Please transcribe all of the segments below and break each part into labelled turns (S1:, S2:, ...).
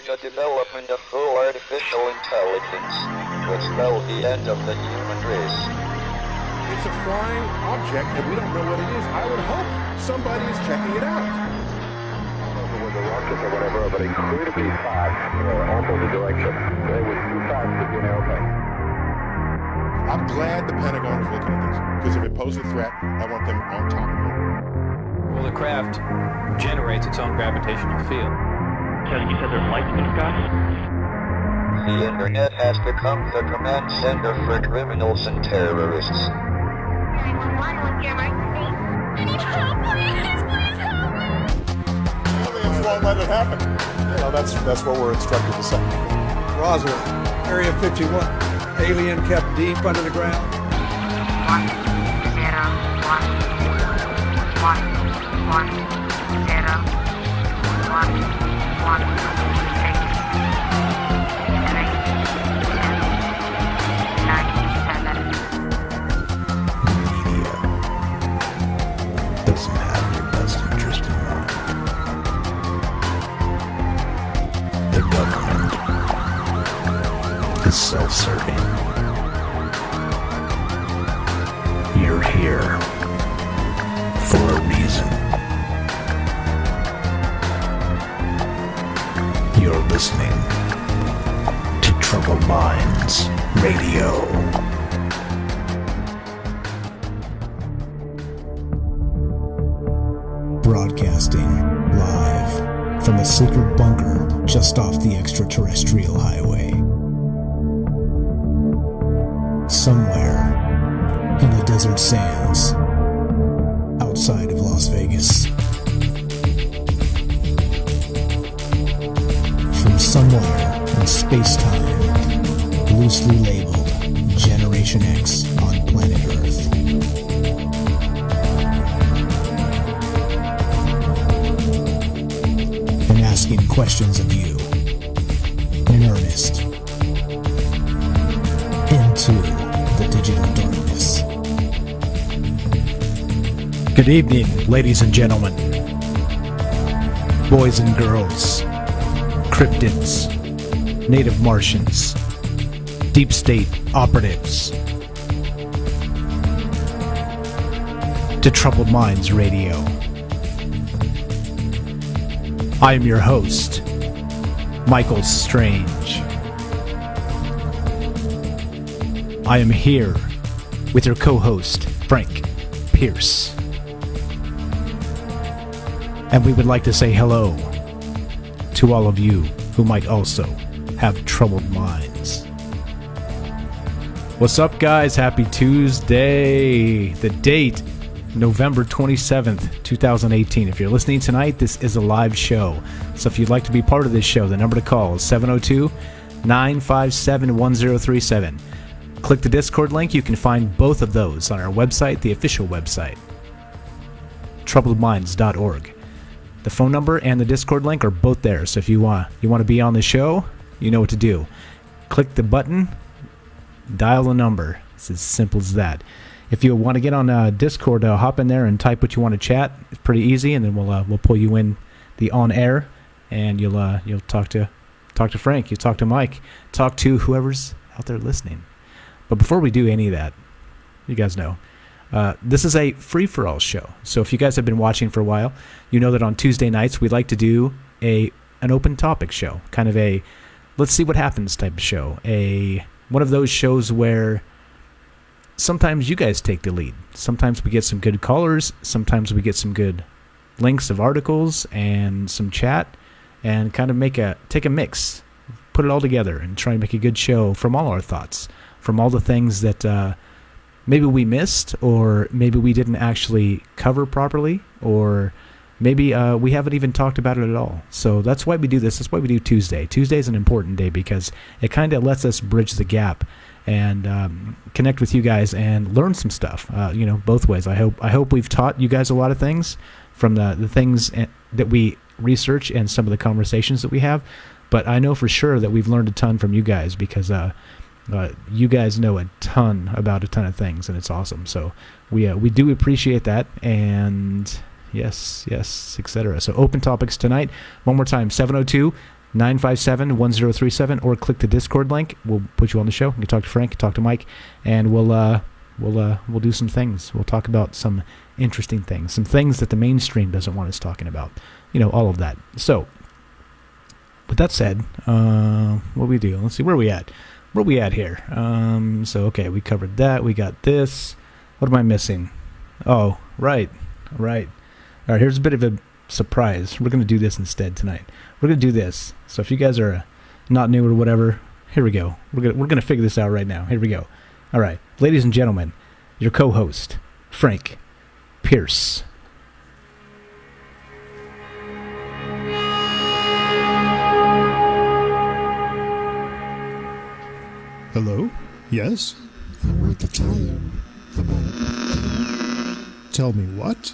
S1: the development of full artificial intelligence will spell the end of the human race.
S2: It's a flying object, and we don't know what it is. I would hope somebody is checking it out.
S3: With the rockets or whatever, but incredibly fast, opposite direction. They were too fast to be an airplane.
S2: I'm glad the Pentagon is looking at this, because if it poses a threat, I want them on top of it.
S4: Well, the craft generates its own gravitational field.
S5: You said there's lights in the sky?
S1: The internet has become the command center for criminals and terrorists.
S6: 911, what's your emergency? I need help, please help me!
S2: Aliens won't let it happen. You know, that's what we're instructed to say.
S7: Roswell, Area 51. Alien kept deep under the ground.
S6: 1, 0, 1, 1, 0, 1, 1, 6, 3, 2, 9, 7.
S8: Media doesn't have your best interest in mind. The government is self-serving. You're here for a reason. You're listening to Troubled Minds Radio. Broadcasting live from a secret bunker just off the extraterrestrial highway. Somewhere in the desert sands outside of Las Vegas. From somewhere in space-time, loosely labeled Generation X on planet Earth. And asking questions of you in earnest into the digital darkness. Good evening, ladies and gentlemen, boys and girls, cryptids, native Martians, deep state operatives, to Troubled Minds Radio. I am your host, Michael Strange. I am here with your co-host, Frank Pierce. And we would like to say hello to all of you who might also have troubled minds. What's up, guys? Happy Tuesday. The date, November 27th, 2018. If you're listening tonight, this is a live show. So if you'd like to be part of this show, the number to call is 702-957-1037. Click the Discord link. You can find both of those on our website, the official website, troubledminds.org. The phone number and the Discord link are both there. So if you want to be on the show, you know what to do. Click the button, dial the number. It's as simple as that. If you want to get on Discord, hop in there and type what you want to chat. It's pretty easy, and then we'll pull you in the on air, and you'll talk to Frank, you talk to Mike, talk to whoever's out there listening. But before we do any of that, you guys know, this is a free-for-all show. So if you guys have been watching for a while, you know that on Tuesday nights we like to do an open topic show, kind of a let's see what happens type of show. One of those shows where sometimes you guys take the lead. Sometimes we get some good callers. Sometimes we get some good links of articles and some chat, and kind of take a mix, put it all together, and try and make a good show from all our thoughts, from all the things that maybe we missed, or maybe we didn't actually cover properly, or maybe we haven't even talked about it at all. So that's why we do this. That's why we do Tuesday. Tuesday is an important day because it kind of lets us bridge the gap and connect with you guys and learn some stuff, both ways. I hope we've taught you guys a lot of things from the things that we research and some of the conversations that we have. But I know for sure that we've learned a ton from you guys because you guys know a ton about a ton of things, and it's awesome. So we do appreciate that, and yes, etc. So open topics tonight. One more time, 702 957-1037, or click the Discord link. We'll put you on the show. You can talk to Frank, talk to Mike, and we'll do some things. We'll talk about some interesting things, some things that the mainstream doesn't want us talking about. All of that. So, with that said, what we do? Let's see, where are we at? Where are we at here? Okay, we covered that. We got this. What am I missing? Oh, right. All right, here's a bit of a surprise. We're going to do this instead tonight. We're going to do this. So if you guys are not new or whatever, here we go. We're going to figure this out right now. Here we go. All right, ladies and gentlemen, your co-host, Frank Pierce.
S9: Hello? Yes?
S10: I want to tell you
S9: Tell me what?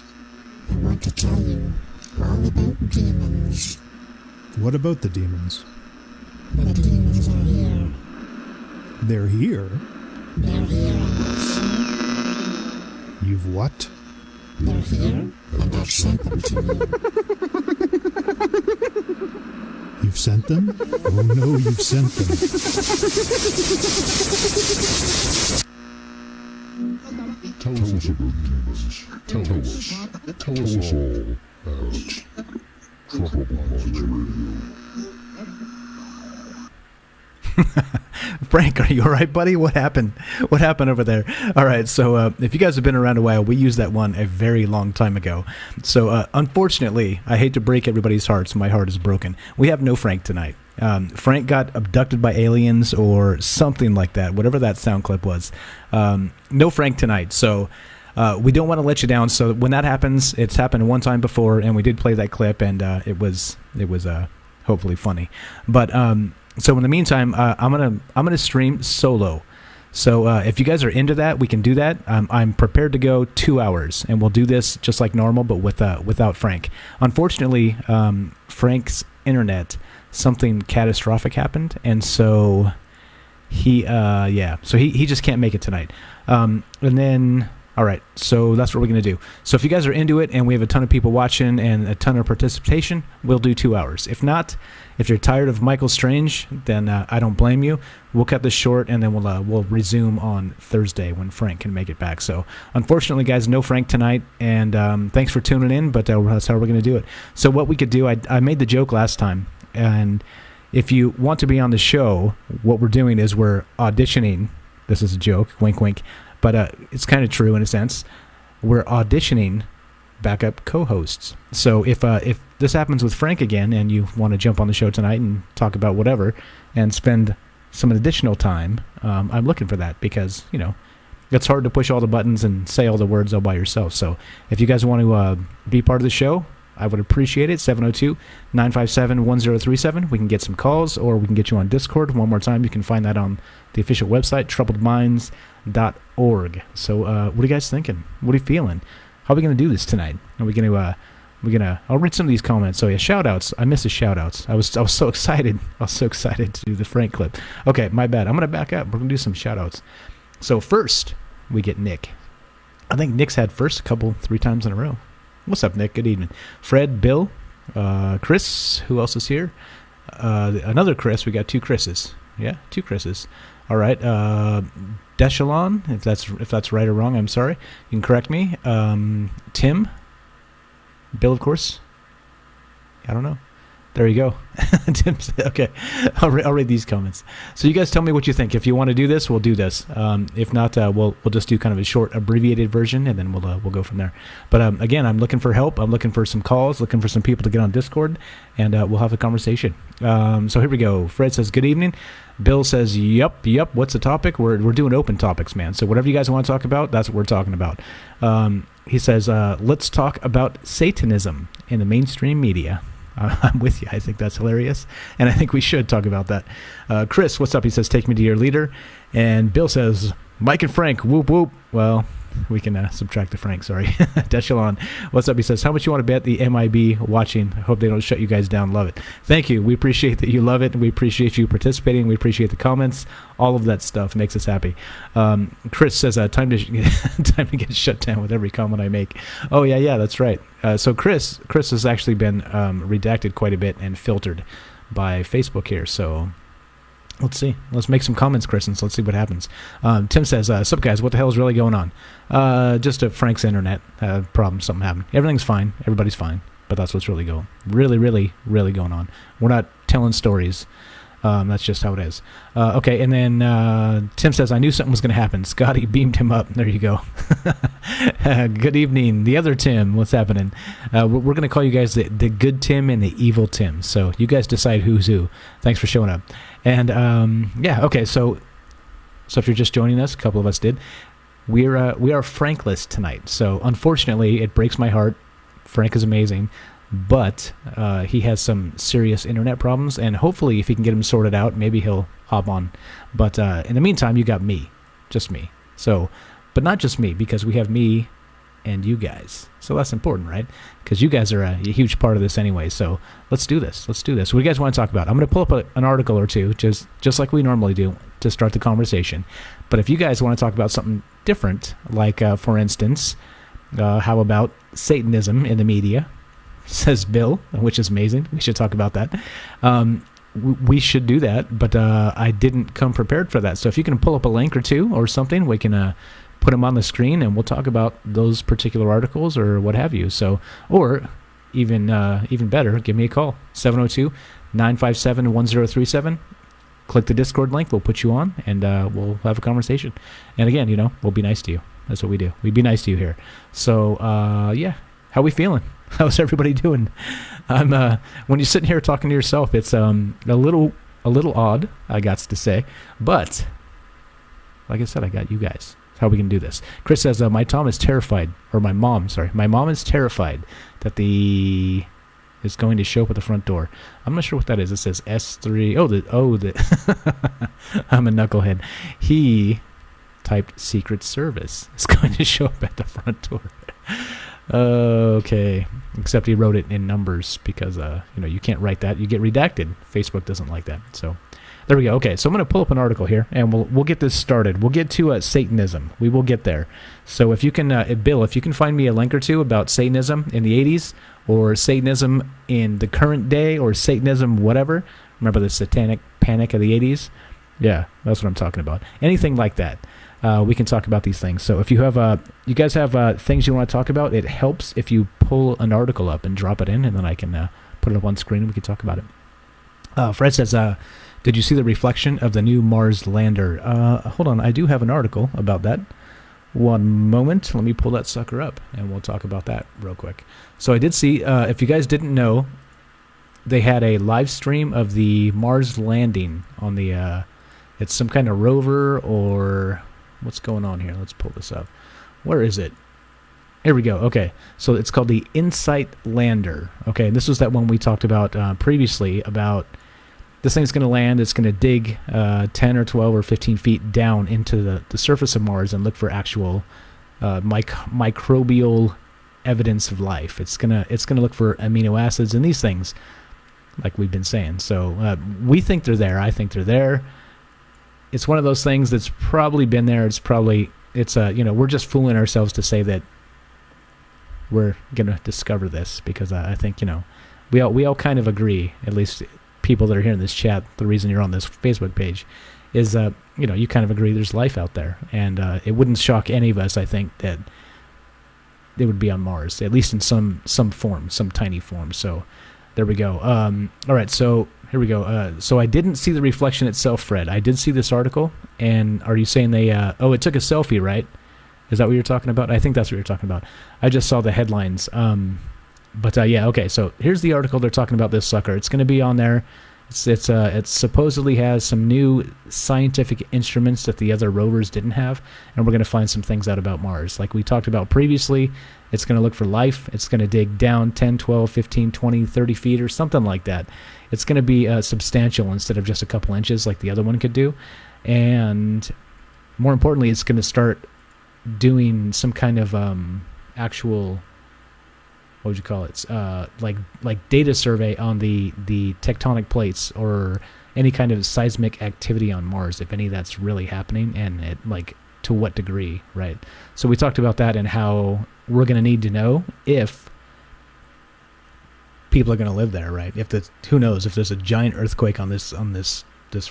S10: I want to tell you all about demons.
S9: What about the demons?
S10: The demons are here.
S9: They're here?
S10: They're here on us.
S9: You've what?
S10: They're here, and I've sent them to you.
S9: You've sent them? Oh no, you've sent them.
S2: Tell us about demons. Tell us all about Troubled Minds Radio.
S8: Frank, are you all right, buddy? What happened? What happened over there? All right, so if you guys have been around a while, we used that one a very long time ago. So unfortunately, I hate to break everybody's hearts. My heart is broken. We have no Frank tonight. Frank got abducted by aliens or something like that, whatever that sound clip was. No Frank tonight. So we don't want to let you down. So when that happens, it's happened one time before, and we did play that clip, and it was hopefully funny. But so in the meantime, I'm gonna stream solo. So if you guys are into that, we can do that. I'm prepared to go 2 hours, and we'll do this just like normal, but without Frank. Unfortunately, Frank's internet, something catastrophic happened, and so he just can't make it tonight. And then, all right, so that's what we're going to do. So if you guys are into it and we have a ton of people watching and a ton of participation, we'll do 2 hours. If not, if you're tired of Michael Strange, then I don't blame you. We'll cut this short, and then we'll resume on Thursday when Frank can make it back. So unfortunately, guys, no Frank tonight, and thanks for tuning in, but that's how we're going to do it. So what we could do, I made the joke last time, and if you want to be on the show, what we're doing is we're auditioning. This is a joke, wink, wink. But it's kind of true in a sense. We're auditioning backup co-hosts. So if this happens with Frank again, and you want to jump on the show tonight and talk about whatever, and spend some additional time, I'm looking for that, because it's hard to push all the buttons and say all the words all by yourself. So if you guys want to be part of the show, I would appreciate it. 702-957-1037. We can get some calls, or we can get you on Discord. One more time, you can find that on the official website, troubledminds.org. So what are you guys thinking? What are you feeling? How are we going to do this tonight? Are we going to I'll read some of these comments. So yeah, shout outs. I missed the shout outs. I was so excited. I was so excited to do the Frank clip. Okay, my bad. I'm going to back up. We're going to do some shout outs. So first, we get Nick. I think Nick's had first 3 times in a row. What's up, Nick? Good evening. Fred, Bill, Chris. Who else is here? Another Chris. We got 2 Chris's. Yeah, 2 Chris's. All right. Dechalon, if that's right or wrong, I'm sorry. You can correct me. Tim. Bill, of course. I don't know. There you go. Tim said, okay, I'll read these comments. So you guys tell me what you think. If you want to do this, we'll do this. If not, we'll just do kind of a short, abbreviated version, and then we'll go from there. But again, I'm looking for help. I'm looking for some calls, looking for some people to get on Discord, and we'll have a conversation. So here we go. Fred says, good evening. Bill says, yep. What's the topic? We're doing open topics, man. So whatever you guys want to talk about, that's what we're talking about. He says, let's talk about Satanism in the mainstream media. I'm with you. I think that's hilarious, and I think we should talk about that. Chris, what's up? He says, take me to your leader. And Bill says, Mike and Frank, whoop, whoop. Well, we can subtract the Frank, sorry. Dechalon, what's up? He says, how much you want to bet the MIB watching? I hope they don't shut you guys down. Love it. Thank you. We appreciate that you love it. We appreciate you participating. We appreciate the comments. All of that stuff makes us happy. Chris says, time to get shut down with every comment I make. Oh, yeah, that's right. So Chris has actually been redacted quite a bit and filtered by Facebook here. So let's see. Let's make some comments, Chris, and let's see what happens. Tim says, sup guys, what the hell is really going on? Just a Frank's internet problem. Something happened. Everything's fine. Everybody's fine. But that's what's really going on. We're not telling stories. That's just how it is. Okay, and then Tim says, I knew something was going to happen. Scotty beamed him up. There you go. Good evening. The other Tim, what's happening? We're going to call you guys the good Tim and the evil Tim. So you guys decide who's who. Thanks for showing up. And, yeah, okay, so if you're just joining us, a couple of us did, we are Frankless tonight. So unfortunately, it breaks my heart. Frank is amazing. But he has some serious internet problems, and hopefully if he can get them sorted out, maybe he'll hop on. But in the meantime, you got me. Just me. So, but not just me, because we have me and you guys. So that's important, right? Because you guys are a huge part of this anyway. So let's do this. What do you guys want to talk about? I'm going to pull up an article or two, just like we normally do, to start the conversation. But if you guys want to talk about something different, like, for instance, how about Satanism in the media? Says Bill, which is amazing. We should talk about that. We should do that, but I didn't come prepared for that. So if you can pull up a link or two or something, we can put them on the screen, and we'll talk about those particular articles or what have you. So, or even better, give me a call, 702-957-1037. Click the Discord link. We'll put you on, and we'll have a conversation. And again, we'll be nice to you. That's what we do. We be nice to you here. So, yeah. How we feeling? How's everybody doing? I'm when you're sitting here talking to yourself, it's a little odd, I got to say. But like I said, I got you guys. How we can do this? Chris says, my mom is terrified that the is going to show up at the front door. I'm not sure what that is. It says S3. I'm a knucklehead. He typed Secret Service. It's going to show up at the front door. Okay, except he wrote it in numbers because you can't write that. You get redacted. Facebook doesn't like that. So there we go. Okay, so I'm going to pull up an article here, and we'll get this started. We'll get to Satanism. We will get there. So if you can, Bill, if you can find me a link or two about Satanism in the 80s, or Satanism in the current day, or Satanism whatever. Remember the Satanic Panic of the 80s? Yeah, that's what I'm talking about. Anything like that. We can talk about these things. So if you guys have things you want to talk about, it helps if you pull an article up and drop it in, and then I can put it up on screen and we can talk about it. Fred says, did you see the reflection of the new Mars lander? Hold on, I do have an article about that. One moment, let me pull that sucker up, and we'll talk about that real quick. So I did see, if you guys didn't know, they had a live stream of the Mars landing on the, it's some kind of rover or... What's going on here? Let's pull this up. Where is it? Here we go. Okay, so it's called the InSight Lander. Okay, this was that one we talked about previously about this thing's going to land. It's going to dig 10 or 12 or 15 feet down into the surface of Mars and look for actual microbial evidence of life. It's gonna look for amino acids and these things, like we've been saying. So we think they're there. I think they're there. It's one of those things that's probably been there. We're just fooling ourselves to say that we're gonna discover this, because I think we all kind of agree, at least people that are here in this chat. The reason you're on this Facebook page is you kind of agree there's life out there, and it wouldn't shock any of us, I think, that it would be on Mars, at least in some form, some tiny form. So there we go. All right, so. Here we go. So I didn't see the reflection itself, Fred. I did see this article, and are you saying they... it took a selfie, right? Is that what you're talking about? I think that's what you're talking about. I just saw the headlines. Yeah, okay, so here's the article. They're talking about this sucker. It's going to be on there. It supposedly has some new scientific instruments that the other rovers didn't have, and we're going to find some things out about Mars. Like we talked about previously, it's going to look for life. It's going to dig down 10, 12, 15, 20, 30 feet or something like that. It's going to be substantial instead of just a couple inches like the other one could do. And more importantly, it's going to start doing some kind of actual... what would you call it? Like data survey on the tectonic plates or any kind of seismic activity on Mars, if any of that's really happening, and to what degree, right? So we talked about that and how we're going to need to know if people are going to live there, right? If the who knows if there's a giant earthquake on this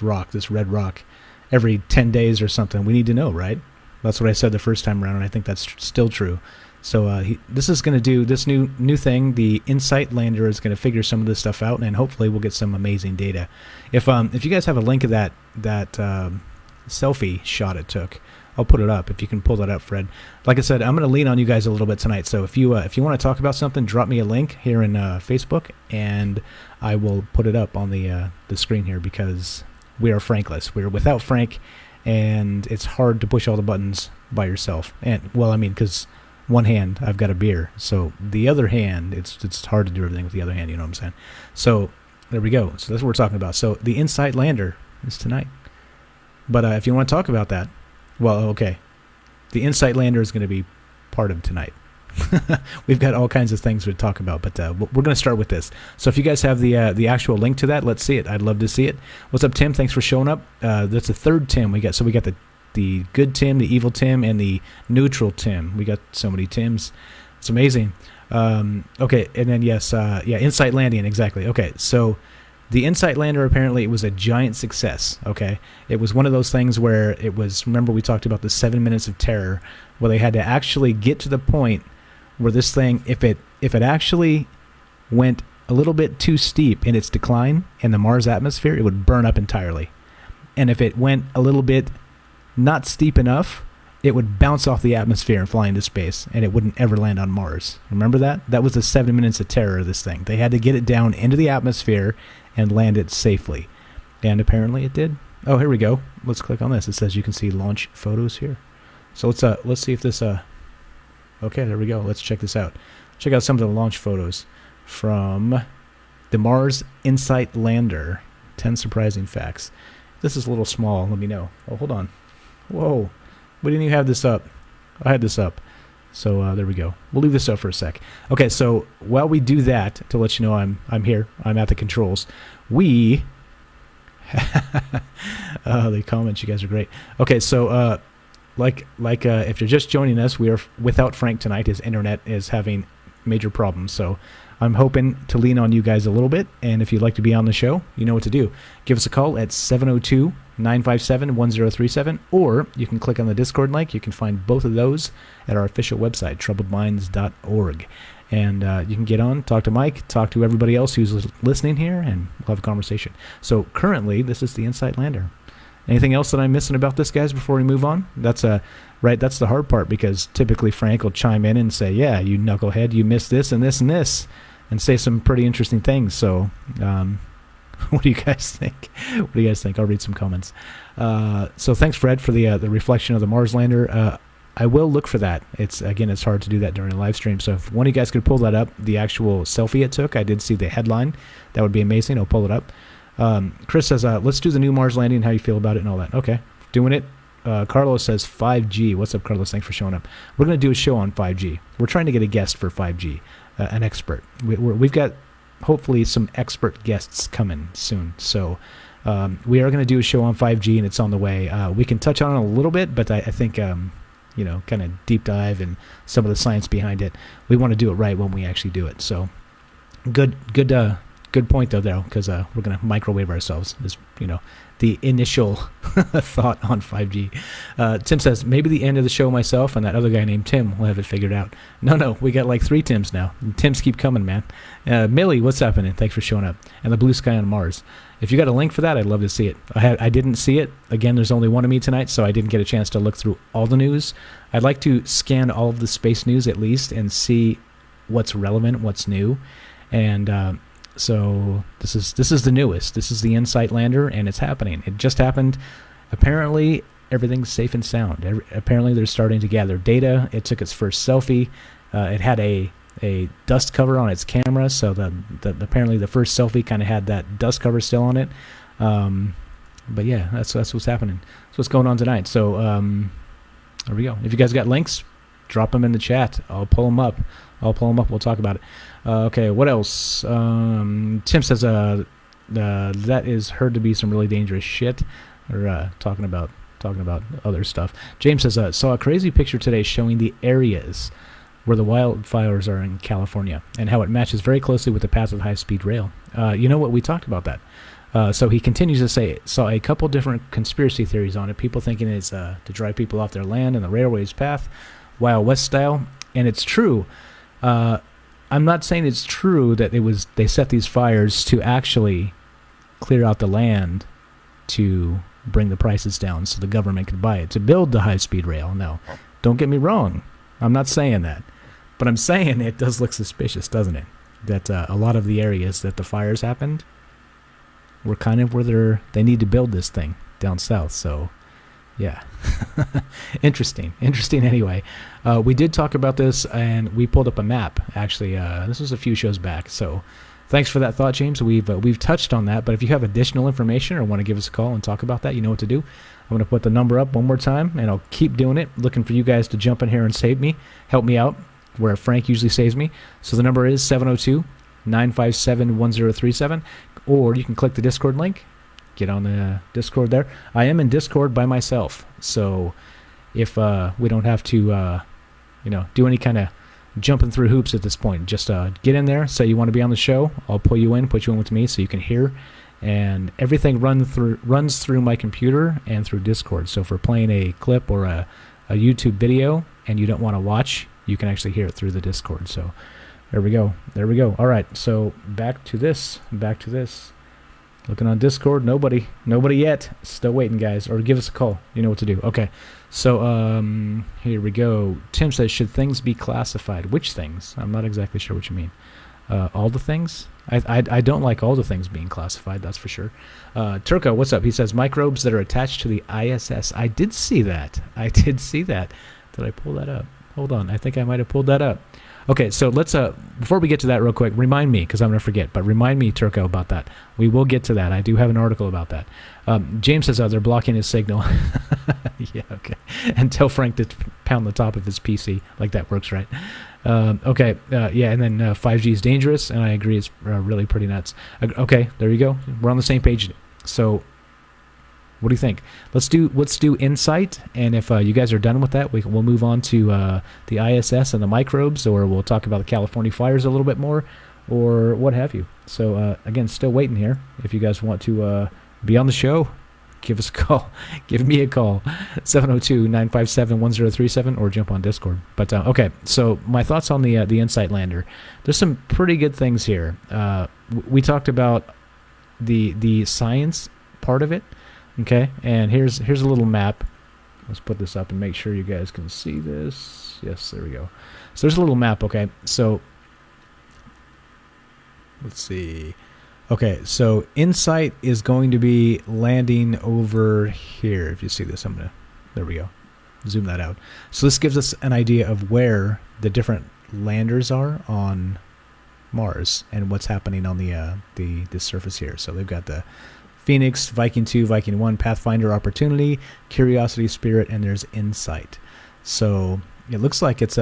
S8: rock, this red rock, every 10 days or something, we need to know, right? That's what I said the first time around, and I think that's still true. So this is going to do this new thing. The InSight lander is going to figure some of this stuff out, and hopefully we'll get some amazing data. If you guys have a link of that selfie shot it took, I'll put it up if you can pull that up, Fred. Like I said, I'm going to lean on you guys a little bit tonight. So if you want to talk about something, drop me a link here in Facebook, and I will put it up on the screen here, because we are Frankless. We're without Frank, and it's hard to push all the buttons by yourself. And well, I mean, because one hand I've got a beer, so the other hand it's hard to do everything with the other hand. You know what I'm saying? So there we go. So that's what we're talking about. So the InSight lander is tonight. But if you want to talk about that, well, okay, the InSight lander is going to be part of tonight. We've got all kinds of things to talk about, but we're going to start with this. So if you guys have the actual link to that, let's see it. I'd love to see it. What's up, Tim? Thanks for showing up. That's the third Tim we got. So we got the good Tim, the evil Tim, and the neutral Tim. We got so many Tims. It's amazing. Okay, and then yes, InSight landing, exactly. Okay, so the InSight lander, apparently it was a giant success, okay? It was one of those things where it was, remember we talked about the 7 minutes of terror, where they had to actually get to the point where this thing, if it actually went a little bit too steep in its decline in the Mars atmosphere, it would burn up entirely. And if it went a little bit not steep enough, it would bounce off the atmosphere and fly into space, and it wouldn't ever land on Mars. Remember that? That was the 7 minutes of terror of this thing. They had to get it down into the atmosphere and land it safely. And apparently it did. Oh, here we go. Let's click on this. It says you can see launch photos here. So let's see if this okay, there we go. Let's check this out. Check out some of the launch photos from the Mars InSight lander. 10 surprising facts. This is a little small. Let me know. Oh, hold on. Whoa. We didn't even have this up. I had this up. So there we go. We'll leave this up for a sec. Okay, so while we do that, to let you know I'm here, I'm at the controls, we... the comments, you guys are great. Okay, so if you're just joining us, we are without Frank tonight. His internet is having major problems, so I'm hoping to lean on you guys a little bit, and if you'd like to be on the show, you know what to do. Give us a call at 702-957-1037, or you can click on the Discord link. You can find both of those at our official website, troubledminds.org. And you can get on, talk to Mike, talk to everybody else who's listening here, and we'll have a conversation. So currently, this is the InSight lander. Anything else that I'm missing about this, guys, before we move on? That's right. That's the hard part, because typically Frank will chime in and say, yeah, you knucklehead, you missed this and this and this, and say some pretty interesting things. So what do you guys think? What do you guys think? I'll read some comments. So thanks, Fred, for the reflection of the Mars lander. I will look for that. It's hard to do that during a live stream. So if one of you guys could pull that up, the actual selfie it took, I did see the headline. That would be amazing. I'll pull it up. Chris says, let's do the new Mars landing, how you feel about it and all that. Okay, doing it. Carlos says 5G. What's up, Carlos? Thanks for showing up. We're going to do a show on 5G. We're trying to get a guest for 5G, an expert. We've got hopefully some expert guests coming soon. So we are going to do a show on 5G, and it's on the way. We can touch on it a little bit, but I think, kind of deep dive and some of the science behind it. We want to do it right when we actually do it. So good point, though, because we're going to microwave ourselves, is, the initial thought on 5G. Tim says, maybe the end of the show myself and that other guy named Tim will have it figured out. No, we got like 3 Tims now. Tims keep coming, man. Millie, what's happening? Thanks for showing up. And the blue sky on Mars. If you got a link for that, I'd love to see it. I didn't see it. Again, there's only one of me tonight, so I didn't get a chance to look through all the news. I'd like to scan all of the space news at least and see what's relevant, what's new. And so this is the newest. This is the InSight lander, and it's happening. It just happened. Apparently, everything's safe and sound. Apparently, they're starting to gather data. It took its first selfie. It had a dust cover on its camera, so apparently the first selfie kind of had that dust cover still on it. But yeah, that's what's happening. That's what's going on tonight. So there we go. If you guys got links, drop them in the chat. I'll pull them up. We'll talk about it. Okay, what else? Tim says that is heard to be some really dangerous shit. Or talking about other stuff. James says saw a crazy picture today showing the areas where the wildfires are in California, and how it matches very closely with the path of the high-speed rail. You know what? We talked about that. So he continues to say, saw a couple different conspiracy theories on it. People thinking it's to drive people off their land and the railway's path, Wild West style. And it's true. I'm not saying it's true that they set these fires to actually clear out the land to bring the prices down so the government could buy it, to build the high-speed rail. No, don't get me wrong. I'm not saying that. But I'm saying it does look suspicious, doesn't it? That a lot of the areas that the fires happened were kind of where they need to build this thing down south. So, yeah. Interesting anyway. We did talk about this, and we pulled up a map, actually. This was a few shows back, so thanks for that thought, James. We've touched on that, but if you have additional information or want to give us a call and talk about that, you know what to do. I'm going to put the number up one more time, and I'll keep doing it, looking for you guys to jump in here and save me, help me out, where Frank usually saves me. So the number is 702-957-1037, or you can click the Discord link, get on the Discord there. I am in Discord by myself, so if we don't have to do any kind of jumping through hoops at this point, just get in there, say you want to be on the show, I'll pull you in, put you in with me so you can hear, and everything runs through my computer and through Discord. So if we're playing a clip or a YouTube video and you don't want to watch, you can actually hear it through the Discord. So there we go. All right, so back to this. Looking on Discord, nobody yet. Still waiting, guys. Or give us a call. You know what to do. Okay, so here we go. Tim says, should things be classified? Which things? I'm not exactly sure what you mean. All the things? I don't like all the things being classified, that's for sure. Turco, what's up? He says, microbes that are attached to the ISS. I did see that. Did I pull that up? Hold on. I think I might have pulled that up. Okay, so let's, before we get to that real quick, remind me, because I'm going to forget, but remind me, Turco, about that. We will get to that. I do have an article about that. James says, they're blocking his signal. Yeah, okay. And tell Frank to pound the top of his PC. Like that works, right? Okay, yeah, and then 5G is dangerous, and I agree, it's really pretty nuts. Okay, there you go. We're on the same page. So, what do you think? Let's do Insight, and if you guys are done with that, we'll move on to the ISS and the microbes, or we'll talk about the California fires a little bit more, or what have you. So again, still waiting here. If you guys want to be on the show, give us a call. Give me a call, 702-957-1037, or jump on Discord. But okay, so my thoughts on the Insight lander. There's some pretty good things here. We talked about the science part of it. Okay, and here's a little map. Let's put this up and make sure you guys can see this. Yes, there we go. So there's a little map, okay? So, let's see. Okay, so Insight is going to be landing over here. If you see this, there we go. Zoom that out. So this gives us an idea of where the different landers are on Mars and what's happening on the surface here. So they've got the Phoenix, Viking 2, Viking 1, Pathfinder, Opportunity, Curiosity, Spirit, and there's Insight. So it looks like it's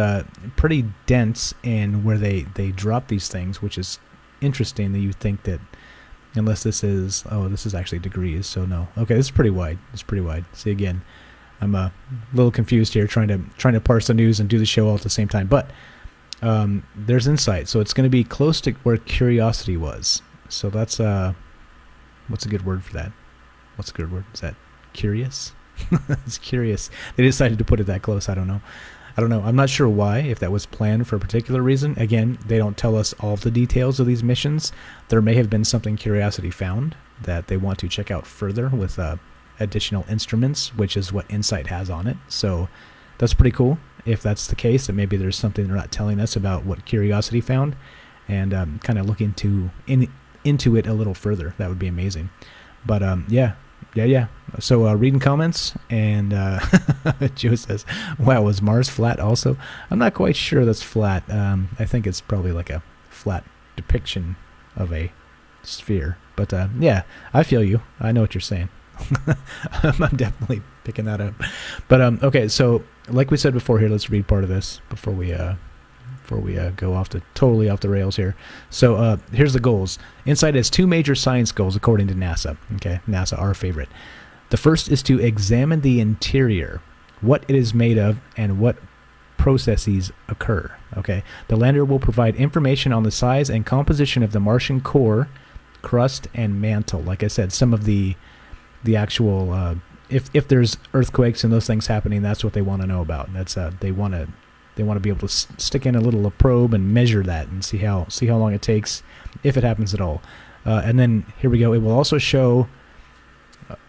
S8: pretty dense in where they drop these things, which is interesting that you think that unless this is actually degrees, so no. Okay, this is pretty wide. See, again, I'm a little confused here trying to parse the news and do the show all at the same time. But there's Insight, so it's going to be close to where Curiosity was. So that's what's a good word for that? What's a good word? Is that curious? It's curious. They decided to put it that close. I don't know. I'm not sure why, if that was planned for a particular reason. Again, they don't tell us all the details of these missions. There may have been something Curiosity found that they want to check out further with additional instruments, which is what Insight has on it. So that's pretty cool. If that's the case, then maybe there's something they're not telling us about what Curiosity found, and kind of look into it a little further. That would be amazing. But yeah. So reading comments, and Joe says, wow, was Mars flat also? I'm not quite sure that's flat. I think it's probably like a flat depiction of a sphere. But yeah, I feel you. I know what you're saying. I'm definitely picking that up. But okay, so like we said before here, let's read part of this before we go totally off the rails here. So here's the goals. Insight has two major science goals according to NASA. Okay, NASA, our favorite. The first is to examine the interior, what it is made of, and what processes occur. Okay, the lander will provide information on the size and composition of the Martian core, crust, and mantle. Like I said, some of the actual if there's earthquakes and those things happening, that's what they want to know about. And that's they want to be able to stick in a little probe and measure that and see how long it takes, if it happens at all. And then here we go. It will also show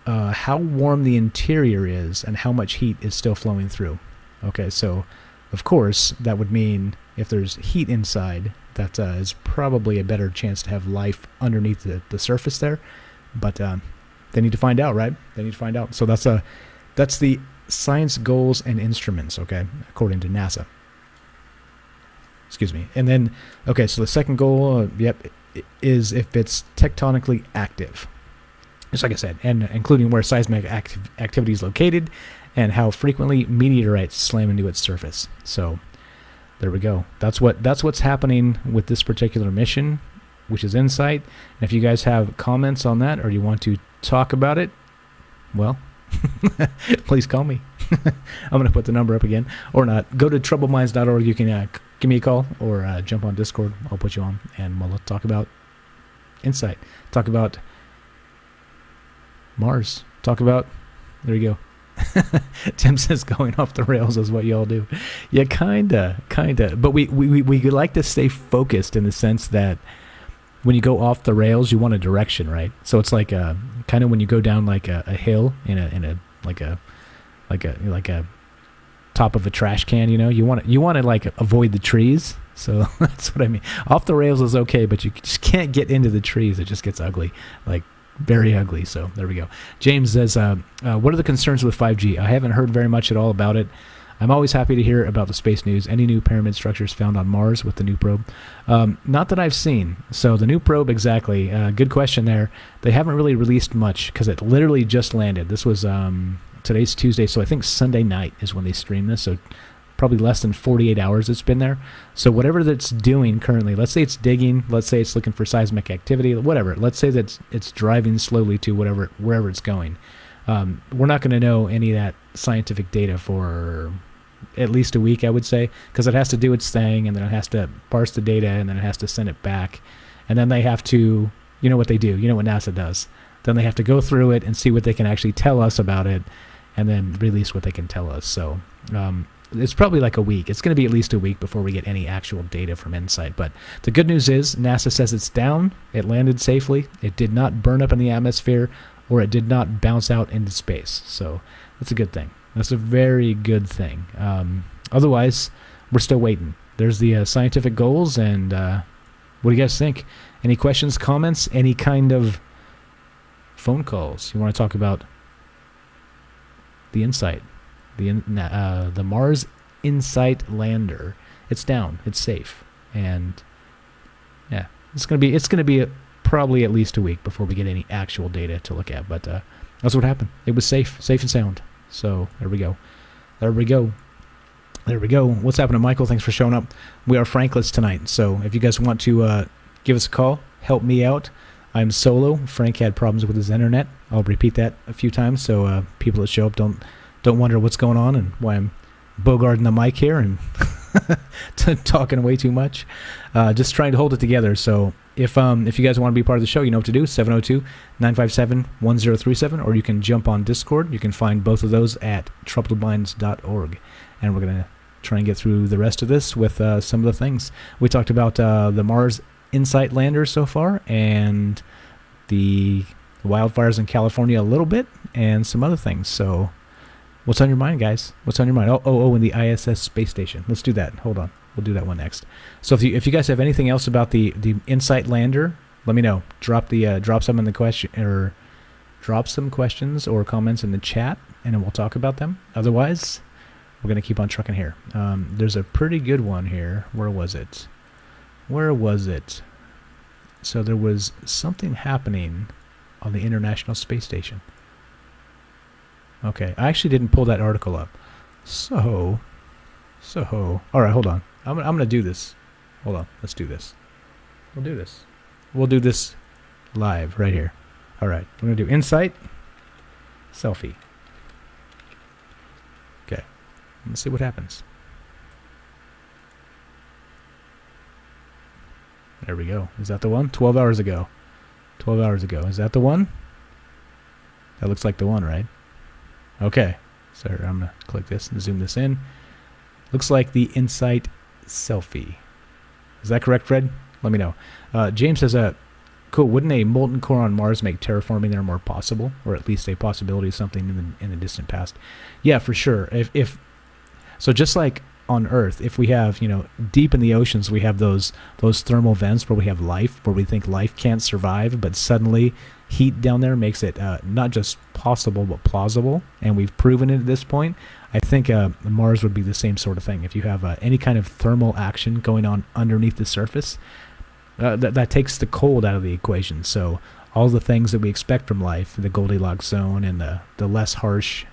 S8: how warm the interior is and how much heat is still flowing through. Okay, so of course that would mean if there's heat inside, that is probably a better chance to have life underneath the surface there. But they need to find out, right? They need to find out. So that's the science goals and instruments, okay, according to NASA. Excuse me. And then, okay, so the second goal, is if it's tectonically active. Just like I said, and including where seismic activity is located and how frequently meteorites slam into its surface. So there we go. That's what's happening with this particular mission, which is InSight. And if you guys have comments on that or you want to talk about it, well, please call me. I'm going to put the number up again, or not. Go to troubledminds.org. You can give me a call or jump on Discord. I'll put you on, and we'll talk about InSight. Talk about Mars. Talk about, there you go. Tim says going off the rails is what y'all do. Yeah, kinda. But we like to stay focused in the sense that when you go off the rails, you want a direction, right? So it's like kind of when you go down like a hill in a top of a trash can, you know, you want to like avoid the trees. So that's what I mean. Off the rails is okay, but you just can't get into the trees. It just gets ugly, like very ugly. So there we go. James says, what are the concerns with 5G? I haven't heard very much at all about it. I'm always happy to hear about the space news. Any new pyramid structures found on Mars with the new probe? Not that I've seen. So the new probe, exactly. Good question there. They haven't really released much because it literally just landed. This was today's Tuesday, so I think Sunday night is when they streamed this. So probably less than 48 hours it's been there. So whatever that's doing currently, let's say it's digging, let's say it's looking for seismic activity, whatever. Let's say that it's driving slowly to wherever it's going. We're not going to know any of that scientific data for at least a week, I would say, because it has to do its thing, and then it has to parse the data, and then it has to send it back, and then they have to, you know what they do, you know what NASA does, then they have to go through it and see what they can actually tell us about it, and then release what they can tell us. So it's probably like a week. It's going to be at least a week before we get any actual data from InSight. But the good news is NASA says it's down, it landed safely, it did not burn up in the atmosphere, or it did not bounce out into space. So that's a good thing. That's a very good thing. Otherwise, we're still waiting. There's the scientific goals, and what do you guys think? Any questions, comments, any kind of phone calls? You want to talk about the InSight, the Mars InSight lander? It's down. It's safe, and yeah, it's gonna be probably at least a week before we get any actual data to look at. But that's what happened. It was safe and sound. So there we go. What's happening, Michael? Thanks for showing up. We are Frankless tonight, so if you guys want to give us a call, help me out. I'm solo. Frank had problems with his internet. I'll repeat that a few times so people that show up don't wonder what's going on and why I'm bogarting the mic here and talking way too much. Just trying to hold it together. So if you guys want to be part of the show, you know what to do. 702-957-1037, or you can jump on Discord. You can find both of those at troubledminds.org. And we're going to try and get through the rest of this with some of the things. We talked about the Mars InSight lander so far, and the wildfires in California a little bit, and some other things. So what's on your mind, guys? What's on your mind? Oh, and the ISS space station. Let's do that. Hold on. We'll do that one next. So if you guys have anything else about the InSight lander, let me know. Drop some in the question, or drop some questions or comments in the chat, and then we'll talk about them. Otherwise, we're gonna keep on trucking here. There's a pretty good one here. Where was it? So there was something happening on the International Space Station. Okay, I actually didn't pull that article up. So, all right, hold on. I'm gonna do this. Hold on, let's do this. We'll do this live right here. All right, we're gonna do InSight selfie. Okay, let's see what happens. There we go. Is that the one? 12 hours ago. 12 hours ago. Is that the one? That looks like the one, right? Okay. So I'm going to click this and zoom this in. Looks like the Insight selfie. Is that correct, Fred? Let me know. James says, cool, wouldn't a molten core on Mars make terraforming there more possible? Or at least a possibility of something in the distant past? Yeah, for sure. If so just like on Earth, if we have, deep in the oceans, we have those thermal vents where we have life, where we think life can't survive, but suddenly heat down there makes it not just possible, but plausible, and we've proven it at this point. I think Mars would be the same sort of thing. If you have any kind of thermal action going on underneath the surface, that takes the cold out of the equation. So all the things that we expect from life, the Goldilocks zone and the less harsh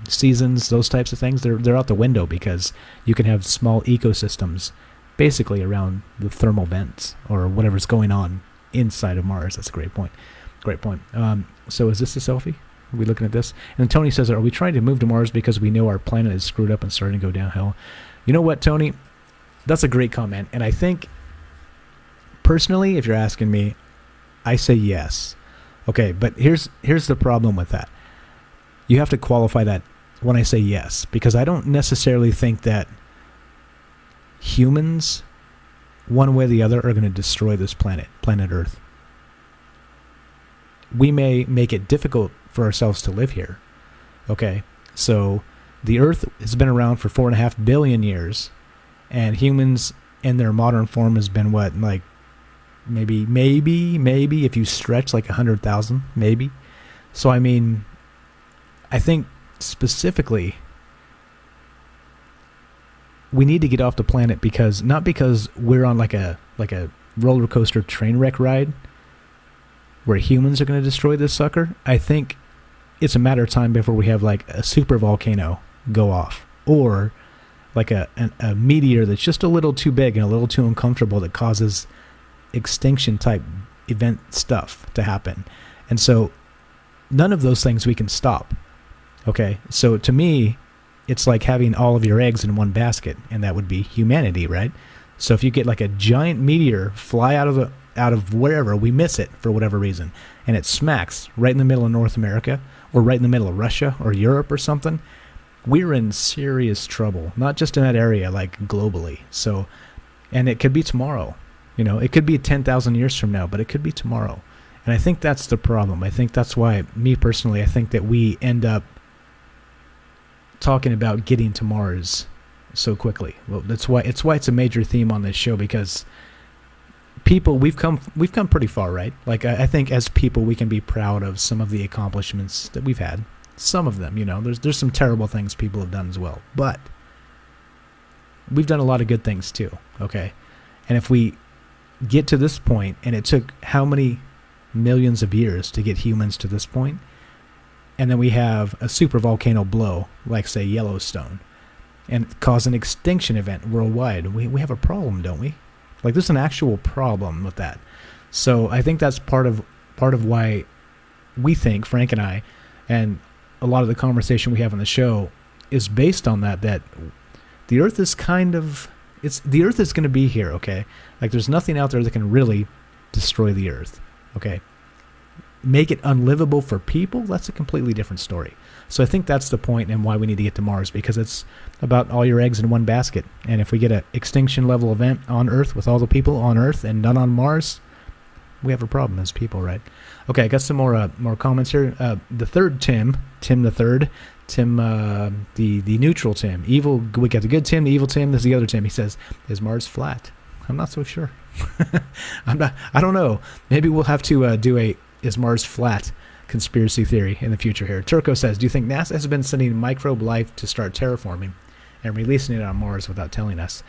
S8: seasons, those types of things, they're out the window, because you can have small ecosystems basically around the thermal vents or whatever's going on inside of Mars. That's a great point. Great point. So is this a selfie? Are we looking at this? And then Tony says, are we trying to move to Mars because we know our planet is screwed up and starting to go downhill? You know what, Tony? That's a great comment. And I think, personally, if you're asking me, I say yes. Okay, but here's the problem with that. You have to qualify that when I say yes, because I don't necessarily think that humans, one way or the other, are going to destroy this planet Earth. We may make it difficult for ourselves to live here. Okay, so the Earth has been around for 4.5 billion years, and humans in their modern form has been what, like maybe if you stretch, like 100,000, maybe. So I mean, I think specifically we need to get off the planet, because not because we're on like a roller coaster train wreck ride where humans are going to destroy this sucker. I think it's a matter of time before we have like a super volcano go off, or like a meteor that's just a little too big and a little too uncomfortable that causes extinction type event stuff to happen. And so none of those things we can stop. Okay, so to me, it's like having all of your eggs in one basket, and that would be humanity, right? So if you get like a giant meteor fly out of wherever, we miss it for whatever reason, and it smacks right in the middle of North America, or right in the middle of Russia or Europe or something, we're in serious trouble, not just in that area, like globally. So, and it could be tomorrow, it could be 10,000 years from now, but it could be tomorrow. And I think that's the problem. I think that's why, me personally, I think that we end up talking about getting to Mars so quickly. Well, that's why it's a major theme on this show, because people, we've come pretty far, right? Like I think as people we can be proud of some of the accomplishments that we've had. Some of them, there's some terrible things people have done as well, but we've done a lot of good things too. Okay, and if we get to this point, and it took how many millions of years to get humans to this point, and then we have a super volcano blow, like say Yellowstone, and cause an extinction event worldwide, we have a problem, don't we? Like there's an actual problem with that. So I think that's part of why we think, Frank and I, and a lot of the conversation we have on the show is based on that the Earth is the Earth is going to be here, okay? Like there's nothing out there that can really destroy the Earth, okay? Make it unlivable for people, that's a completely different story. So I think that's the point, and why we need to get to Mars, because it's about all your eggs in one basket. And if we get an extinction level event on Earth with all the people on Earth and none on Mars, we have a problem as people, right? Okay, I got some more comments here. The third Tim the third, Tim, the neutral Tim, evil. We got the good Tim, the evil Tim. This is the other Tim. He says, "Is Mars flat?" I'm not so sure. I don't know. Maybe we'll have to do a "Is Mars flat?" conspiracy theory in the future here. Turco says, do you think NASA has been sending microbe life to start terraforming and releasing it on Mars without telling us?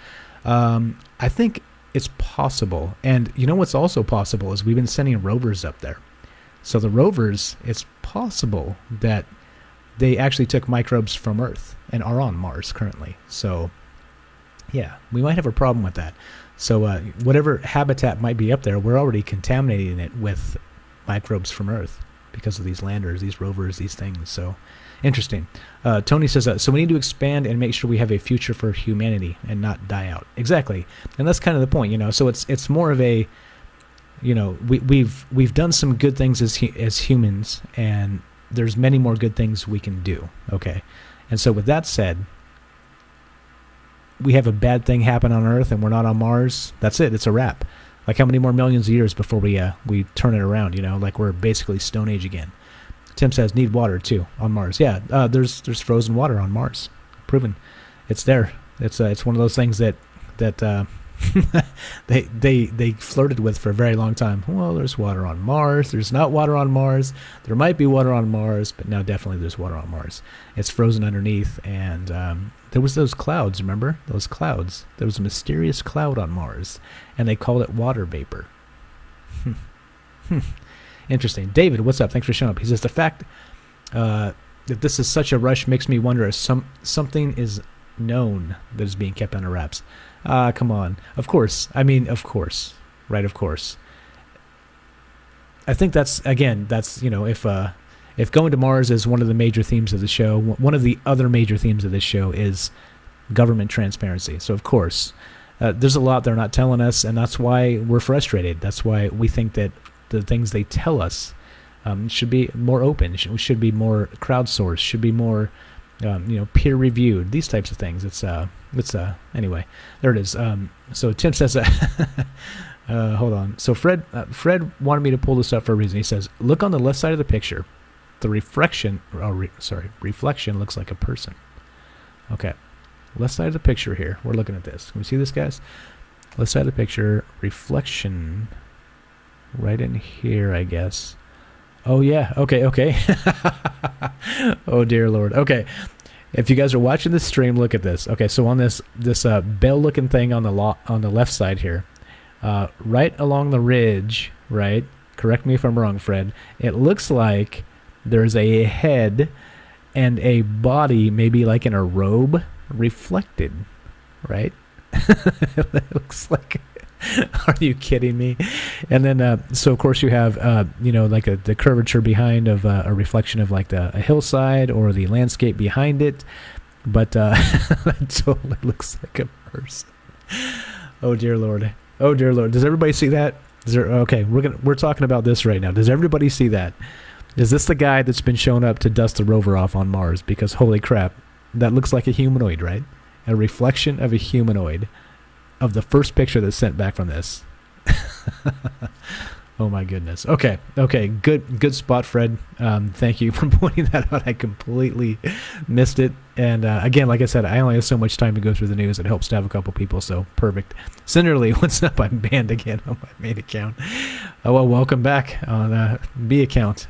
S8: I think it's possible. And you know what's also possible is we've been sending rovers up there. So the rovers, it's possible that they actually took microbes from Earth and are on Mars currently. So yeah, we might have a problem with that. So whatever habitat might be up there, we're already contaminating it with microbes from Earth, because of these landers, these rovers, these things. So interesting. Tony says, so we need to expand and make sure we have a future for humanity and not die out. Exactly. And that's kind of the point, you know. So it's more of a, you know, we've done some good things as humans, and there's many more good things we can do. Okay. And so with that said, we have a bad thing happen on Earth and we're not on Mars. That's it. It's a wrap. Like, how many more millions of years before we turn it around, you know, like we're basically Stone Age again. Tim says, need water too on Mars. Yeah, there's frozen water on Mars. Proven. It's there. It's one of those things that they flirted with for a very long time. Well, there's water on Mars. There's not water on Mars. There might be water on Mars, but now definitely there's water on Mars. It's frozen underneath, and there was those clouds, remember? Those clouds. There was a mysterious cloud on Mars, and they called it water vapor. Interesting. David, what's up? Thanks for showing up. He says, the fact that this is such a rush makes me wonder if something is known that is being kept under wraps. Come on. Of course. I mean, of course. Right, of course. I think that's, you know, if going to Mars is one of the major themes of the show, one of the other major themes of this show is government transparency. So, of course, there's a lot they're not telling us, and that's why we're frustrated. That's why we think that the things they tell us should be more open, should be more crowdsourced, should be more, you know, peer-reviewed, these types of things. Anyway, there it is. So Tim says, hold on. So Fred wanted me to pull this up for a reason. He says, look on the left side of the picture. The reflection looks like a person. Okay. Left side of the picture here. We're looking at this. Can we see this, guys? Left side of the picture, reflection right in here, I guess. Oh, yeah. Okay. Oh, dear Lord. Okay. If you guys are watching this stream, look at this. Okay, so on this bell-looking thing on the left side here, right along the ridge, right? Correct me if I'm wrong, Fred. It looks like there's a head and a body, maybe like in a robe, reflected, right? It looks like. Are you kidding me? And then, so of course you have, you know, like the curvature behind of a reflection of like a hillside or the landscape behind it, but that totally looks like a person. Oh dear Lord! Oh dear Lord! Does everybody see that? Okay, we're talking about this right now. Does everybody see that? Is this the guy that's been shown up to dust the rover off on Mars? Because holy crap, that looks like a humanoid, right? A reflection of a humanoid. Of the first picture that's sent back from this. Oh my goodness. Okay, good spot, Fred. Thank you for pointing that out. I completely missed it. And again, like I said, I only have so much time to go through the news. It helps to have a couple people, so perfect. Cinderly, what's up? I'm banned again on my main account. Oh well, welcome back on B account.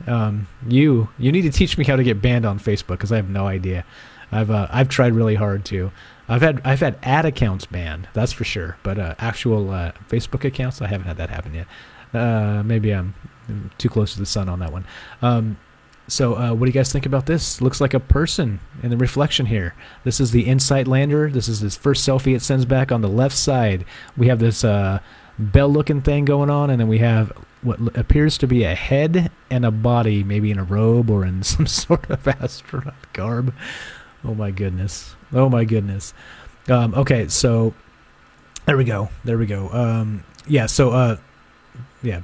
S8: You need to teach me how to get banned on Facebook, because I have no idea. I've tried really hard to. I've had ad accounts banned, that's for sure, but actual Facebook accounts, I haven't had that happen yet. Maybe I'm too close to the sun on that one. So what do you guys think about this? Looks like a person in the reflection here. This is the InSight lander. This is this first selfie it sends back. On the left side, we have this bell-looking thing going on, and then we have what appears to be a head and a body, maybe in a robe or in some sort of astronaut garb. Oh my goodness. Okay, so there we go. Yeah, so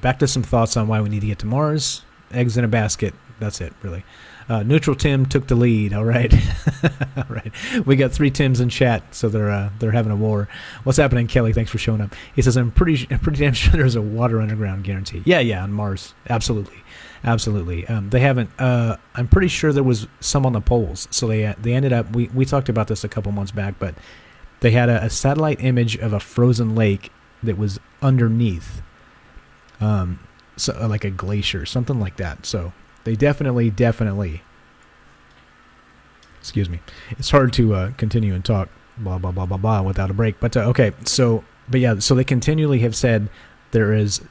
S8: back to some thoughts on why we need to get to Mars. Eggs in a basket. That's it, really. Neutral Tim took the lead. All right. All right. We got 3 Tims in chat, so they're having a war. What's happening, Kelly? Thanks for showing up. He says, I'm pretty damn sure there's a water underground guarantee. Yeah, on Mars. Absolutely. They haven't. I'm pretty sure there was some on the poles. So they ended up. We talked about this a couple months back, but they had a satellite image of a frozen lake that was underneath, so like a glacier, something like that. So they definitely. Excuse me. It's hard to continue and talk blah blah blah blah blah without a break. But okay. So they continually have said there is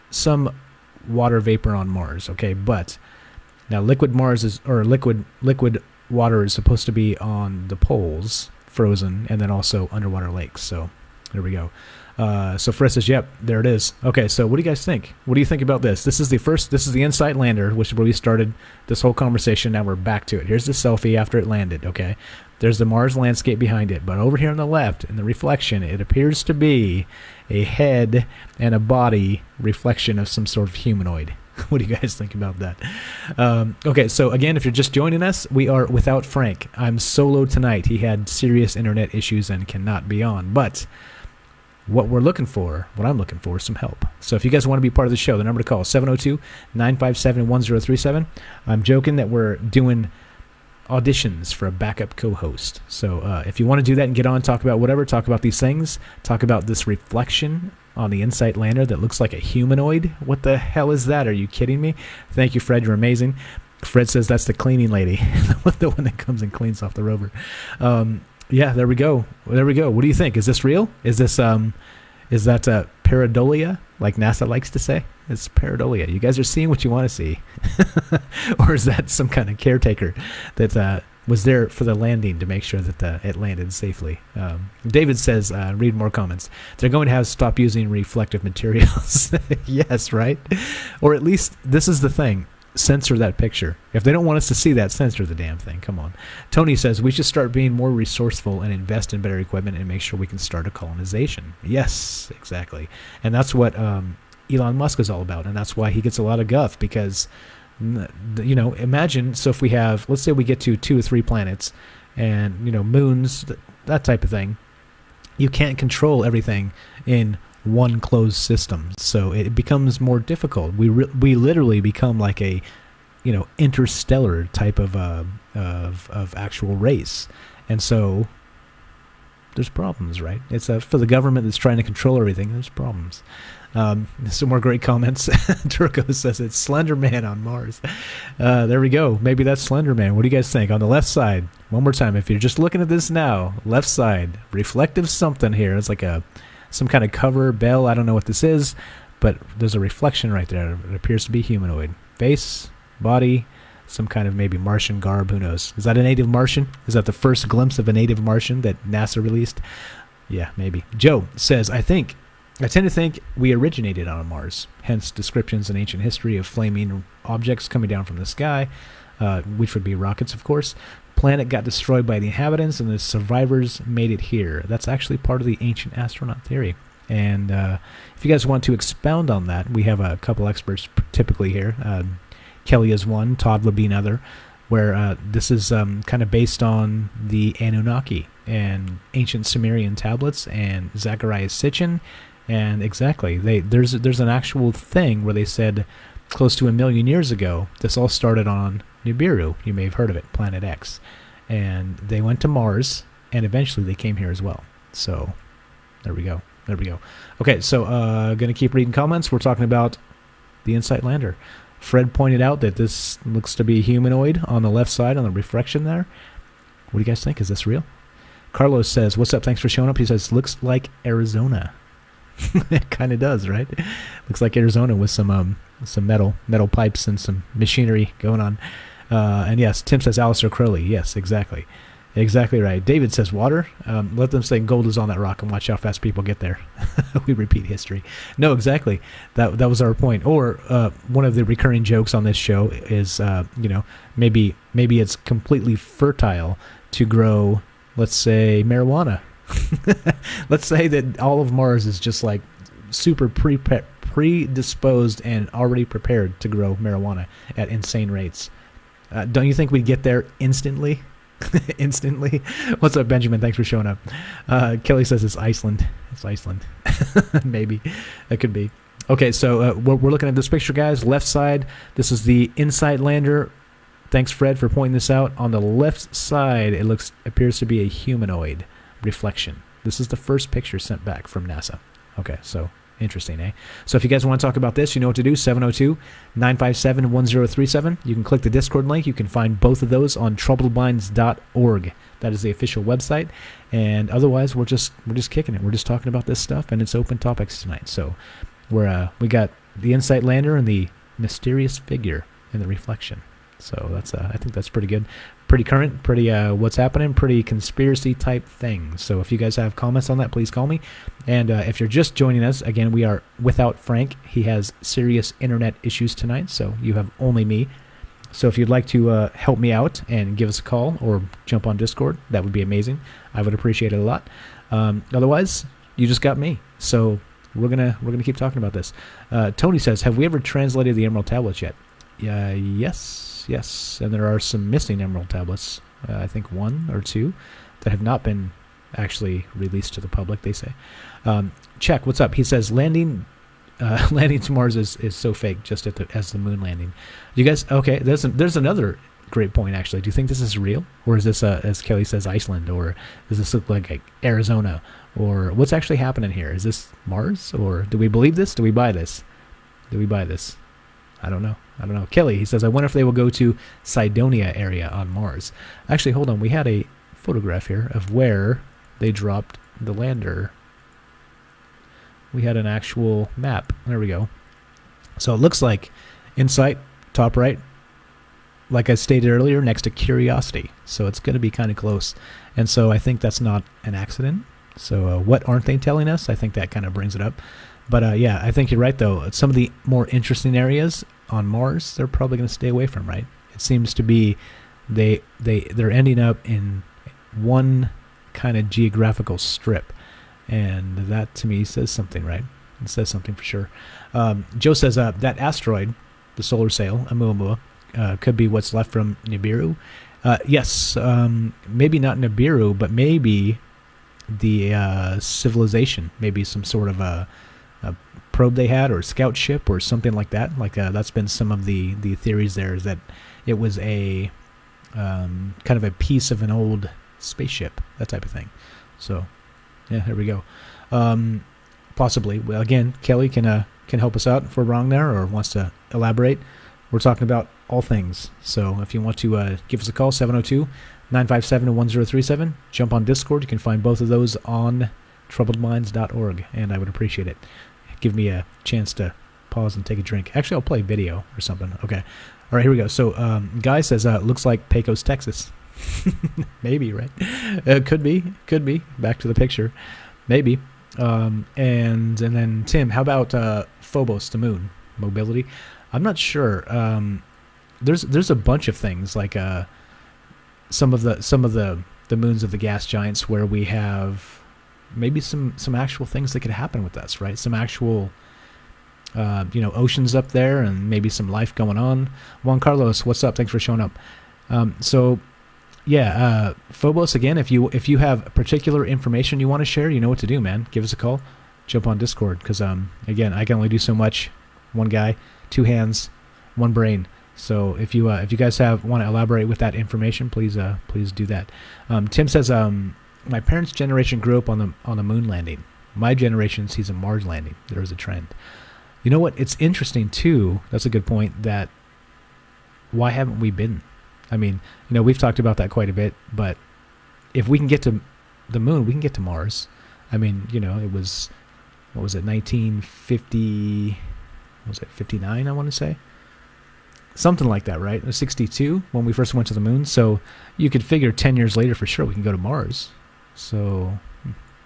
S8: some water vapor on Mars, okay, but now liquid water is supposed to be on the poles, frozen, and then also underwater lakes. So there we go. So Fred says, yep, there it is. Okay, so what do you guys think? What do you think about this? This is the InSight lander, which is where we started this whole conversation. Now we're back to it. Here's the selfie after it landed, okay? There's the Mars landscape behind it. But over here on the left, in the reflection, it appears to be a head and a body reflection of some sort of humanoid. What do you guys think about that? Okay, so again, if you're just joining us, we are without Frank. I'm solo tonight. He had serious internet issues and cannot be on. But what I'm looking for is some help. So if you guys want to be part of the show, the number to call is 702-957-1037. I'm joking that we're doing auditions for a backup co-host. So if you want to do that and get on, talk about whatever, talk about these things, talk about this reflection on the InSight lander that looks like a humanoid. What the hell is that? Are you kidding me? Thank you, Fred. You're amazing. Fred says that's the cleaning lady, the one that comes and cleans off the rover. Yeah, there we go. There we go. What do you think? Is this real? Is this is that pareidolia, like NASA likes to say? It's pareidolia. You guys are seeing what you want to see. Or is that some kind of caretaker that was there for the landing to make sure that it landed safely? David says, read more comments. They're going to have to stop using reflective materials. Yes, right? Or at least, this is the thing. Censor that picture. If they don't want us to see that, censor the damn thing. Come on. Tony says we should start being more resourceful and invest in better equipment and make sure we can start a colonization. Yes, exactly. And that's what Elon Musk is all about, and that's why he gets a lot of guff, because, you know, imagine, so if we have, let's say we get to 2 or 3 planets and, you know, moons, that type of thing, you can't control everything in one closed system, so it becomes more difficult. We literally become like a, you know, interstellar type of actual race, and so there's problems, right? It's for the government that's trying to control everything. There's problems. Some more great comments. Turco says it's Slender Man on Mars. There we go. Maybe that's Slender Man. What do you guys think? On the left side, one more time, if you're just looking at this now, left side, reflective something here. It's like some kind of cover, bell. I don't know what this is, but there's a reflection right there. It appears to be humanoid. Face, body, some kind of maybe Martian garb. Who knows? Is that a native Martian? Is that the first glimpse of a native Martian that NASA released? Yeah, maybe. Joe says, I tend to think we originated on Mars, hence descriptions in ancient history of flaming objects coming down from the sky, which would be rockets, of course. Planet got destroyed by the inhabitants, and the survivors made it here. That's actually part of the ancient astronaut theory. And if you guys want to expound on that, we have a couple experts typically here. Kelly is one, Todd would be another, where this is kind of based on the Anunnaki and ancient Sumerian tablets and Zechariah Sitchin. And exactly, there's an actual thing where they said close to 1 million years ago, this all started on Nibiru. You may have heard of it, Planet X. And they went to Mars, and eventually they came here as well. So there we go. There we go. Okay, so going to keep reading comments. We're talking about the InSight lander. Fred pointed out that this looks to be humanoid on the left side on the reflection there. What do you guys think? Is this real? Carlos says, what's up? Thanks for showing up. He says, looks like Arizona. It kind of does, right? Looks like Arizona with some metal pipes and some machinery going on. And yes, Tim says Aleister Crowley. Yes, exactly. Exactly right. David says water. Let them say gold is on that rock and watch how fast people get there. We repeat history. No, exactly. That was our point. Or one of the recurring jokes on this show is, you know, maybe it's completely fertile to grow, let's say, marijuana. Let's say that all of Mars is just like super predisposed and already prepared to grow marijuana at insane rates. Don't you think we'd get there instantly? Instantly. What's up, Benjamin? Thanks for showing up. Kelly says it's Iceland. It's Iceland. Maybe. That could be. Okay, so we're looking at this picture, guys. Left side, this is the InSight lander. Thanks, Fred, for pointing this out. On the left side, it appears to be a humanoid reflection. This is the first picture sent back from NASA. Okay, so interesting, eh? So if you guys want to talk about this, you know what to do. 702-957-1037. You can click the Discord link. You can find both of those on troubledminds.org. That is the official website. And otherwise, we're just kicking it. We're just talking about this stuff, and it's open topics tonight. So we got the InSight lander and the mysterious figure in the reflection. So that's I think that's pretty good. pretty current, pretty what's happening, pretty conspiracy type thing. So if you guys have comments on that, please call me. And if you're just joining us, again, we are without Frank. He has serious internet issues tonight, so you have only me. So if you'd like to help me out and give us a call or jump on Discord, that would be amazing. I would appreciate it a lot. Otherwise, you just got me. So we're gonna keep talking about this. Tony says, have we ever translated the Emerald Tablets yet? Yes. And there are some missing Emerald Tablets. I think 1 or 2 that have not been actually released to the public, they say. Check, what's up? He says, landing to Mars is so fake, just as the moon landing. You guys, okay, there's another great point, actually. Do you think this is real? Or is this, as Kelly says, Iceland? Or does this look like Arizona? Or what's actually happening here? Is this Mars? Or do we believe this? Do we buy this? I don't know. Kelly, he says, I wonder if they will go to Cydonia area on Mars. Actually, hold on. We had a photograph here of where they dropped the lander. We had an actual map. There we go. So it looks like Insight, top right, like I stated earlier, next to Curiosity. So it's going to be kind of close. And so I think that's not an accident. So what aren't they telling us? I think that kind of brings it up. But yeah, I think you're right, though. Some of the more interesting areas on Mars, they're probably going to stay away from, right? It seems to be they're ending up in one kind of geographical strip. And that, to me, says something, right? It says something for sure. Joe says that asteroid, the solar sail, Oumuamua, could be what's left from Nibiru. Yes, maybe not Nibiru, but maybe the civilization, maybe some sort of a probe they had, or scout ship, or something like that. Like that's been some of the theories there, is that it was a kind of a piece of an old spaceship, that type of thing. So yeah, there we go. Possibly. Well, again, Kelly can help us out if we're wrong there, or wants to elaborate. We're talking about all things. So if you want to give us a call, 702-957-1037. Jump on Discord. You can find both of those on troubledminds.org, and I would appreciate it. Give me a chance to pause and take a drink. Actually, I'll play video or something. Okay. All right, here we go. So Guy says, looks like Pecos, Texas. Maybe, right? Could be. Back to the picture. Maybe. And then Tim, how about Phobos, the moon? Mobility? I'm not sure. There's a bunch of things, like some of the moons of the gas giants, where we have maybe some actual things that could happen with us, right? Some actual oceans up there, and maybe some life going on. Juan Carlos, what's up? Thanks for showing up. So yeah, Phobos, again, if you have particular information you want to share, you know what to do, man. Give us a call. Jump on Discord, because again, I can only do so much. One guy, 2 hands, 1 brain. So if you guys want to elaborate with that information, please do that. Tim says, my parents' generation grew up on the moon landing. My generation sees a Mars landing. There is a trend. You know what? It's interesting too. That's a good point. That why haven't we been? I mean, we've talked about that quite a bit. But if we can get to the moon, we can get to Mars. I mean, it was, what was it, 1950? Was it 59? I want to say. Something like that, right? 62 when we first went to the moon. So you could figure 10 years later for sure we can go to Mars. So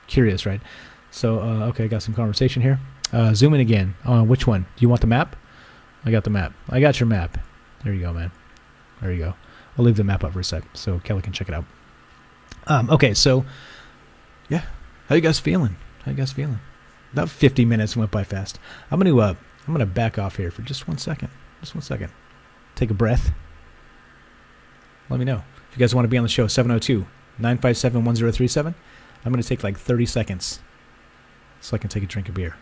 S8: curious, right? So okay, I got some conversation here. Zoom in again. Which one? Do you want the map? I got the map. I got your map. There you go, man. There you go. I'll leave the map up for a sec so Kelly can check it out. Okay, so yeah, how you guys feeling? About 50 minutes went by fast. I'm gonna back off here for just 1 second. Just 1 second. Take a breath. Let me know if you guys want to be on the show. 702-957-1037. I'm going to take like 30 seconds so I can take a drink of beer.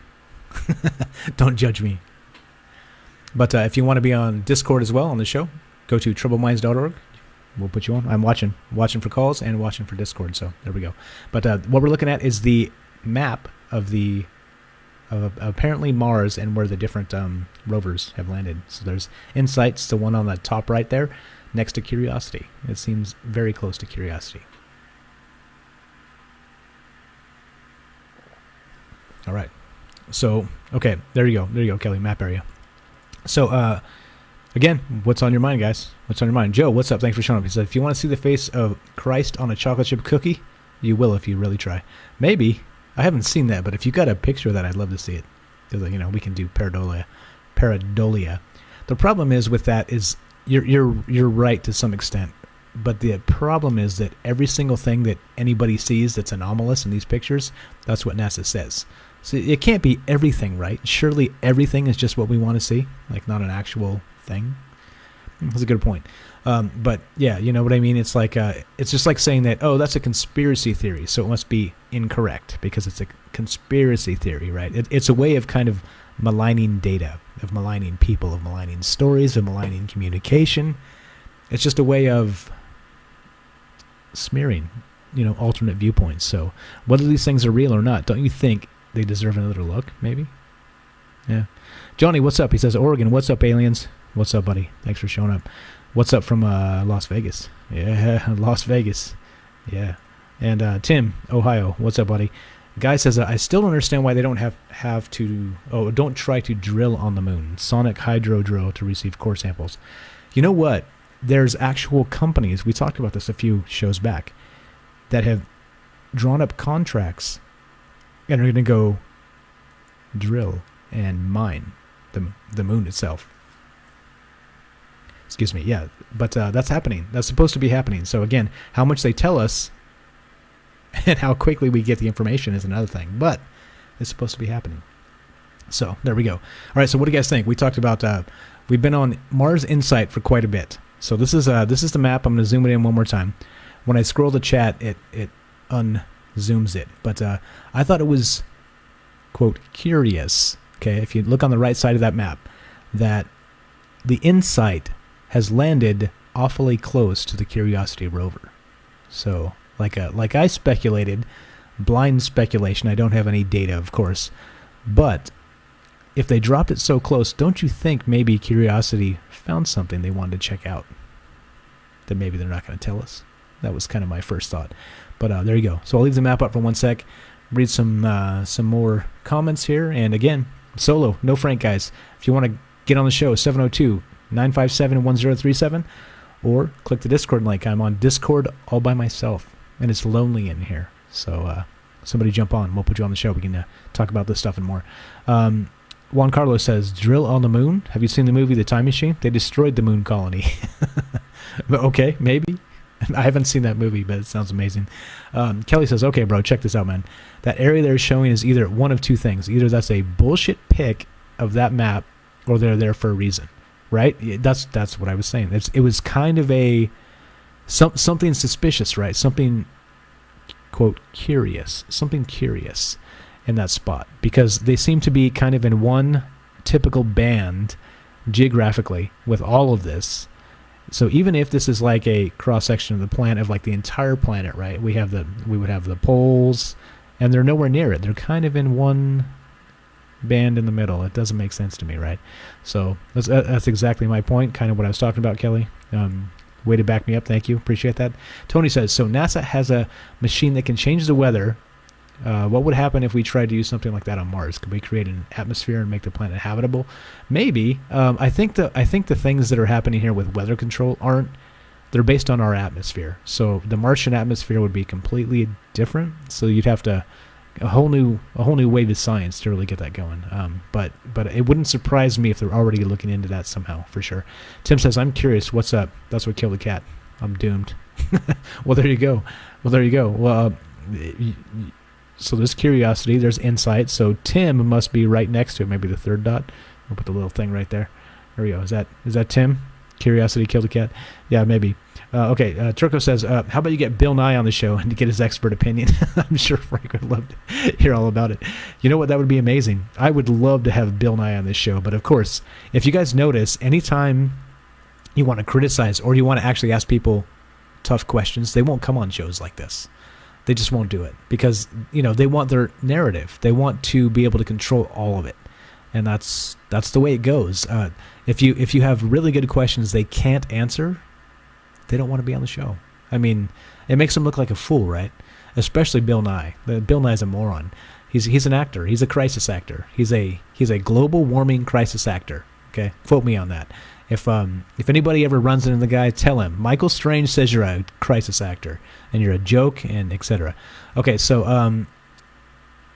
S8: Don't judge me. But if you want to be on Discord as well on the show, go to troubleminds.org. We'll put you on. I'm watching for calls and watching for Discord. So there we go. But what we're looking at is the map of apparently Mars and where the different rovers have landed. So there's Insight's the one on the top right there, next to Curiosity. It seems very close to Curiosity. All right. So okay, there you go, Kelly. Map area. So Again, what's on your mind, guys? What's on your mind? Joe, what's up? Thanks for showing up. He said, if you want to see the face of Christ on a chocolate chip cookie, you will if you really try. Maybe. I haven't seen that, but if you got a picture of that, I'd love to see it. Because, we can do pareidolia. The problem is with that is you're right to some extent. But the problem is that every single thing that anybody sees that's anomalous in these pictures, that's what NASA says. So it can't be everything, right? Surely everything is just what we want to see, like not an actual thing. That's a good point. But yeah, you know what I mean? It's like it's just like saying that, oh, that's a conspiracy theory, so it must be incorrect because it's a conspiracy theory, right? It's a way of kind of maligning data, of maligning people, of maligning stories, of maligning communication. It's just a way of smearing, alternate viewpoints. So whether these things are real or not, don't you think they deserve another look, maybe? Yeah. Johnny, what's up? He says, Oregon, what's up, aliens? What's up, buddy? Thanks for showing up. What's up from Las Vegas? Yeah, Las Vegas. Yeah. And Tim, Ohio, what's up, buddy? Guy says, I still don't understand why they don't don't try to drill on the moon. Sonic hydro drill to receive core samples. You know what? There's actual companies, we talked about this a few shows back, that have drawn up contracts and are going to go drill and mine the moon itself. Excuse me, yeah. But that's happening. That's supposed to be happening. So again, how much they tell us and how quickly we get the information is another thing. But it's supposed to be happening. So there we go. All right, so what do you guys think? We talked about, we've been on Mars Insight for quite a bit. So this is the map. I'm going to zoom it in one more time. When I scroll the chat, it unzooms it. But I thought it was, quote, curious, okay, if you look on the right side of that map, that the InSight has landed awfully close to the Curiosity rover. So, like I speculated, blind speculation, I don't have any data, of course, but if they dropped it so close, don't you think maybe Curiosity found something they wanted to check out that maybe they're not going to tell us? That was kind of my first thought. But there you go. So I'll leave the map up for 1 sec, read some more comments here, and again, solo, no Frank, guys. If you want to get on the show, 702-957-1037, or click the Discord link. I'm on Discord all by myself, and it's lonely in here. So somebody jump on. We'll put you on the show. We can talk about this stuff and more. Juan Carlos says, drill on the moon? Have you seen the movie The Time Machine? They destroyed the moon colony. Okay, maybe. I haven't seen that movie, but it sounds amazing. Kelly says, okay, bro, check this out, man. That area they're showing is either one of two things. Either that's a bullshit pic of that map, or they're there for a reason, right? That's what I was saying. It was kind of something suspicious, right? Something, quote, curious. Something curious in that spot. Because they seem to be kind of in one typical band geographically with all of this. So even if this is like a cross-section of the planet, of like the entire planet, right? We would have the poles, and they're nowhere near it. They're kind of in one band in the middle. It doesn't make sense to me, right? So that's exactly my point, kind of what I was talking about, Kelly. Way to back me up. Thank you. Appreciate that. Tony says, so NASA has a machine that can change the weather. What would happen if we tried to use something like that on Mars? Could we create an atmosphere and make the planet habitable? Maybe. I think the things that are happening here with weather control they're based on our atmosphere. So the Martian atmosphere would be completely different. So you'd have to a whole new wave of science to really get that going. But it wouldn't surprise me if they're already looking into that somehow, for sure. Tim says, I'm curious, what's up? That's what killed the cat. I'm doomed. Well, there you go. Well, so there's Curiosity, there's InSight, so Tim must be right next to it, maybe the third dot. We'll put the little thing right there. There we go. Is that Tim? Curiosity killed a cat? Yeah, maybe. Okay, Turco says, how about you get Bill Nye on the show and to get his expert opinion? I'm sure Frank would love to hear all about it. You know what? That would be amazing. I would love to have Bill Nye on this show, but of course, if you guys notice, anytime you want to criticize or you want to actually ask people tough questions, they won't come on shows like this. They just won't do it because, they want their narrative. They want to be able to control all of it. And that's the way it goes. If you have really good questions they can't answer, they don't want to be on the show. I mean, it makes them look like a fool, right? Especially Bill Nye. Bill Nye's a moron. He's an actor. He's a crisis actor. He's a global warming crisis actor. Okay, quote me on that. If anybody ever runs into the guy, tell him Michael Strange says you're a crisis actor and you're a joke and etc. Okay, so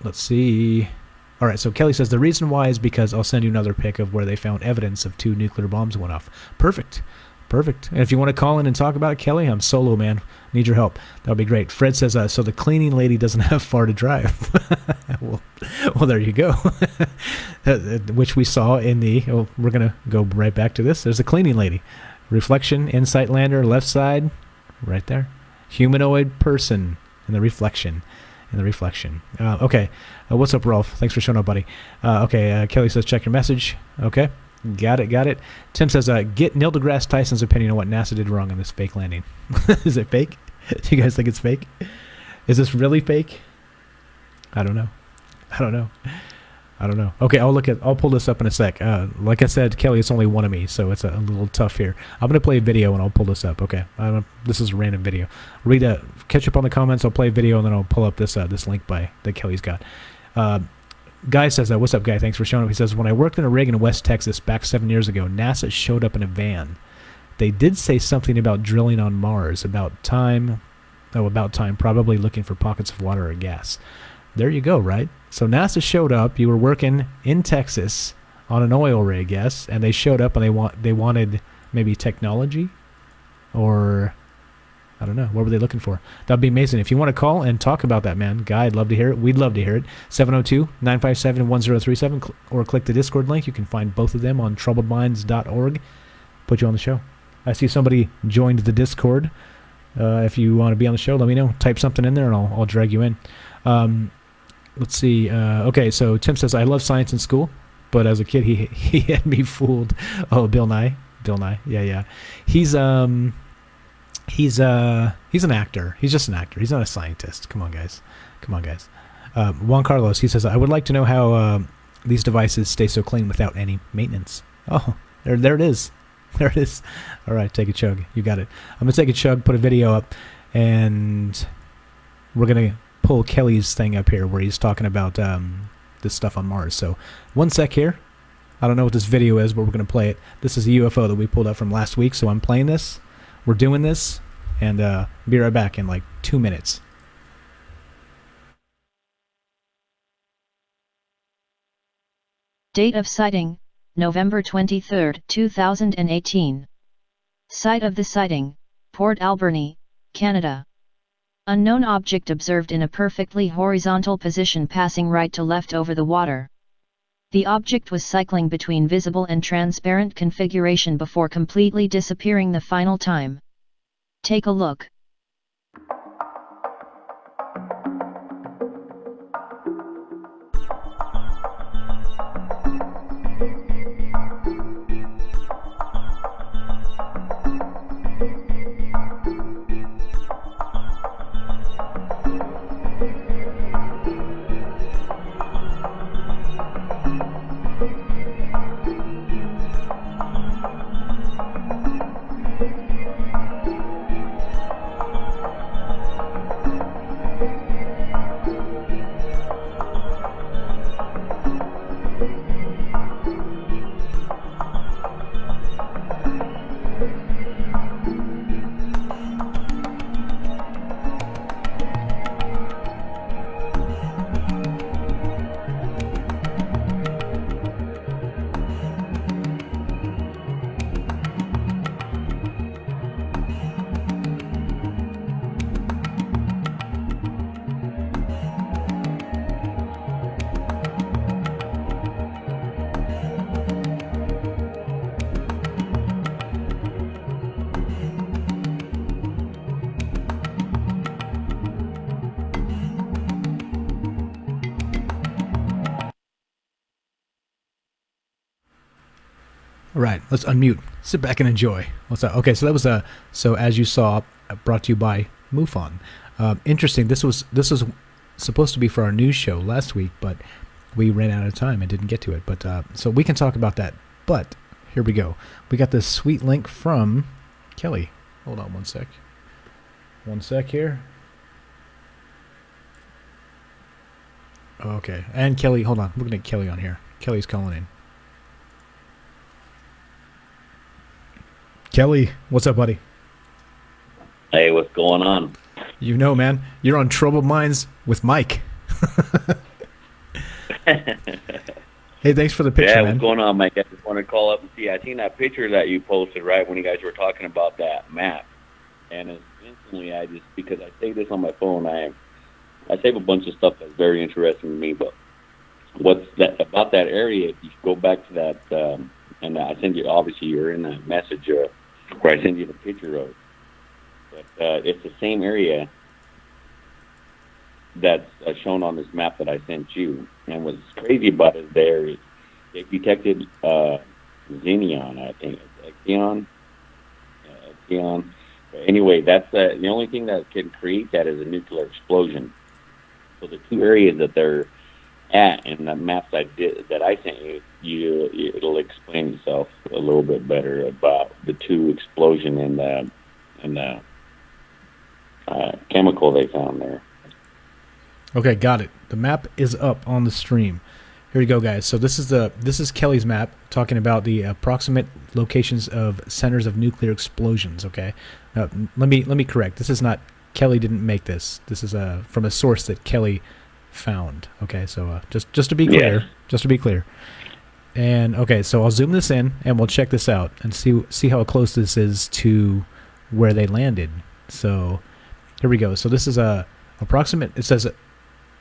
S8: let's see. All right, so Kelly says the reason why is because I'll send you another pic of where they found evidence of 2 nuclear bombs went off. Perfect. And if you want to call in and talk about it, Kelly, I'm solo, man. Need your help. That would be great. Fred says, so the cleaning lady doesn't have far to drive. well, there you go. Which we saw in the, we're going to go right back to this. There's a cleaning lady. Reflection, Insight lander, left side, right there. Humanoid person in the reflection. Okay. What's up, Rolf? Thanks for showing up, buddy. Okay. Kelly says, check your message. Okay. Got it. Tim says, get Neil deGrasse Tyson's opinion on what NASA did wrong on this fake landing. Is it fake? Do you guys think it's fake? Is this really fake? I don't know. Okay, I'll pull this up in a sec. Like I said, Kelly, it's only one of me, so it's a little tough here. I'm going to play a video and I'll pull this up, okay? This is a random video. Catch up on the comments, I'll play a video, and then I'll pull up this link that Kelly's got. Guy says, what's up, Guy? Thanks for showing up. He says, when I worked in a rig in West Texas back 7 years ago, NASA showed up in a van. They did say something about drilling on Mars, about time, probably looking for pockets of water or gas. There you go, right? So NASA showed up. You were working in Texas on an oil rig, yes, and they showed up and they wanted maybe technology, or I don't know. What were they looking for? That'd be amazing. If you want to call and talk about that, man, Guy, I'd love to hear it. We'd love to hear it. 702-957-1037, or click the Discord link. You can find both of them on troubledminds.org. Put you on the show. I see somebody joined the Discord. If you want to be on the show, let me know. Type something in there and I'll drag you in. Let's see. Okay, so Tim says, I love science in school, but as a kid he had me fooled. Oh, Bill Nye. Yeah. He's an actor. He's just an actor. He's not a scientist. Come on, guys. Juan Carlos, he says, I would like to know how these devices stay so clean without any maintenance. Oh, there it is. There it is. All right, take a chug. You got it. I'm going to take a chug, put a video up, and we're going to pull Kelly's thing up here where he's talking about this stuff on Mars. So, one sec here. I don't know what this video is, but we're going to play it. This is a UFO that we pulled up from last week, so I'm playing this. We're doing this, and be right back in like 2 minutes.
S11: Date of sighting, November 23, 2018. Site of the sighting, Port Alberni, Canada. Unknown object observed in a perfectly horizontal position passing right to left over the water. The object was cycling between visible and transparent configuration before completely disappearing the final time. Take a look.
S8: All right, let's unmute. Sit back and enjoy. What's up? Okay, so that was so as you saw, brought to you by MUFON. Interesting. This was supposed to be for our news show last week, but we ran out of time and didn't get to it. But so we can talk about that. But here we go. We got this sweet link from Kelly. Hold on one sec. One sec here. Okay, and Kelly, hold on. We're gonna get Kelly on here. Kelly's calling in. Kelly, what's up, buddy?
S12: Hey, what's going on?
S8: You know, man, you're on Troubled Minds with Mike. Hey, thanks for the picture, man.
S12: What's going on, Mike? I just wanted to call up and see. I seen that picture that you posted right when you guys were talking about that map, and instantly because I saved this on my phone, I save a bunch of stuff that's very interesting to me. But what's that about that area? If you go back to that, and I send you, obviously you're in that message where I send you the picture of, but it's the same area that's shown on this map that I sent you. And what's crazy about it there is they detected xenon, I think. Xenon? Xenon. But anyway, that's the only thing that can create that is a nuclear explosion. So the two areas that they're at in the maps that I sent you, it'll explain itself a little bit better about the two explosion and the chemical they found there.
S8: Okay, got it. The map is up on the stream. Here we go, guys. So this is Kelly's map talking about the approximate locations of centers of nuclear explosions. Okay, now, let me correct. This is not Kelly didn't make this. This is from a source that Kelly found. Okay, so just to be clear, And okay, so I'll zoom this in and we'll check this out and see how close this is to where they landed. So here we go. So this is a approximate. It says.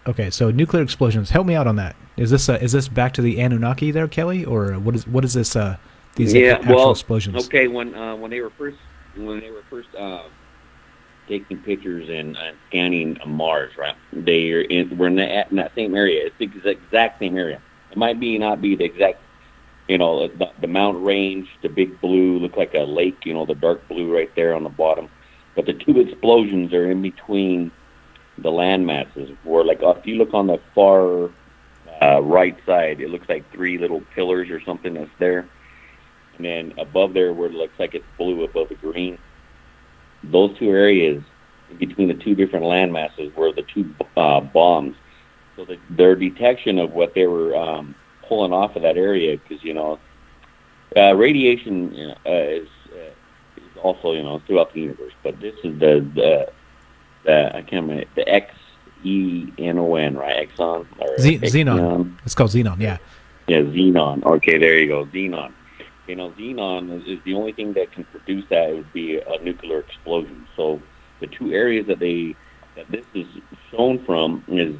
S8: Okay, so nuclear explosions. Help me out on that. Is this back to the Anunnaki there, Kelly, or what is this? These actual explosions.
S12: Okay, when they were first taking pictures and scanning Mars, right? We're in that same area. It's the exact same area. It might not be the exact, the mountain range, the big blue, look like a lake, the dark blue right there on the bottom. But the two explosions are in between the land masses, where if you look on the far right side, it looks like three little pillars or something that's there, and then above there where it looks like it's blue above the green, those two areas in between the two different land masses were the two bombs. So their detection of what they were pulling off of that area, because radiation is also throughout the universe, but this is I can't remember, the Xenon, right? Exxon? Or
S8: Xenon. It's called Xenon, yeah.
S12: Yeah, Xenon. Okay, there you go, Xenon. Xenon is the only thing that can produce that. It would be a nuclear explosion. So the two areas that this is shown from is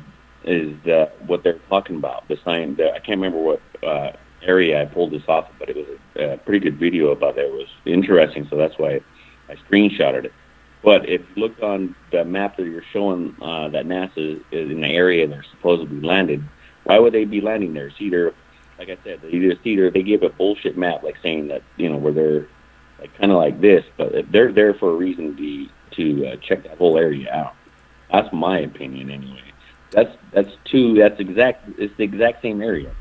S12: what they're talking about. The sign. I can't remember what area I pulled this off of, but it was a pretty good video about that. It was interesting, so that's why I screenshotted it. But if you look on the map that you're showing that NASA is in the area they're supposedly landed, why would they be landing there? It's either, like I said, they give a bullshit map, like saying that, where they're kind of like this, but they're there for a reason to check that whole area out. That's my opinion anyway. It's the exact same area.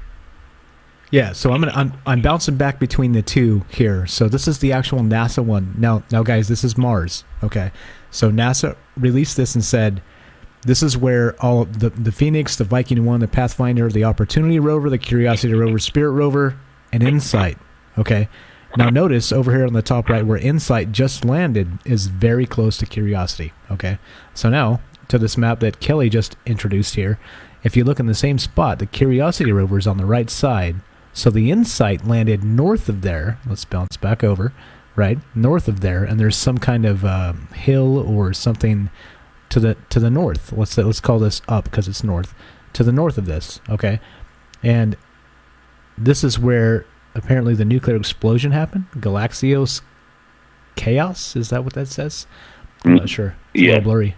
S8: Yeah, so I'm bouncing back between the two here. So this is the actual NASA one. Now guys, this is Mars. Okay, so NASA released this and said this is where all of the Phoenix, the Viking 1, the Pathfinder, the Opportunity rover, the Curiosity rover, Spirit rover, and InSight. Okay, now notice over here on the top right where InSight just landed is very close to Curiosity. Okay, so now to this map that Kelly just introduced here, if you look in the same spot, the Curiosity rover is on the right side. So the InSight landed north of there. Let's bounce back over, right? North of there, and there's some kind of hill or something to the north. Let's call this up because it's north. To the north of this, okay? And this is where apparently the nuclear explosion happened. Galaxios Chaos, is that what that says? I'm not sure. It's a little blurry.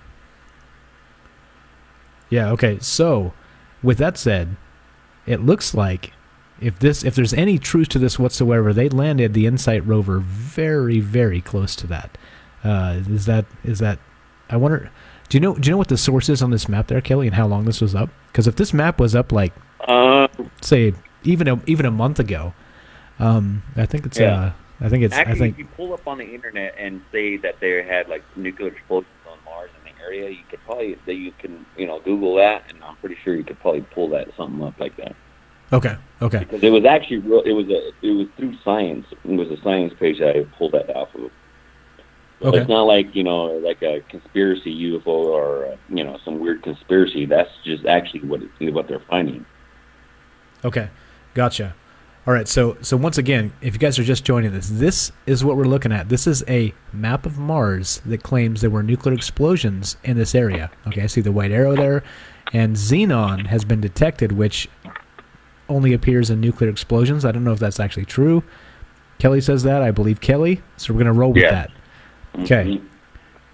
S8: Yeah, okay. So, with that said, it looks like if there's any truth to this whatsoever, they landed the InSight rover very, very close to that. Is that? I wonder. Do you know what the source is on this map there, Kelly, and how long this was up? Because if this map was up like, say, even a month ago, I think it's.
S12: Yeah.
S8: Actually,
S12: if you pull up on the internet and say that they had like nuclear explosions on Mars in the area, you could probably Google that, and I'm pretty sure you could probably pull something up like that.
S8: Okay.
S12: Because it was actually it was through science. It was a science page that I pulled that off of. So
S8: Okay.
S12: It's not like like a conspiracy UFO or some weird conspiracy. That's just actually what they're finding.
S8: Okay, gotcha. All right, so once again, if you guys are just joining us, this is what we're looking at. This is a map of Mars that claims there were nuclear explosions in this area. Okay, I see the white arrow there, and xenon has been detected, which only appears in nuclear explosions. I don't know if that's actually true. Kelly says that. I believe Kelly, so we're going to roll with that. Okay,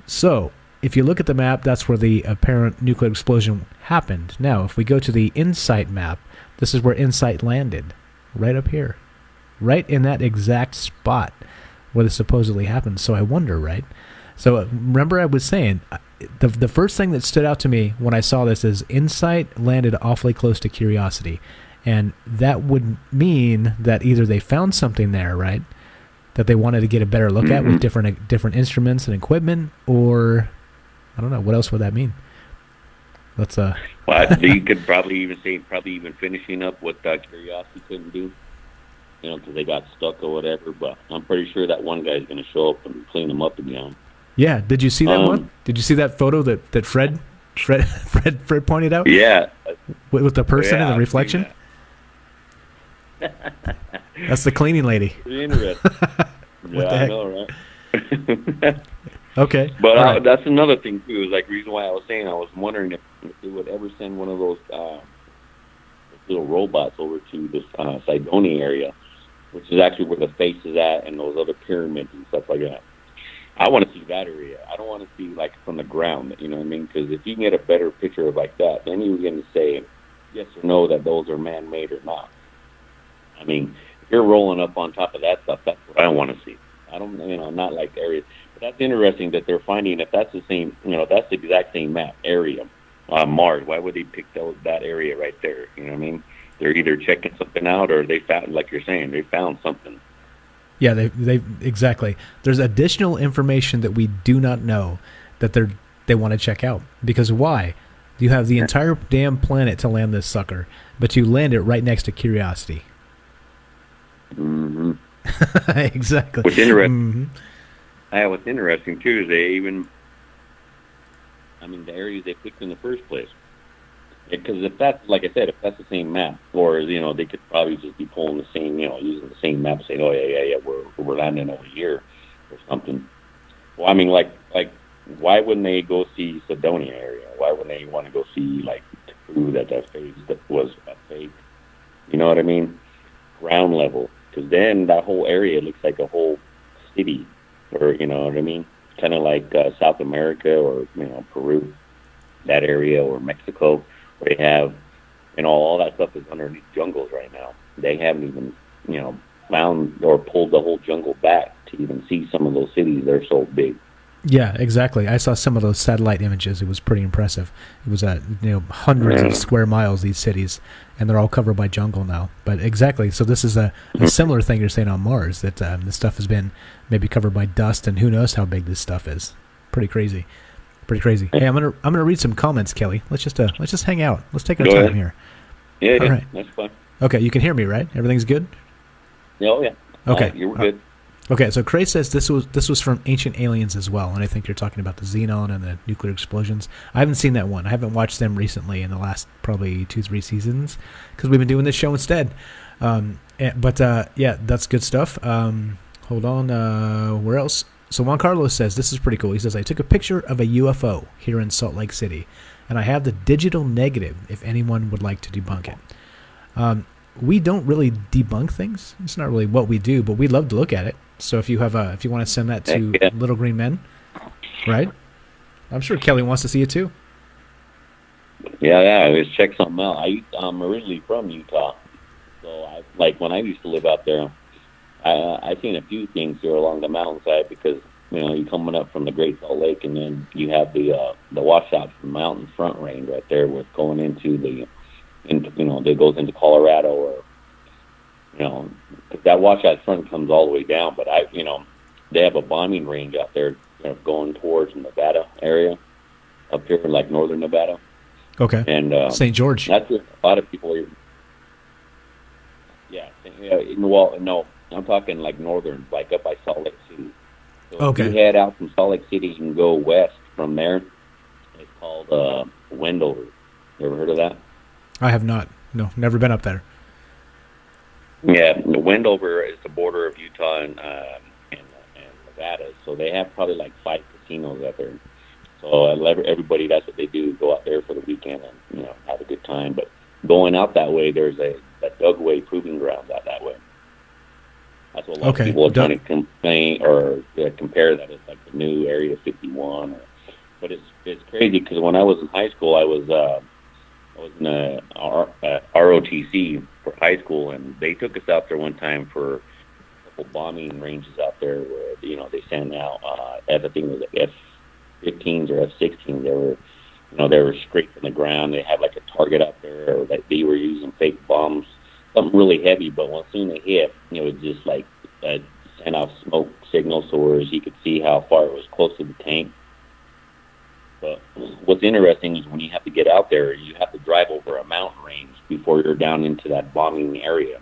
S8: so if you look at the map, that's where the apparent nuclear explosion happened. Now, if we go to the InSight map, this is where InSight landed. Right up here. Right in that exact spot where this supposedly happened. So I wonder, right? So remember I was saying, the first thing that stood out to me when I saw this is InSight landed awfully close to Curiosity. And that would mean that either they found something there, right? That they wanted to get a better look at with different instruments and equipment, or I don't know, what else would that mean? Let's
S12: Well, you could probably even finishing up what Curiosity couldn't do, because they got stuck or whatever. But I'm pretty sure that one guy's going to show up and clean them up again.
S8: Yeah. Did you see that one? Did you see that photo that Fred pointed out?
S12: Yeah.
S8: With the person in the reflection. That's the cleaning lady.
S12: Pretty interesting.
S8: What the heck?
S12: I know, right?
S8: Okay.
S12: But
S8: right.
S12: That's another thing too. Is like reason why I was saying I was wondering if they would ever send one of those little robots over to this Cydonia area, which is actually where the face is at, and those other pyramids and stuff like that. I want to see that area. I don't want to see like from the ground. You know what I mean? Because if you can get a better picture of like that, then you're going to say yes or no that those are man-made or not. I mean, if you're rolling up on top of that stuff, that's what I want to see. I don't, not like areas. But that's interesting that they're finding if that's the same, that's the exact same map area on Mars. Why would they pick that area right there? You know what I mean? They're either checking something out or they found, like you're saying, they found something.
S8: Yeah, they exactly. There's additional information that we do not know that they want to check out. Because why? You have the entire damn planet to land this sucker, but you land it right next to Curiosity.
S12: Mm-hmm.
S8: Exactly.
S12: What's interesting, what's interesting too is the areas they picked in the first place. Because if that's, like I said, if that's the same map, or they could probably just be pulling the same, using the same map, saying, "Oh yeah, we're landing over here," or something. Well, I mean, like, why wouldn't they go see Cydonia area? Why wouldn't they want to go see to prove that face that was a fake? You know what I mean? Ground level, because then that whole area looks like a whole city, or you know what I mean? Kind of like South America or Peru, that area, or Mexico. They have, all that stuff is underneath jungles right now. They haven't even, found or pulled the whole jungle back to even see some of those cities. They're so big.
S8: Yeah, exactly. I saw some of those satellite images. It was pretty impressive. It was hundreds of square miles, these cities, and they're all covered by jungle now. But exactly, so this is a similar thing you're saying on Mars, that this stuff has been maybe covered by dust, and who knows how big this stuff is. Pretty crazy. Hey, I'm gonna read some comments, Kelly. Let's just hang out. Let's take our time here.
S12: Yeah,
S8: all right.
S12: That's fine.
S8: Okay, you can hear me, right? Everything's good?
S12: Oh yeah.
S8: Okay,
S12: you're good.
S8: Okay, so Cray says this was from Ancient Aliens as well, and I think you're talking about the xenon and the nuclear explosions. I haven't seen that one. I haven't watched them recently in the last probably 2-3 seasons because we've been doing this show instead. But that's good stuff. Hold on, where else? So Juan Carlos says, this is pretty cool. He says, I took a picture of a UFO here in Salt Lake City, and I have the digital negative if anyone would like to debunk it. We don't really debunk things. It's not really what we do, but we love to look at it. So if you want to send that to Little Green Men, right? I'm sure Kelly wants to see it too.
S12: Yeah, let's check something out. I'm originally from Utah, so when I used to live out there, I've seen a few things here along the mountainside because, you're coming up from the Great Salt Lake, and then you have the washout from Mountain Front Range right there with going into that goes into Colorado, or, that washout front comes all the way down, but they have a bombing range out there going towards the Nevada area, up here in northern Nevada.
S8: Okay.
S12: And
S8: St. George.
S12: That's where a lot of people are. Yeah, well, no, I'm talking like northern, like up by Salt Lake City. So
S8: Okay.
S12: if you head out from Salt Lake City, you can go west from there. It's called Wendover. You ever heard of that?
S8: I have not. No, never been up there.
S12: Yeah, Wendover is the border of Utah and Nevada, so they have probably like 5 casinos out there. So everybody, that's what they do, go out there for the weekend and have a good time. But going out that way, there's a Dugway Proving Grounds out that way. That's what a lot of people are trying to complain or compare that. It's like the new Area 51. But it's crazy because when I was in high school, I was in a ROTC for high school, and they took us out there one time for a couple bombing ranges out there where they sent out I think it was F-15s or F-16s. They were straight from the ground. They had like a target out there, or that they were using fake bombs, something really heavy. But once soon they hit, it was just like sent off smoke signals, so as you could see how far it was close to the tank. But what's interesting is when you have to get out there, you have to drive over a mountain range before you're down into that bombing area.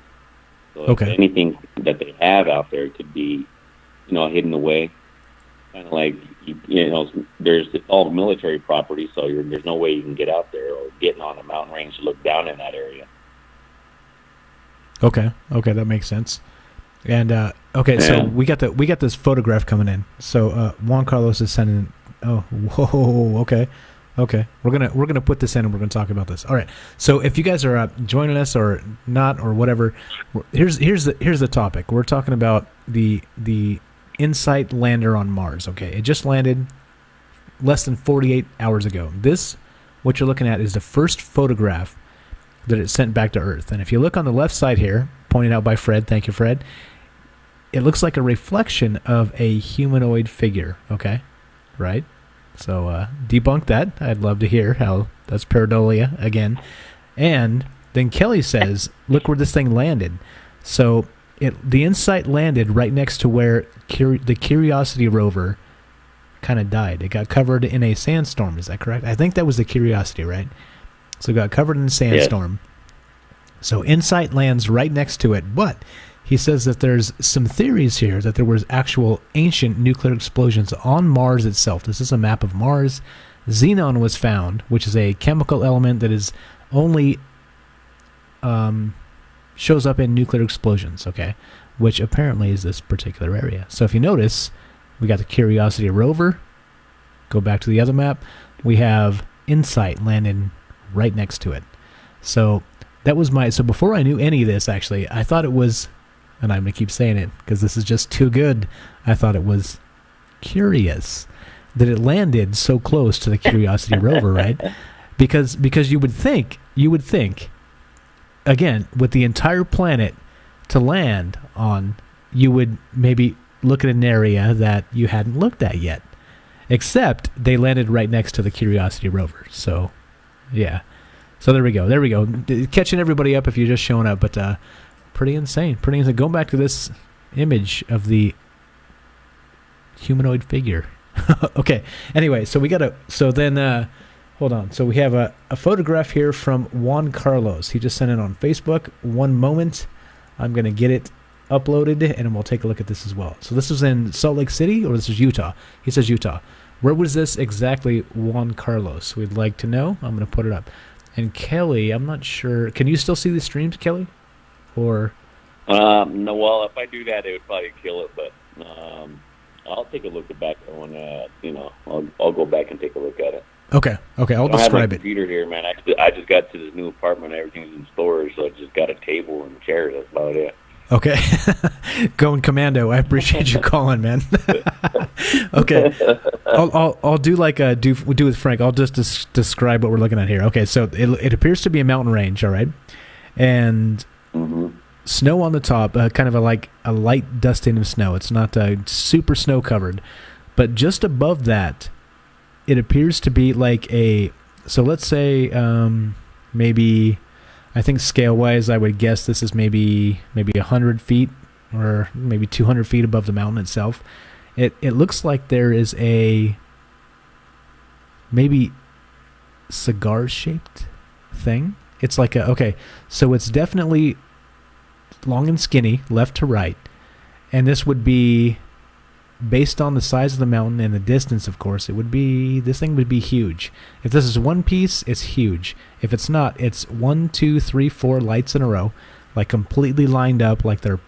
S12: So if anything that they have out there could be, hidden away. Kind of like, it's all military property, so there's no way you can get out there or getting on a mountain range to look down in that area.
S8: Okay, that makes sense. And so we got this photograph coming in. So Juan Carlos is sending. Oh, whoa, okay. We're gonna put this in and we're gonna talk about this. All right. So if you guys are joining us or not or whatever, here's the topic. We're talking about the InSight lander on Mars. Okay, it just landed less than 48 hours ago. This, what you're looking at, is the first photograph that it sent back to Earth. And if you look on the left side here, pointed out by Fred, thank you, Fred. It looks like a reflection of a humanoid figure. Okay. Right? So debunk that. I'd love to hear how that's pareidolia again. And then Kelly says, look where this thing landed. So the InSight landed right next to where the Curiosity rover kind of died. It got covered in a sandstorm. Is that correct? I think that was the Curiosity, right? So it got covered in a sandstorm. Yeah. So InSight lands right next to it, but he says that there's some theories here that there was actual ancient nuclear explosions on Mars itself. This is a map of Mars. Xenon was found, which is a chemical element that is only shows up in nuclear explosions, okay? Which apparently is this particular area. So if you notice, we got the Curiosity rover. Go back to the other map. We have InSight landing right next to it. So that was so before I knew any of this, actually, I thought it was, and I'm going to keep saying it because this is just too good, I thought it was curious that it landed so close to the Curiosity rover, right? Because you would think, again, with the entire planet to land on, you would maybe look at an area that you hadn't looked at yet. Except they landed right next to the Curiosity rover. So, yeah. So there we go. Catching everybody up if you're just showing up, but pretty insane. Going back to this image of the humanoid figure. Okay. Anyway, so hold on. So we have a photograph here from Juan Carlos. He just sent it on Facebook. One moment. I'm going to get it uploaded, and we'll take a look at this as well. So this was in Salt Lake City, or this is Utah? He says Utah. Where was this exactly, Juan Carlos? We'd like to know. I'm going to put it up. And Kelly, I'm not sure. Can you still see the streams, Kelly? Or
S12: no, well, if I do that, it would probably kill it, but I'll take a look back when, I'll go back and take a look at it.
S8: Okay, I'll describe it.
S12: I have my computer here, man. I just got to this new apartment. Everything's in storage, so I just got a table and chairs. That's about it.
S8: Okay. Going commando. I appreciate you calling, man. Okay. I'll do like do with Frank. I'll just describe what we're looking at here. Okay, so it appears to be a mountain range, all right? And snow on the top, kind of a light dusting of snow. It's not super snow covered. But just above that, it appears to be like so let's say maybe, I think scale-wise, I would guess this is maybe 100 feet or maybe 200 feet above the mountain itself. It looks like there is a maybe cigar-shaped thing. It's like so it's definitely long and skinny, left to right. And this would be, based on the size of the mountain and the distance, of course, this thing would be huge. If this is one piece, it's huge. If it's not, it's 1, 2, 3, 4 lights in a row, like completely lined up, like they're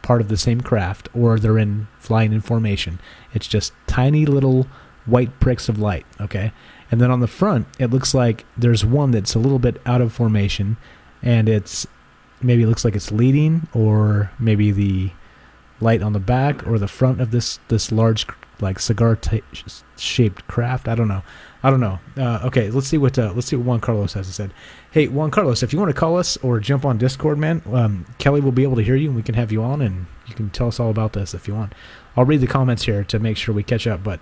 S8: part of the same craft, or they're flying in formation. It's just tiny little white pricks of light, okay? And then on the front, it looks like there's one that's a little bit out of formation, and maybe it looks like it's leading, or maybe the light on the back or the front of this large, like, cigar-shaped craft. I don't know. Okay, let's see what Juan Carlos has to say. Hey, Juan Carlos, if you want to call us or jump on Discord, man, Kelly will be able to hear you, and we can have you on, and you can tell us all about this if you want. I'll read the comments here to make sure we catch up. But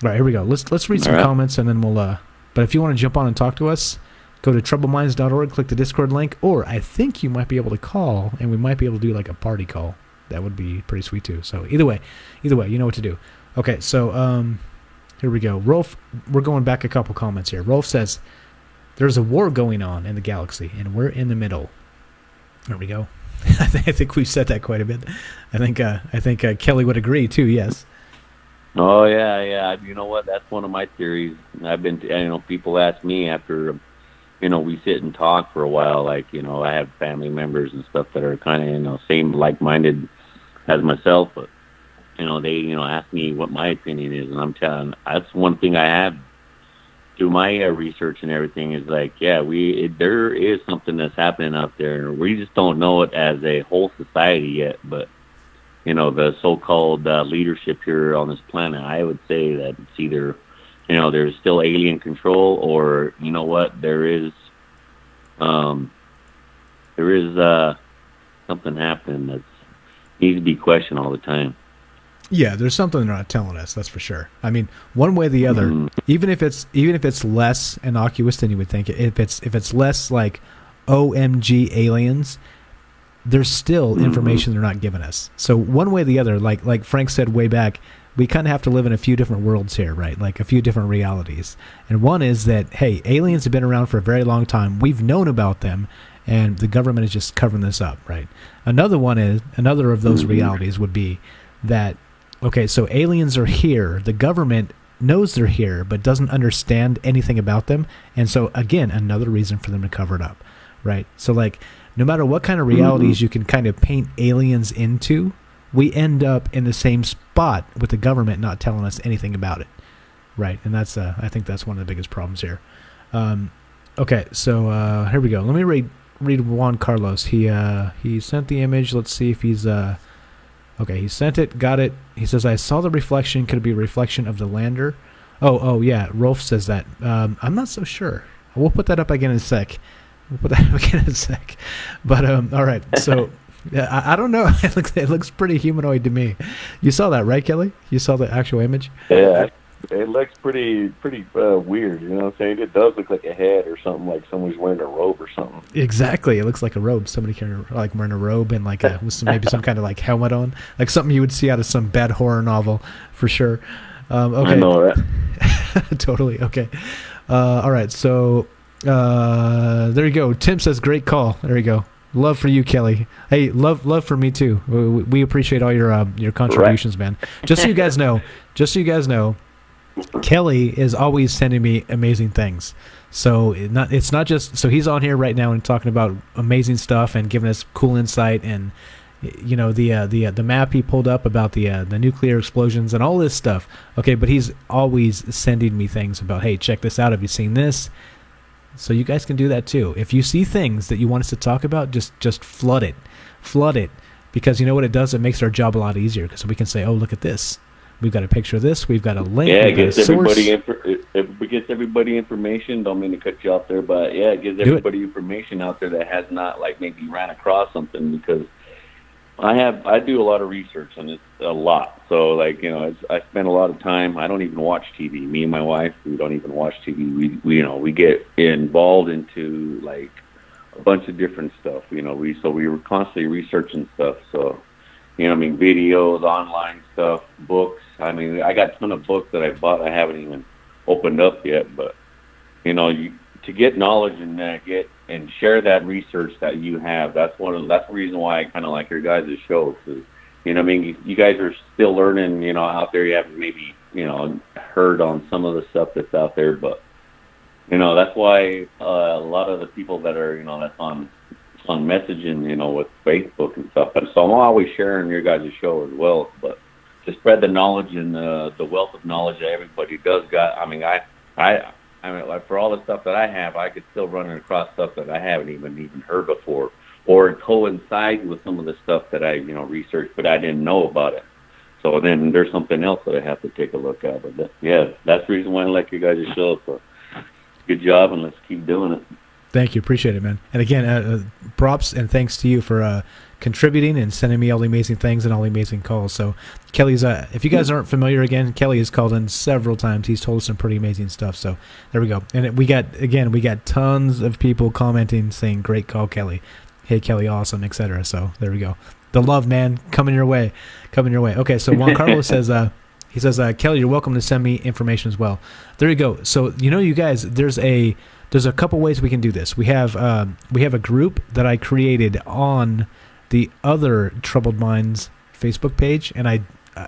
S8: all right, here we go. Let's read some comments, and then we'll. But if you want to jump on and talk to us, go to troubleminds.org, click the Discord link, or I think you might be able to call, and we might be able to do like a party call. That would be pretty sweet too. So either way, you know what to do. Okay, so here we go. Rolf, we're going back a couple comments here. Rolf says, there's a war going on in the galaxy, and we're in the middle. There we go. I think we've said that quite a bit. I think Kelly would agree too. Yes.
S12: Oh yeah. You know what? That's one of my theories. People ask me after, we sit and talk for a while. Like, I have family members and stuff that are kind of, same like-minded as myself, but they ask me what my opinion is, and I'm telling. That's one thing I have through my research and everything is like, there is something that's happening out there. We just don't know it as a whole society yet, but the so-called leadership here on this planet, I would say that it's either, there's still alien control, or there is something happening that needs to be questioned all the time.
S8: Yeah, there's something they're not telling us. That's for sure. I mean, one way or the other, even if it's less innocuous than you would think, if it's less like OMG aliens, there's still information they're not giving us. So one way or the other, like Frank said way back, we kind of have to live in a few different worlds here, right? Like a few different realities. And one is that, hey, aliens have been around for a very long time. We've known about them, and the government is just covering this up, right? Another of those realities would be that, okay, so aliens are here. The government knows they're here, but doesn't understand anything about them. And so, again, another reason for them to cover it up, right? So, like, no matter what kind of realities you can kind of paint aliens into, we end up in the same spot with the government not telling us anything about it, right? And that's, I think that's one of the biggest problems here. Okay, so here we go. Let me read Juan Carlos. He sent the image. Let's see if he's okay, he sent it, got it. He says, I saw the reflection. Could it be a reflection of the lander? Oh yeah, Rolf says that. I'm not so sure. We'll put that up again in a sec. But all right, so I don't know. It looks pretty humanoid to me. You saw that, right, Kelly? You saw the actual image?
S12: Yeah, it looks pretty weird. You know what I'm saying? It does look like a head or something, like someone's wearing a robe or something.
S8: Exactly. It looks like a robe. Somebody wearing a robe and with maybe some kind of like helmet on, like something you would see out of some bad horror novel, for sure. Okay.
S12: I know that.
S8: Totally. Okay. All right. So there you go. Tim says, great call. There you go. Love for you, Kelly. Hey, love for me too. We appreciate all your contributions, man. Just so you guys know, Kelly is always sending me amazing things. So it's not just so he's on here right now and talking about amazing stuff and giving us cool insight, and the map he pulled up about the nuclear explosions and all this stuff. Okay, but he's always sending me things about, hey, check this out. Have you seen this? So you guys can do that too. If you see things that you want us to talk about, just flood it, because you know what it does? It makes our job a lot easier, because we can say, oh, look at this. We've got a picture of this. We've got a link.
S12: Yeah, it gives everybody information. Don't mean to cut you off there, but yeah, it gives everybody information out there that has not maybe ran across something, because I do a lot of research on this, a lot. So I spend a lot of time. I don't even watch TV. Me and my wife, we don't even watch TV. We get involved into a bunch of different stuff. We were constantly researching stuff. So, videos, online stuff, books. I got a ton of books that I bought. I haven't even opened up yet, but to get knowledge and get and share that research that you have. That's the reason why I kind of like your guys' show. Cause, you know, I mean, you guys are still learning. You know, out there, you haven't maybe heard on some of the stuff that's out there, but you know, that's why a lot of the people that are that's on messaging, with Facebook and stuff. And so I'm always sharing your guys' show as well, but to spread the knowledge and the wealth of knowledge that everybody does got. I mean, I mean, like for all the stuff that I have, I could still run across stuff that I haven't even heard before, or it coincides with some of the stuff that I researched, but I didn't know about it. So then there's something else that I have to take a look at. But that's the reason why I like you guys' show. So good job, and let's keep doing it.
S8: Thank you. Appreciate it, man. And again, props and thanks to you for contributing and sending me all the amazing things and all the amazing calls. So Kelly's, if you guys aren't familiar again, Kelly has called in several times. He's told us some pretty amazing stuff. So there we go. And we got tons of people commenting saying, great call, Kelly. Hey, Kelly, awesome, etc. So there we go. The love, man, coming your way. Okay, so Juan Carlos says, he says, Kelly, you're welcome to send me information as well. There you go. So, you guys, there's a couple ways we can do this. We have a group that I created on the other Troubled Minds Facebook page, and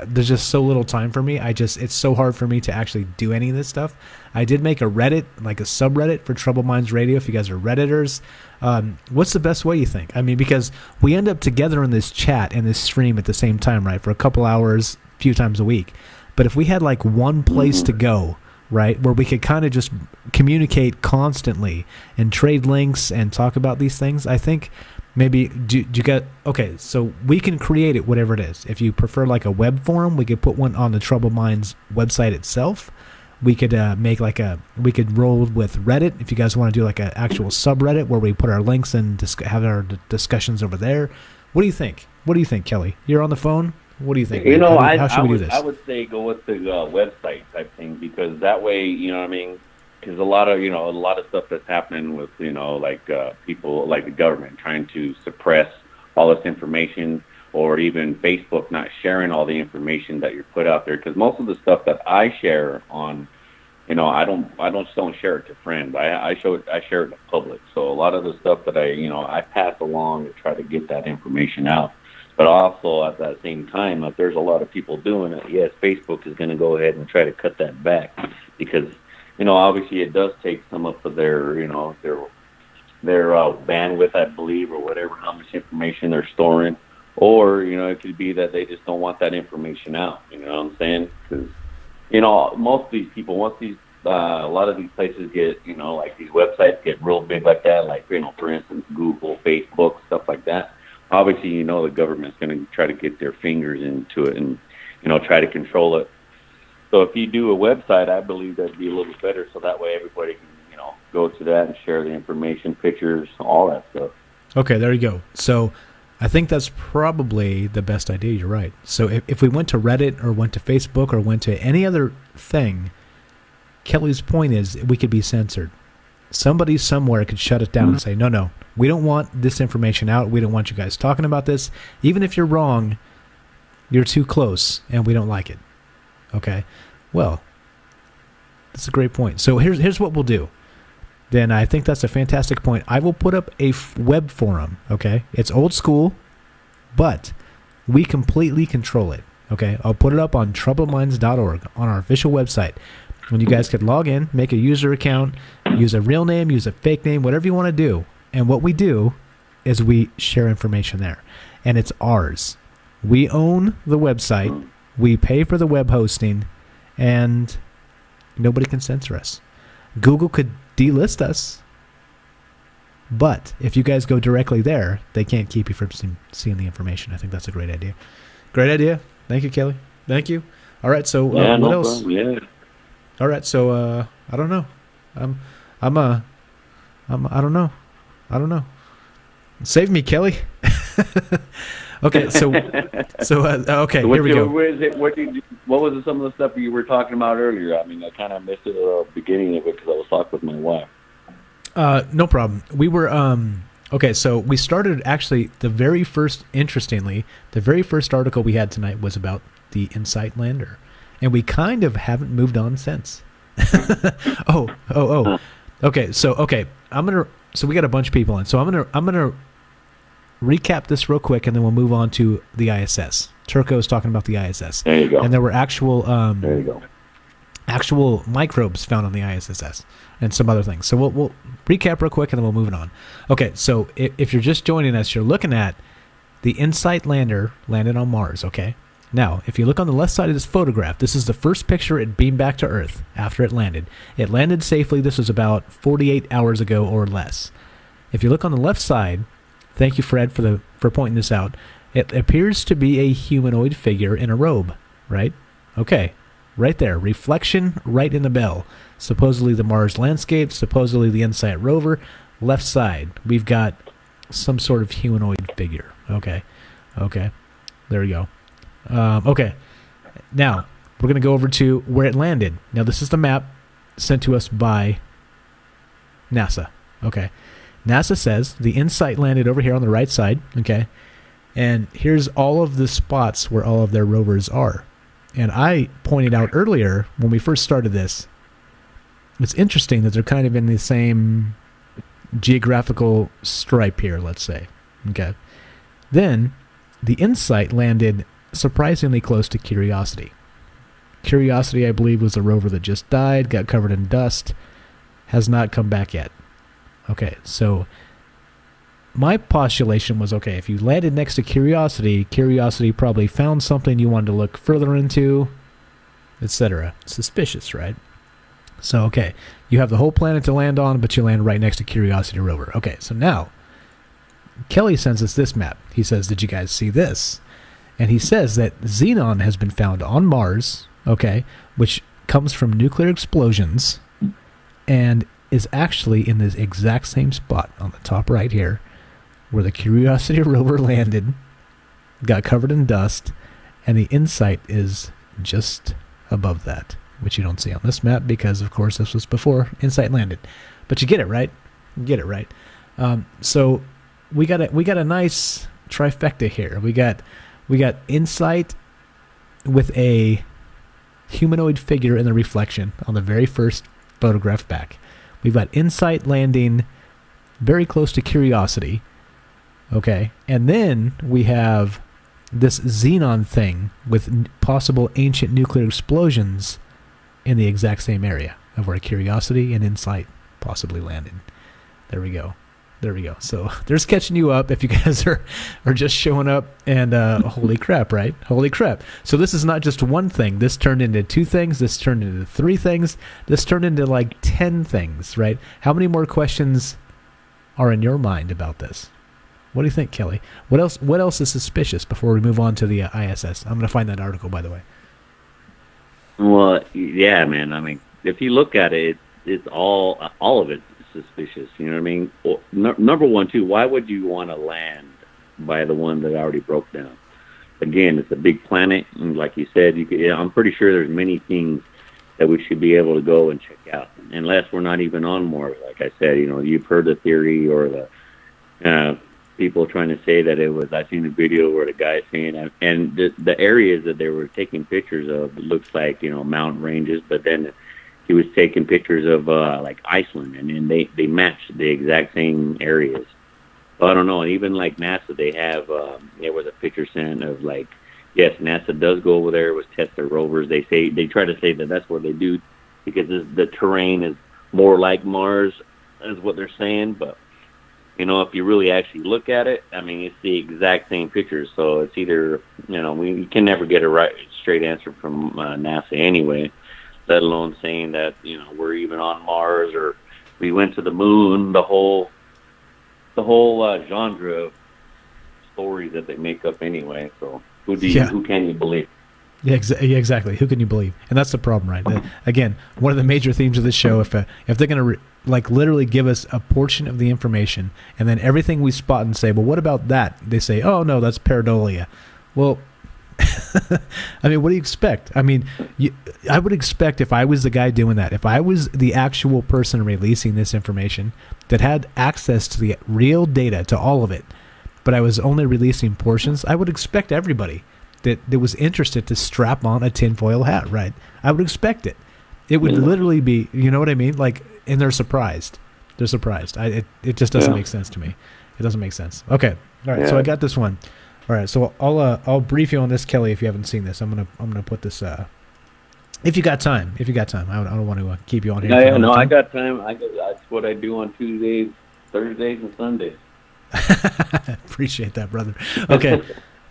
S8: there's just so little time for me. It's so hard for me to actually do any of this stuff. I did make a Reddit, like a subreddit for Troubled Minds Radio. If you guys are Redditors, what's the best way you think? I mean, because we end up together in this chat and this stream at the same time, right? For a couple hours, a few times a week. But if we had like one place to go, right, where we could kind of just communicate constantly and trade links and talk about these things, I think maybe okay, so we can create it, whatever it is. If you prefer like a web forum, we could put one on the Troubled Minds website itself. We could we could roll with Reddit if you guys want to do like an actual subreddit where we put our links and have our discussions over there. What do you think? Kelly? You're on the phone. What do you think? How should we do this?
S12: I would say go with the website type thing, because that way, because a lot of stuff that's happening with, people like the government trying to suppress all this information, or even Facebook not sharing all the information that you're put out there. Because most of the stuff that I share on, I don't share it to friends. I share it to public. So a lot of the stuff that I pass along to try to get that information out. But also at that same time, if there's a lot of people doing it, yes, Facebook is going to go ahead and try to cut that back, because, obviously it does take some of their bandwidth, I believe, or whatever, how much information they're storing. Or, it could be that they just don't want that information out, you know what I'm saying? Because, most of these people, once a lot of these places get, like these websites get real big like that, like, for instance, Google, Facebook, stuff like that. Obviously, the government's going to try to get their fingers into it and, try to control it. So if you do a website, I believe that'd be a little better, so that way everybody can, go to that and share the information, pictures, all that stuff.
S8: Okay, there you go. So I think that's probably the best idea. You're right. So if we went to Reddit or went to Facebook or went to any other thing, Kelly's point is we could be censored. Somebody somewhere could shut it down and say, no, we don't want this information out. We don't want you guys talking about this. Even if you're wrong, you're too close and we don't like it. Okay? Well, that's a great point. So here's what we'll do. Then I think that's a fantastic point. I will put up a web forum, okay? It's old school, but we completely control it, okay? I'll put it up on troubledminds.org on our official website. When you guys could log in, make a user account, use a real name, use a fake name, whatever you want to do. And what we do is we share information there. And it's ours. We own the website. We pay for the web hosting. And nobody can censor us. Google could delist us. But if you guys go directly there, they can't keep you from seeing the information. I think that's a great idea. Great idea. Thank you, Kelly. Thank you. All right, so what else?
S12: Problem. Yeah.
S8: All right, so I don't know. I don't know. Save me, Kelly. Okay, so okay, here we go.
S12: What was some of the stuff you were talking about earlier? I mean, I kind of missed it at the beginning of it because I was talking with my wife.
S8: No problem. We were okay. So we started actually the very first article we had tonight was about the InSight lander. And we kind of haven't moved on since. Oh. Okay, so we got a bunch of people in. So I'm gonna recap this real quick, and then we'll move on to the ISS. Turco is talking about the ISS.
S12: There you go.
S8: And there were actual
S12: there you go.
S8: actual microbes found on the ISS and some other things. So we'll recap real quick, and then we'll move on. Okay, so if you're just joining us, you're looking at the InSight lander landed on Mars. Okay. Now, if you look on the left side of this photograph, this is the first picture it beamed back to Earth after it landed. It landed safely. This was about 48 hours ago or less. If you look on the left side, thank you, Fred, for pointing this out. It appears to be a humanoid figure in a robe, right? Okay, right there. Reflection right in the bell. Supposedly the Mars landscape, supposedly the InSight rover. Left side, we've got some sort of humanoid figure. Okay. There we go. Okay, now we're going to go over to where it landed. Now this is the map sent to us by NASA. Okay, NASA says the InSight landed over here on the right side. Okay, and here's all of the spots where all of their rovers are. And I pointed out earlier when we first started this, it's interesting that they're kind of in the same geographical stripe here, let's say. Okay, then the InSight landed surprisingly close to Curiosity. Curiosity, I believe, was the rover that just died, got covered in dust, has not come back yet. Okay, so my postulation was, okay, if you landed next to Curiosity, Curiosity probably found something you wanted to look further into, etc. Suspicious, right? So, okay, you have the whole planet to land on, but you land right next to Curiosity rover. Okay, so now, Kelly sends us this map. He says, did you guys see this? And he says that xenon has been found on Mars, okay, which comes from nuclear explosions and is actually in this exact same spot on the top right here where the Curiosity rover landed, got covered in dust, and the InSight is just above that, which you don't see on this map because, of course, this was before InSight landed. But you get it, right? You get it, right? So we got a nice trifecta here. We got InSight with a humanoid figure in the reflection on the very first photograph back. We've got InSight landing very close to Curiosity. Okay, and then we have this xenon thing with possible ancient nuclear explosions in the exact same area of where Curiosity and InSight possibly landed. There we go. So there's catching you up if you guys are just showing up and holy crap, right? Holy crap. So this is not just one thing. This turned into two things. This turned into three things. This turned into like 10 things, right? How many more questions are in your mind about this? What do you think, Kelly? What else is suspicious before we move on to the ISS? I'm going to find that article, by the way.
S12: Well, yeah, man. I mean, if you look at it, it's all of it. Suspicious, you know what I mean? Well, number one, too, why would you want to land by the one that already broke down? Again, it's a big planet, and like you said, I'm pretty sure there's many things that we should be able to go and check out, unless we're not even on Mars. Like I said, you know, you've heard the theory or the people trying to say that it was. I seen a video where the guy saying, and the areas that they were taking pictures of looks like, you know, mountain ranges, but then he was taking pictures of like Iceland, and then they matched the exact same areas. But I don't know. And even like NASA, they have there was a picture sent of like, yes, NASA does go over there with test their rovers. They try to say that that's what they do because the terrain is more like Mars, is what they're saying. But you know, if you really actually look at it, I mean, it's the exact same pictures. So it's either, you know, we can never get a straight answer from NASA anyway, let alone saying that, you know, we're even on Mars or we went to the moon. The whole genre of stories that they make up anyway. So who can you believe?
S8: Yeah, exactly. Who can you believe? And that's the problem, right? Again, one of the major themes of this show, if they're going to like literally give us a portion of the information and then everything we spot and say, well, what about that? They say, oh no, that's pareidolia. Well, I mean, what do you expect? I mean, I would expect if I was the guy doing that, if I was the actual person releasing this information that had access to the real data, to all of it, but I was only releasing portions, I would expect everybody that was interested to strap on a tinfoil hat, right? I would expect it. It would literally be, you know what I mean? Like, and they're surprised. They're surprised. It just doesn't make sense to me. It doesn't make sense. Okay. All right. So I got this one. All right. So I'll brief you on this, Kelly. If you haven't seen this, I'm gonna put this. If you got time. I don't want to keep you on here.
S12: No, I got time. That's what I do on Tuesdays, Thursdays, and Sundays.
S8: Appreciate that, brother. Okay.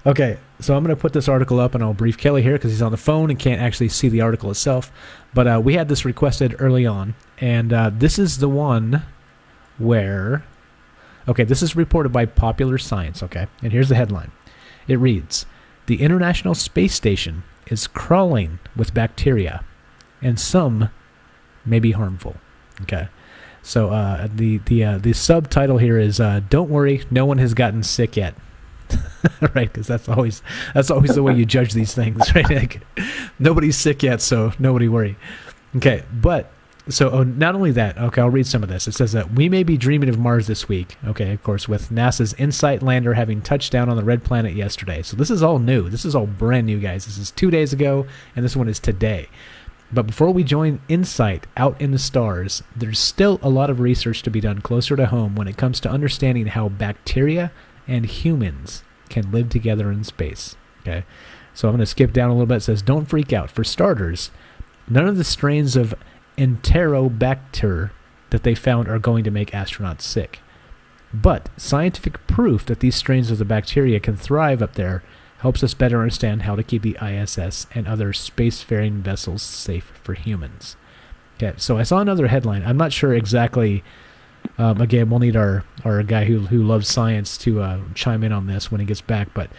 S8: Okay, so I'm going to put this article up, and I'll brief Kelly here because he's on the phone and can't actually see the article itself. But we had this requested early on, and this is the one where... Okay, this is reported by Popular Science, okay? And here's the headline. It reads, "The International Space Station is crawling with bacteria, and some may be harmful." Okay, so the subtitle here is, "Don't worry, no one has gotten sick yet." Right, because that's always the way you judge these things, right? Like, nobody's sick yet, so nobody worry. Okay, but so not only that. Okay, I'll read some of this. It says that we may be dreaming of Mars this week. Okay, of course, with NASA's InSight lander having touched down on the red planet yesterday. So this is all new. This is all brand new, guys. This is 2 days ago, and this one is today. But before we join InSight out in the stars, there's still a lot of research to be done closer to home when it comes to understanding how bacteria and humans can live together in space. Okay, so I'm going to skip down a little bit. It says, don't freak out. For starters, none of the strains of Enterobacter that they found are going to make astronauts sick. But scientific proof that these strains of the bacteria can thrive up there helps us better understand how to keep the ISS and other spacefaring vessels safe for humans. Okay, so I saw another headline. I'm not sure exactly... again, we'll need our guy who loves science to chime in on this when he gets back. But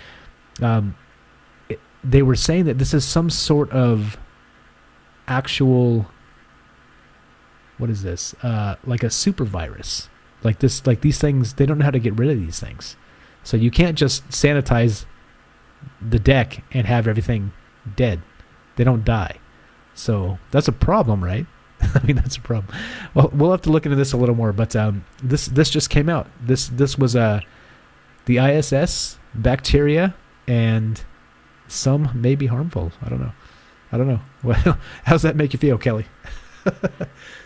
S8: they were saying that this is some sort of actual, what is this? Like a super virus. Like these things, they don't know how to get rid of these things. So you can't just sanitize the deck and have everything dead. They don't die. So that's a problem, right? I mean, that's a problem. Well, we'll have to look into this a little more, but this just came out. This was the ISS, bacteria, and some may be harmful. I don't know. Well, how's that make you feel, Kelly?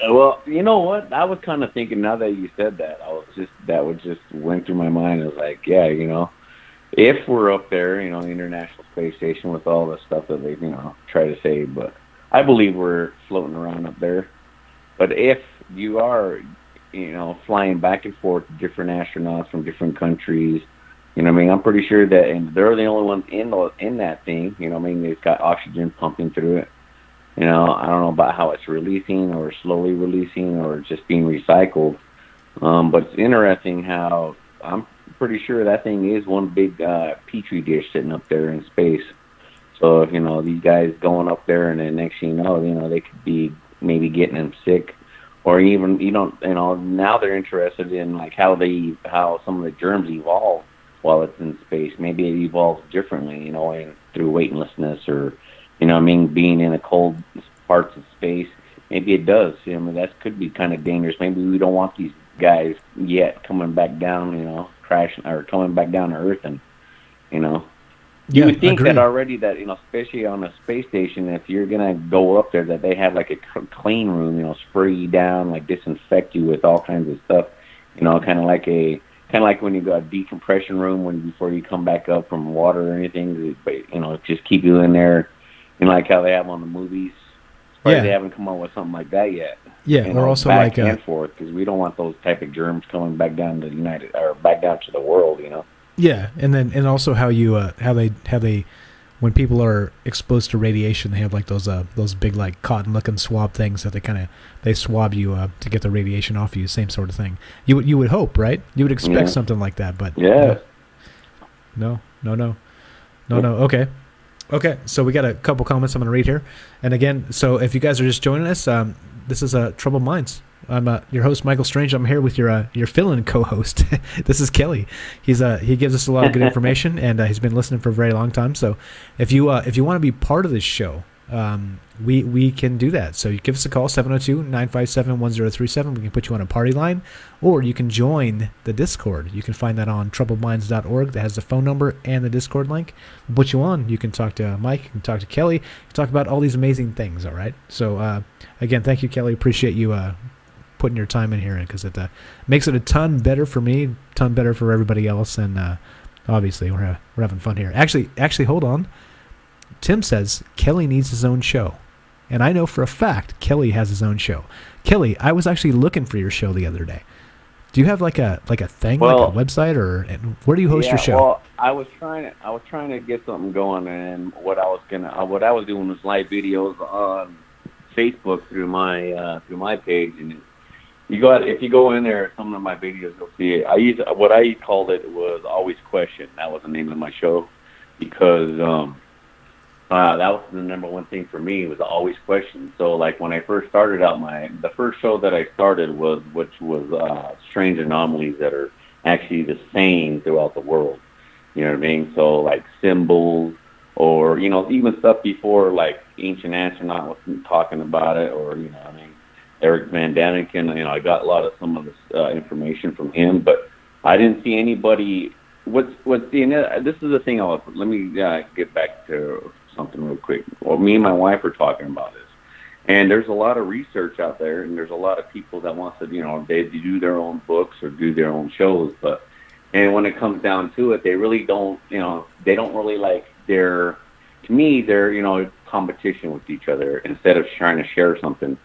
S12: Well, you know what? I was kind of thinking, now that you said that, that just went through my mind. I was like, yeah, if we're up there, the International Space Station with all the stuff that they, try to say, but I believe we're floating around up there. But if you are, flying back and forth, different astronauts from different countries, I'm pretty sure that, and they're the only ones in that thing, it's got oxygen pumping through it. I don't know about how it's releasing or slowly releasing or just being recycled. But it's interesting how I'm pretty sure that thing is one big petri dish sitting up there in space. So if, these guys going up there and then next thing you know, they could be maybe getting them sick, or even, now they're interested in like how some of the germs evolve while it's in space. Maybe it evolves differently, and through weightlessness or, being in the cold parts of space. Maybe it does. That could be kind of dangerous. Maybe we don't want these guys yet coming back down, crashing or coming back down to Earth and, You would think that already that, especially on a space station, if you're going to go up there, that they have like a clean room, spray you down, like disinfect you with all kinds of stuff, kind of like when you got a decompression room before you come back up from water or anything, but, just keep you in there, like how they have on the movies. Probably they haven't come up with something like that yet.
S8: Yeah, or also
S12: back
S8: like
S12: and forth, because we don't want those type of germs coming back down to back down to the world,
S8: Yeah, and also how you how they when people are exposed to radiation, they have like those big like cotton looking swab things that they swab you to get the radiation off you. Same sort of thing. You would hope, right? You would expect something like that, but no. Okay. So we got a couple comments I'm going to read here, and again, so if you guys are just joining us, this is Troubled Minds. I'm your host, Michael Strange. I'm here with your fill-in co-host. This is Kelly. He gives us a lot of good information, and he's been listening for a very long time. So if you want to be part of this show, we can do that. So you give us a call, 702-957-1037. We can put you on a party line, or you can join the Discord. You can find that on troubledminds.org. That has the phone number and the Discord link. We'll put you on. You can talk to Mike. You can talk to Kelly. You can talk about all these amazing things, all right? So, again, thank you, Kelly. Appreciate you putting your time in here, because it makes it a ton better for me, ton better for everybody else, and obviously we're having fun here. Actually, hold on. Tim says Kelly needs his own show, and I know for a fact Kelly has his own show. Kelly, I was actually looking for your show the other day. Do you have like a thing, like a website, or where do you host your show?
S12: Well, I was trying to get something going, and what I was doing was live videos on Facebook through my page, and if you go in there, some of my videos, you'll see it. What I called it was Always Question. That was the name of my show, because that was the number one thing for me, was always question. So like when I first started out, the first show that I started was strange anomalies that are actually the same throughout the world. You know what I mean? So like symbols, or even stuff before, like Ancient Astronaut was talking about it, or I mean, Eric Van Daniken. I got a lot of some of this information from him, but I didn't see anybody. This is the thing. Let me get back to something real quick. Well, me and my wife are talking about this, and there's a lot of research out there, and there's a lot of people that want to, they do their own books or do their own shows, and when it comes down to it, they really don't, they don't really like to me, they're, competition with each other instead of trying to share something.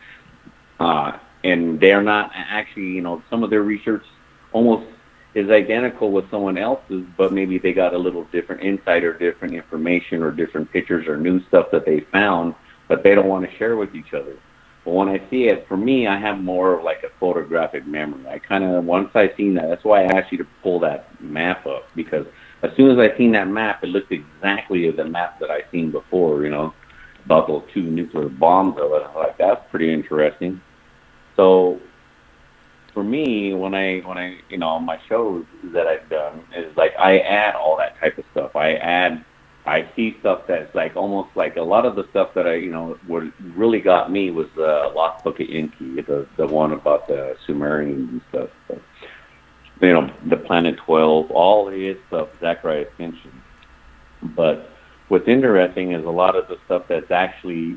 S12: And they're not actually, some of their research almost is identical with someone else's, but maybe they got a little different insight or different information or different pictures or new stuff that they found, but they don't want to share with each other. But when I see it, for me, I have more of like a photographic memory. I kind of, once I seen that, that's why I asked you to pull that map up, because as soon as I seen that map, it looked exactly as the map that I seen before, about those 2 nuclear bombs of it. I was like, that's pretty interesting. So for me, when I my shows that I've done is like I add all that type of stuff. I see stuff that's like almost like a lot of the stuff that what really got me was the Lost Book of Enki, the one about the Sumerians and stuff. But, the Planet 12, all his stuff, Zacharias mentioned. But what's interesting is a lot of the stuff that's actually,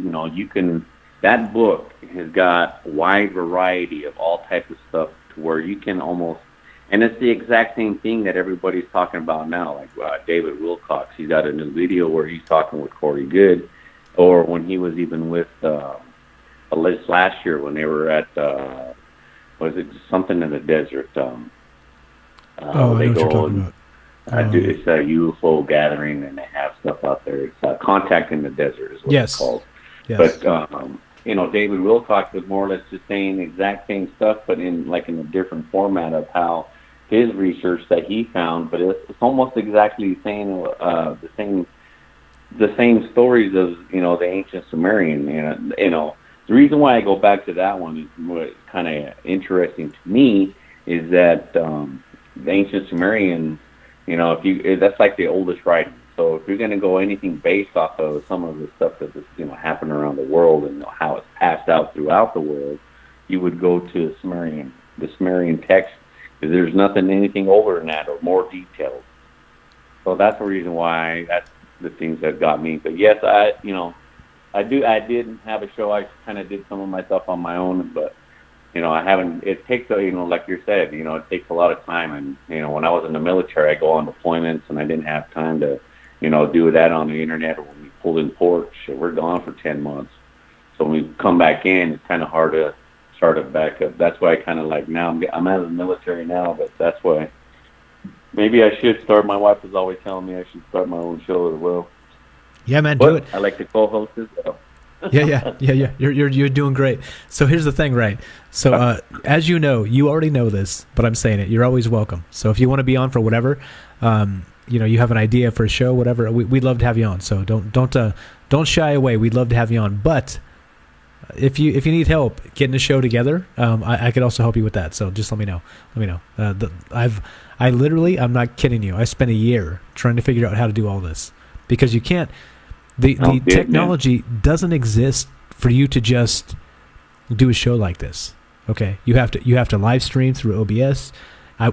S12: that book has got a wide variety of all types of stuff to where you can almost, and it's the exact same thing that everybody's talking about now, like David Wilcox. He's got a new video where he's talking with Corey Good, or when he was even with last year when they were at, was it something in the desert?
S8: I know what you're talking about.
S12: It's a UFO gathering, and they have stuff out there. It's Contact in the Desert is what it's called. Yes. But David Wilcox was more or less just saying the exact same stuff, but in a different format of how his research that he found. But it's almost exactly saying the same stories as the ancient Sumerian. The reason why I go back to that one is what kind of interesting to me is that the ancient Sumerians, that's like the oldest writing. So if you're going to go anything based off of some of the stuff that happened around the world and how it's passed out throughout the world, you would go to the Sumerian text, because there's anything older than that or more detailed. So that's the reason why that's the things that got me. But yes, I did have a show. I kind of did some of my stuff on my own, but I haven't. It takes like you said, it takes a lot of time. And when I was in the military, I go on deployments, and I didn't have time to do that on the internet, or when we pulled in porch. We're gone for 10 months. So when we come back in, it's kind of hard to start it back up. That's why I kind of like now, I'm out of the military now, but that's why maybe I should start. My wife is always telling me I should start my own show as well.
S8: Yeah, man, do it.
S12: I like to co-host as well.
S8: Yeah. You're doing great. So here's the thing, right? So as you know, you already know this, but I'm saying it. You're always welcome. So if you want to be on for whatever, you have an idea for a show, whatever, we'd love to have you on. So don't shy away. We'd love to have you on. But if you need help getting a show together, I could also help you with that. So just let me know. I'm not kidding you. I spent a year trying to figure out how to do all this, because you can't. The technology doesn't exist for you to just do a show like this. Okay, you have to live stream through OBS.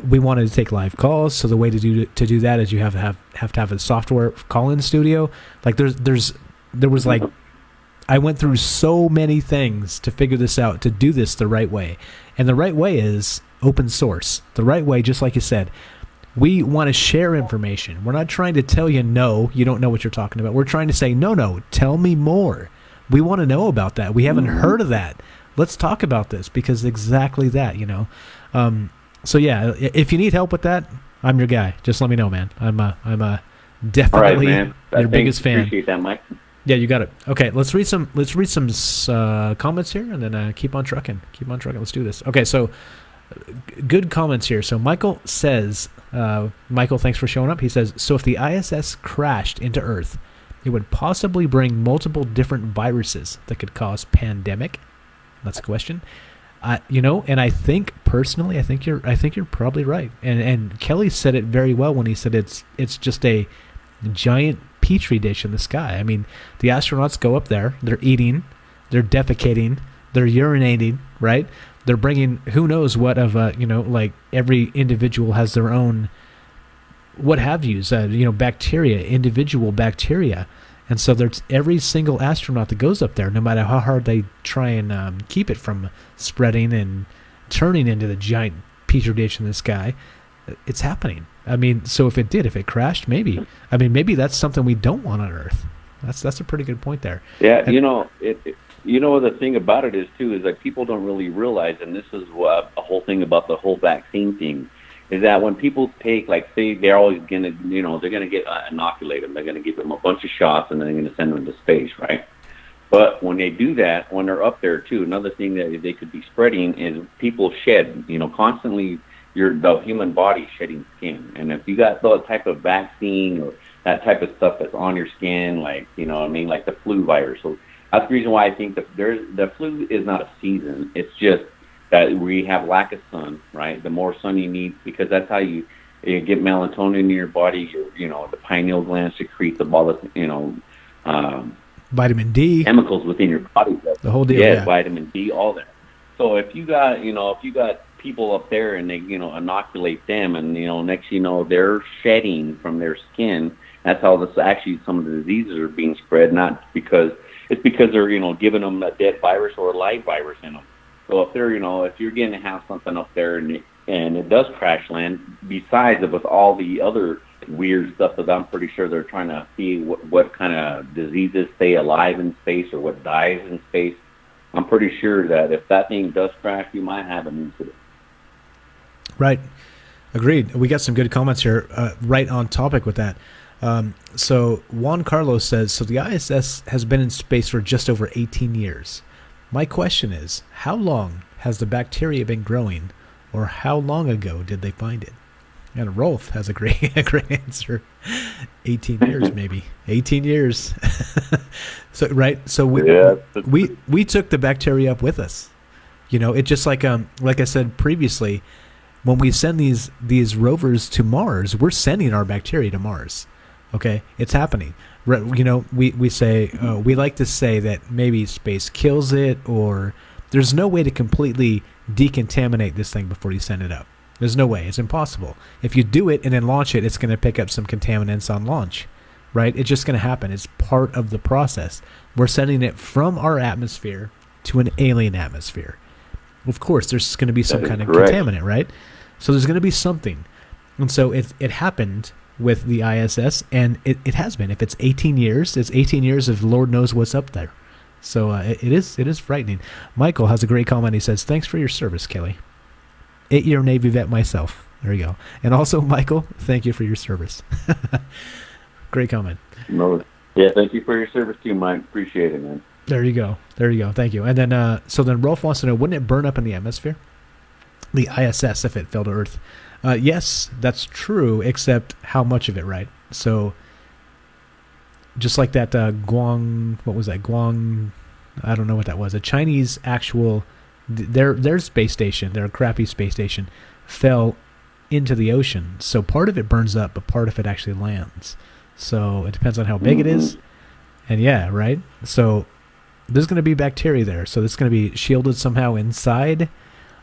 S8: We wanted to take live calls, so the way to do that is you have to have a software call-in studio. Like there was like I went through so many things to figure this out, to do this the right way. And the right way is open source. The right way, just like you said, we want to share information. We're not trying to tell you, no, you don't know what you're talking about. We're trying to say, no, tell me more. We want to know about that. We haven't heard of that. Let's talk about this, because exactly that, you know. So yeah, if you need help with that, I'm your guy. Just let me know, man. I'm definitely your biggest fan.
S12: Appreciate that, Mike.
S8: Yeah, you got it. Okay, let's read some comments here, and then keep on trucking. Let's do this. Okay, so good comments here. So Michael says, Michael, thanks for showing up. He says, so if the ISS crashed into Earth, it would possibly bring multiple different viruses that could cause pandemic. That's a question. And I think personally, I think you're probably right. And Kelly said it very well when he said it's just a giant petri dish in the sky. I mean, the astronauts go up there, they're eating, they're defecating, they're urinating, right? They're bringing who knows what of like every individual has their own what have yous, bacteria, individual bacteria. And so there's every single astronaut that goes up there, no matter how hard they try and keep it from spreading and turning into the giant petri dish in the sky, it's happening. I mean, so if it crashed, maybe. I mean, maybe that's something we don't want on Earth. That's a pretty good point there.
S12: Yeah, and, the thing about it is too is that people don't really realize, and this is a whole thing about the whole vaccine thing, is that when people take, like, say they're always gonna, they're gonna get inoculated, they're gonna give them a bunch of shots, and then they're gonna send them into space, right? But when they do that, when they're up there too, another thing that they could be spreading is people shed, constantly. The human body shedding skin, and if you got that type of vaccine or that type of stuff that's on your skin, like like the flu virus. So that's the reason why I think the flu is not a season. It's just that we have lack of sun, right? The more sun you need, because that's how you get melatonin in your body. The pineal gland secretes all the
S8: vitamin D
S12: chemicals within your body.
S8: The whole deal.
S12: Yeah, vitamin D, all that. So if you got people up there and they inoculate them, and next they're shedding from their skin. That's how some of the diseases are being spread, not because they're giving them a dead virus or a live virus in them. So if they're if you're going to have something up there and it does crash land, besides with all the other weird stuff that I'm pretty sure they're trying to see what kind of diseases stay alive in space or what dies in space, I'm pretty sure that if that thing does crash, you might have an incident.
S8: Right. Agreed. We got some good comments here right on topic with that. So Juan Carlos says, so the ISS has been in space for just over 18 years. My question is, how long has the bacteria been growing, or how long ago did they find it? And Rolf has a great answer. 18 years, maybe. 18 years. So we took the bacteria up with us. It just like I said previously, when we send these rovers to Mars, we're sending our bacteria to Mars. Okay, it's happening. We say we like to say that maybe space kills it, or there's no way to completely decontaminate this thing before you send it up. There's no way. It's impossible. If you do it and then launch it, it's going to pick up some contaminants on launch, right? It's just going to happen. It's part of the process. We're sending it from our atmosphere to an alien atmosphere. Of course, there's going to be some kind of contaminant, right? So there's going to be something. And so it happened with the ISS, and it has been. If it's 18 years, it's 18 years of Lord knows what's up there. So it is frightening. Michael has a great comment. He says, thanks for your service, Kelly. 8-year Navy vet myself. There you go. And also, Michael, thank you for your service. Great comment.
S12: No, yeah, thank you for your service too, Mike. Appreciate it, man.
S8: There you go. Thank you. And then, so Rolf wants to know, wouldn't it burn up in the atmosphere? The ISS, if it fell to Earth. Yes, that's true, except how much of it, right? So, just like that Guang, I don't know what that was. A Chinese actual, their space station, their crappy space station, fell into the ocean. So part of it burns up, but part of it actually lands. So it depends on how big it is. And yeah, right? So there's going to be bacteria there. So it's going to be shielded somehow inside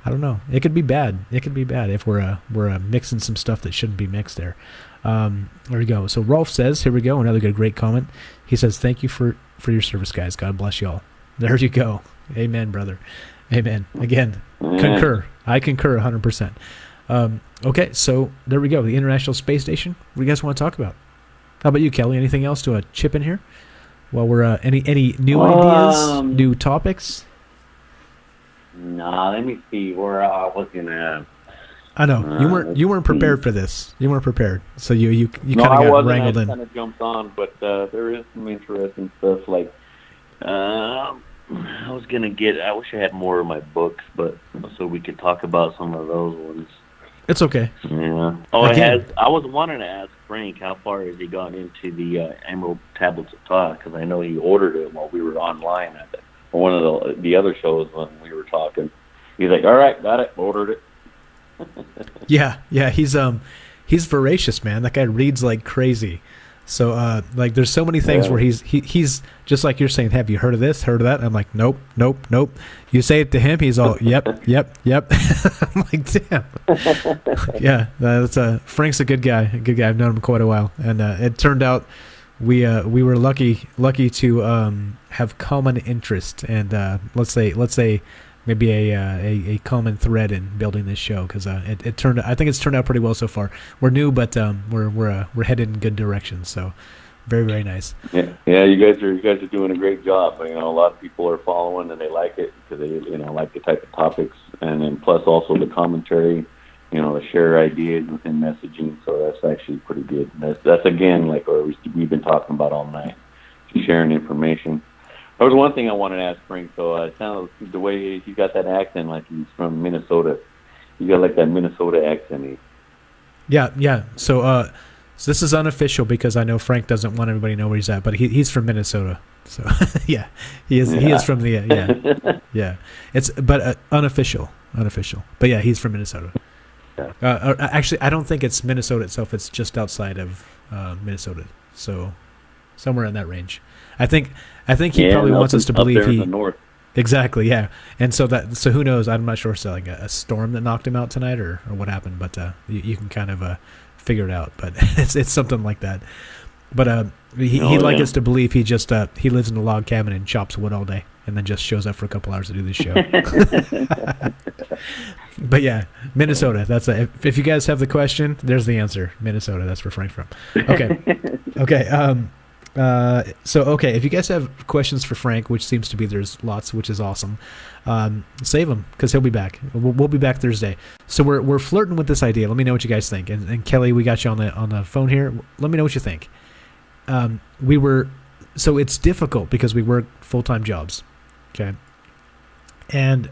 S8: I don't know. It could be bad. It could be bad if we're mixing some stuff that shouldn't be mixed there. There we go. So Rolf says, here we go, another great comment. He says, thank you for your service, guys. God bless y'all. There you go. Amen, brother. Amen. Again, concur. I concur 100%. Okay, so there we go. The International Space Station. What do you guys want to talk about? How about you, Kelly? Anything else to chip in here? Well, we're any new ideas, new topics?
S12: Nah, let me see where I was gonna.
S8: I know you weren't prepared for this. You weren't prepared, so you kind of
S12: I
S8: got
S12: wasn't.
S8: wrangled
S12: I
S8: in.
S12: kind of jumped on, but there is some interesting stuff. Like, I was gonna get. I wish I had more of my books, but so we could talk about some of those ones.
S8: It's okay.
S12: Yeah. Oh, I was wanting to ask Frank how far has he gone into the Emerald Tablets of Thoth, because I know he ordered it while we were online at one of the other shows when we were talking. He's like, "All right, got it, ordered it."
S8: Yeah, he's voracious, man. That guy reads like crazy. So like, there's so many things where he's just like you're saying. Have you heard of this? Heard of that? I'm like, nope. You say it to him, he's all, yep. I'm like, damn. Yeah, that's Frank's a good guy. I've known him quite a while, and it turned out we were lucky to have common interest, and let's say maybe a common thread in building this show, because I think it's turned out pretty well so far. We're new, but we're headed in good directions. So very, very nice.
S12: Yeah, you guys are doing a great job. You know, a lot of people are following and they like it because they like the type of topics, and then plus also the commentary. You know, to share ideas and messaging. So that's actually pretty good. That's again like we've been talking about all night, sharing information. There was one thing I wanted to ask Frank. So it sounds the way he got that accent, like he's from Minnesota. You got like that Minnesota accent.
S8: Yeah. So this is unofficial because I know Frank doesn't want everybody to know where he's at, but he's from Minnesota. So yeah, he is. Yeah. He is from the yeah. It's but unofficial. But yeah, he's from Minnesota. Yeah. Actually, I don't think it's Minnesota itself. It's just outside of Minnesota. So somewhere in that range. I think he probably wants us to believe
S12: up there in the north.
S8: Exactly, yeah. And so who knows? I'm not sure if it's like a storm that knocked him out tonight or what happened, but you can kind of figure it out. But it's something like that. But he'd like us to believe he just he lives in a log cabin and chops wood all day, and then just shows up for a couple hours to do this show. But yeah, Minnesota. That's if you guys have the question, there's the answer. Minnesota. That's where Frank's from. Okay. If you guys have questions for Frank, which seems to be there's lots, which is awesome, save them because he'll be back. We'll be back Thursday. So we're flirting with this idea. Let me know what you guys think. And Kelly, we got you on the phone here. Let me know what you think. So it's difficult because we work full-time jobs, okay, and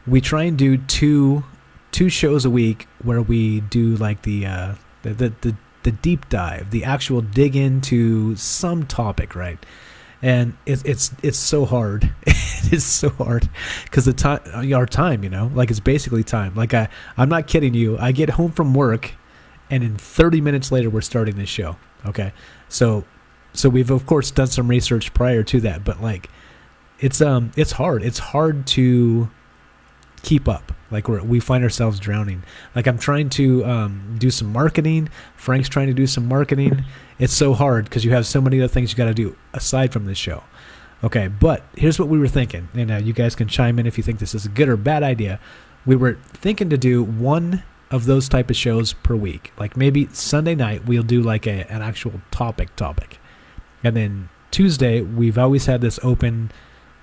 S8: we try and do two shows a week where we do like the deep dive, the actual dig into some topic, right? And it's so hard. It is so hard because our time, like it's basically time. Like I'm not kidding you. I get home from work, and in 30 minutes later, we're starting this show. Okay, so we've of course done some research prior to that, but like it's hard. It's hard to keep up. Like we find ourselves drowning. Like I'm trying to do some marketing. Frank's trying to do some marketing. It's so hard because you have so many other things you got to do aside from this show. Okay, but here's what we were thinking, and you guys can chime in if you think this is a good or bad idea. We were thinking to do one of those type of shows per week. Like maybe Sunday night we'll do like an actual topic, and then Tuesday we've always had this open,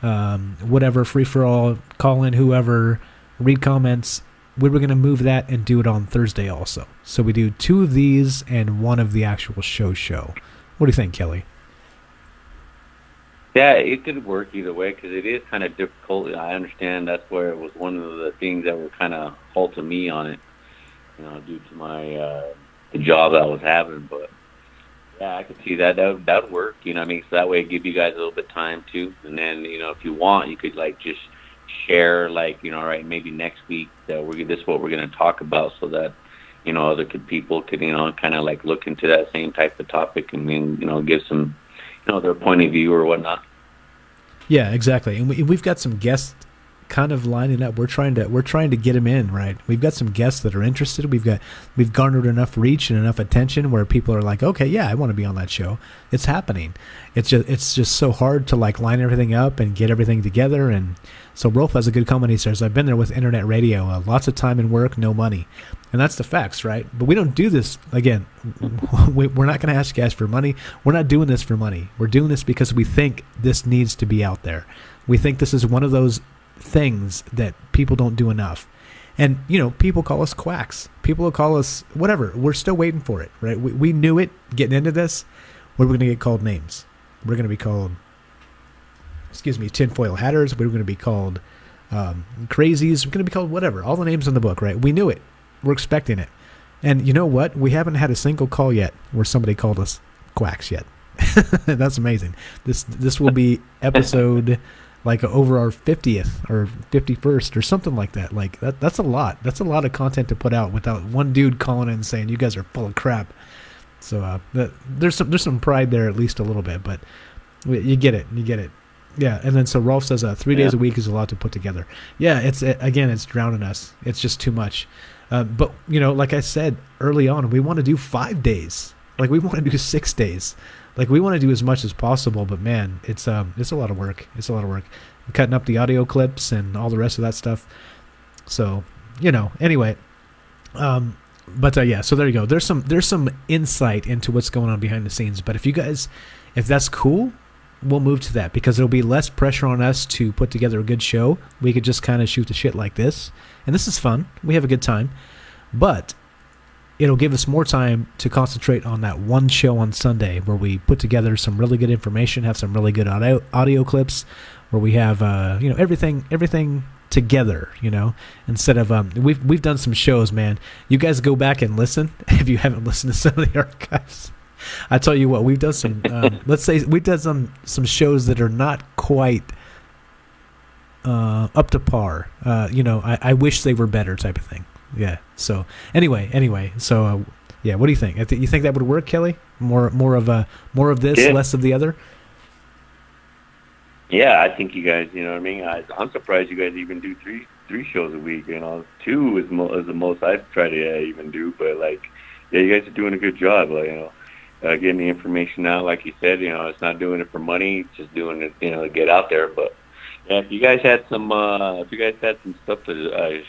S8: whatever, free for all, call in whoever, read comments. We were going to move that and do it on Thursday also. So we do two of these and one of the actual show. What do you think, Kelly?
S12: Yeah, it could work either way because it is kind of difficult. I understand that's where it was one of the things that were kind of halting me on it, due to my the job I was having. But yeah, I could see that would work. So that way it'd give you guys a little bit of time too. And then if you want, you could like just share right, maybe next week that this is what we're going to talk about, so that other people could kind of like look into that same type of topic and then give some their point of view or whatnot.
S8: Yeah, exactly. And we've got some guest kind of lining up. We're trying to get them in, right? We've got some guests that are interested. We've garnered enough reach and enough attention where people are like, okay, yeah, I want to be on that show. It's happening. It's just so hard to like line everything up and get everything together. And so Rolf has a good comment. He says, I've been there with internet radio, lots of time and work, no money. And that's the facts, right? But we don't do this, again, we're not going to ask you guys for money. We're not doing this for money. We're doing this because we think this needs to be out there. We think this is one of those things that people don't do enough. And, people call us quacks. People will call us whatever. We're still waiting for it, right? We knew it getting into this. We're going to get called names. We're going to be called, tinfoil hatters. We're going to be called crazies. We're going to be called whatever. All the names in the book, right? We knew it. We're expecting it. And you know what? We haven't had a single call yet where somebody called us quacks yet. That's amazing. This will be episode like over our 50th or 51st or something like that. Like that's a lot. That's a lot of content to put out without one dude calling in and saying you guys are full of crap. So there's some pride there, at least a little bit, but you get it. Yeah, and then so Rolf says 3 days a week is a lot to put together. Yeah, it's drowning us. It's just too much. But like I said early on, we want to do 5 days. Like we want to do 6 days. Like we want to do as much as possible, but man, it's a lot of work. It's a lot of work. Cutting up the audio clips and all the rest of that stuff. So, anyway. But so there you go. There's some insight into what's going on behind the scenes. But if that's cool, we'll move to that because there'll be less pressure on us to put together a good show. We could just kind of shoot the shit like this. And this is fun. We have a good time. But it'll give us more time to concentrate on that one show on Sunday where we put together some really good information, have some really good audio clips, where we have everything together, instead of we've done some shows, man. You guys go back and listen if you haven't listened to some of the archives. I tell you what, we've done some let's say we've done some shows that are not quite up to par. I wish they were better type of thing. Yeah. So anyway. So what do you think? You think that would work, Kelly? More of this, less of the other.
S12: Yeah, I think you guys. You know what I mean? I'm surprised you guys even do three shows a week. 2 is the most I've tried to even do. But you guys are doing a good job. Getting the information out, like you said. It's not doing it for money, it's just doing it, to get out there. But if you guys had some stuff to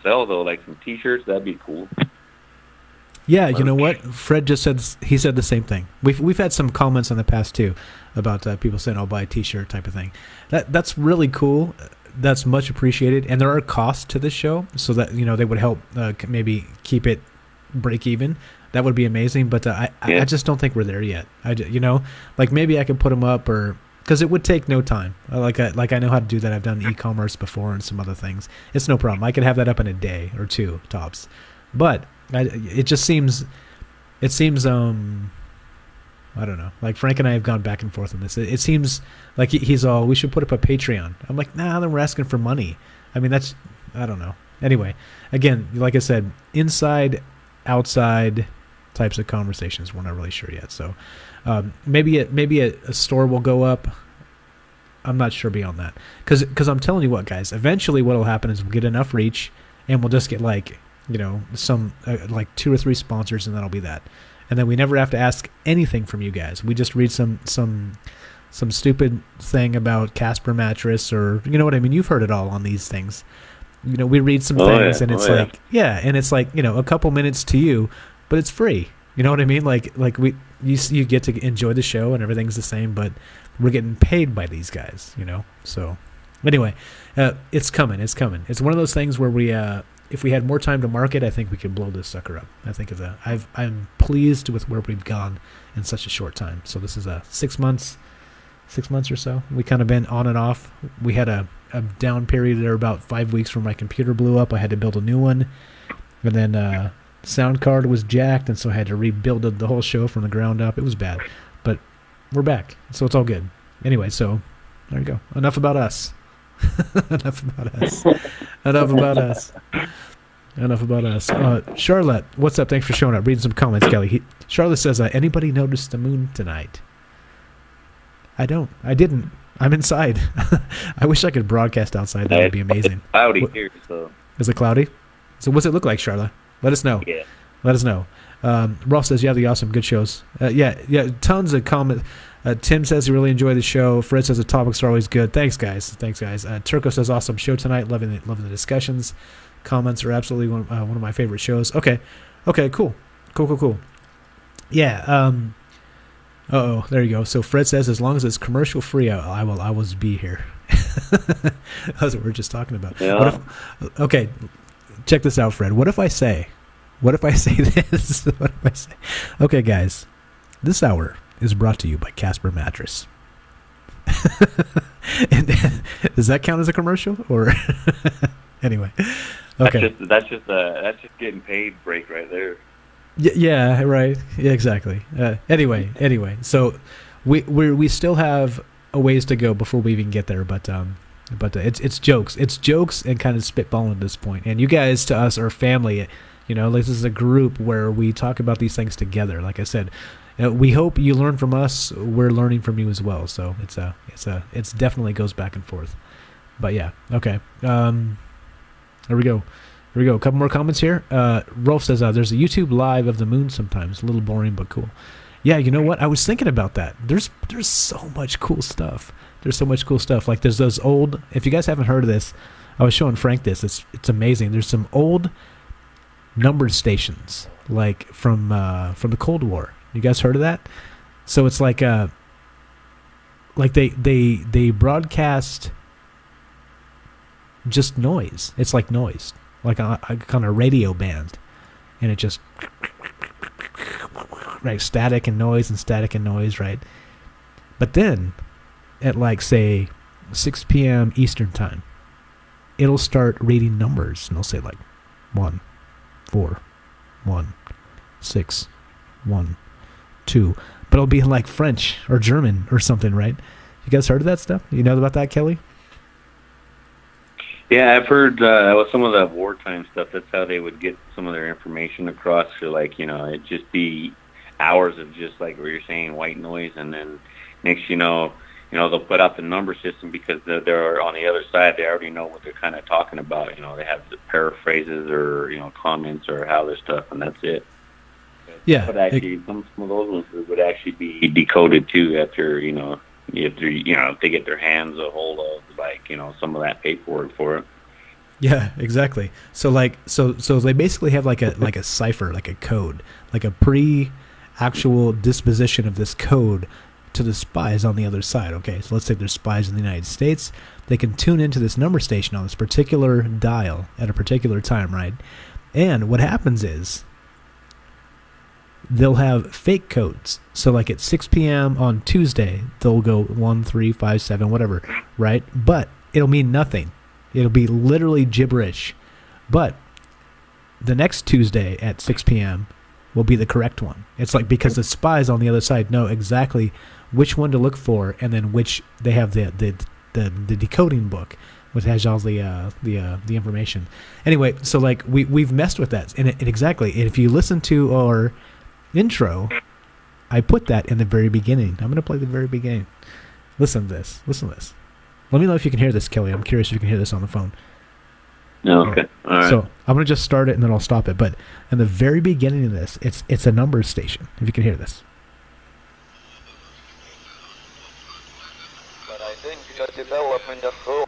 S12: sell though, like some T-shirts, that'd be cool.
S8: Yeah, you know what? Fred just said the same thing. We've had some comments in the past too about people saying, "I'll buy a T-shirt" type of thing. That's really cool. That's much appreciated. And there are costs to this show, so that they would help maybe keep it break even. That would be amazing. But I just don't think we're there yet. Maybe I could put them up because it would take no time. I know how to do that. I've done e-commerce before and some other things. It's no problem. I could have that up in a day or 2 tops. But it seems I don't know. Like Frank and I have gone back and forth on this. It seems like he's all, we should put up a Patreon. I'm like, nah, then we're asking for money. I mean, I don't know. Anyway, again, like I said, inside, outside types of conversations. We're not really sure yet. So maybe a store will go up. I'm not sure beyond that. Because I'm telling you what, guys, eventually what will happen is we'll get enough reach and we'll just get some 2 or 3 sponsors, and that'll be that. And then we never have to ask anything from you guys. We just read some stupid thing about Casper mattress, or you know what I mean. You've heard it all on these things. We read some things, and it's and it's a couple minutes to you, but it's free. You know what I mean? You get to enjoy the show, and everything's the same, but we're getting paid by these guys. So anyway, it's coming. It's coming. It's one of those things where we. If we had more time to market, I think we could blow this sucker up. I think I'm pleased with where we've gone in such a short time. So this is 6 months or so. We kind of been on and off. We had a down period there about 5 weeks where my computer blew up. I had to build a new one, and then sound card was jacked, and so I had to rebuild the whole show from the ground up. It was bad, but we're back, so it's all good. Anyway, so there you go. Enough about us. Enough about us. Charlotte, what's up? Thanks for showing up. Reading some comments, Kelly. Charlotte says, anybody notice the moon tonight? I don't. I didn't. I'm inside. I wish I could broadcast outside. That would be amazing.
S12: It's cloudy here, so.
S8: Is it cloudy? So what's it look like, Charlotte? Let us know.
S12: Yeah.
S8: Let us know. Rolf says, yeah, the awesome, good shows. Yeah, tons of comments. Tim says he really enjoyed the show. Fred says the topics are always good. Thanks, guys. Turco says, awesome show tonight. Loving the discussions. Comments are absolutely one of my favorite shows. Okay, cool. Yeah. There you go. So Fred says, as long as it's commercial free, I will be here. That's what we're just talking about.
S12: Yeah.
S8: Okay, check this out, Fred. What if I say this? What if I say? Okay, guys, this hour is brought to you by Casper Mattress. And does that count as a commercial, or anyway? Okay,
S12: that's just getting paid break right there.
S8: Yeah, right. Yeah, exactly. Anyway, so we still have a ways to go before we even get there, but it's jokes and kind of spitballing at this point. And you guys to us are family. You know, this is a group where we talk about these things together. Like I said, we hope you learn from us. We're learning from you as well. So it's definitely goes back and forth. But yeah, okay. Here we go. A couple more comments here. Rolf says, there's a YouTube live of the moon sometimes. A little boring, but cool. Yeah, you know what? I was thinking about that. There's so much cool stuff. Like there's those old, if you guys haven't heard of this, I was showing Frank this. It's amazing. There's some old numbered stations, like from the Cold War. You guys heard of that? So it's like they broadcast just noise. It's like noise. Like a kind of radio band, and it just right static and noise, right? But then, at like say 6 p.m. Eastern time, it'll start reading numbers, and it'll say like 1, 4, 1, 6, 1, 2, but it'll be in like French or German or something, right? You guys heard of that stuff? You know about that, Kelly?
S12: Yeah, I've heard with some of the wartime stuff, that's how they would get some of their information across. So, like, you know, it'd just be hours of just, like what you're saying, white noise, and then next they'll put out the number system because they're on the other side. They already know what they're kind of talking about. You know, they have the paraphrases or, you know, comments or how their stuff, and that's it.
S8: Yeah.
S12: But actually, some of those ones would actually be decoded, too, after, you know, if they get their hands a hold of, like, you know, some of that paperwork for it.
S8: Yeah, exactly. So they basically have like a cipher, like a code, like a pre-actual disposition of this code to the spies on the other side. Okay, so let's say there's spies in the United States. They can tune into this number station on this particular dial at a particular time, right? And what happens is they'll have fake codes. So like at 6 p.m. on Tuesday, they'll go 1, 3, 5, 7, whatever, right? But it'll mean nothing. It'll be literally gibberish. But the next Tuesday at 6 p.m. will be the correct one. It's like because the spies on the other side know exactly which one to look for, and then which they have the decoding book, which has all the information. Anyway, so like we've messed with that, and exactly. And if you listen to our intro, I put that in the very beginning. I'm going to play the very beginning. Listen to this. Let me know if you can hear this, Kelly. I'm curious if you can hear this on the phone.
S12: No, okay. All right.
S8: So I'm going to just start it and then I'll stop it. But in the very beginning of this, it's a numbers station, if you can hear this.
S1: But I think the development of whole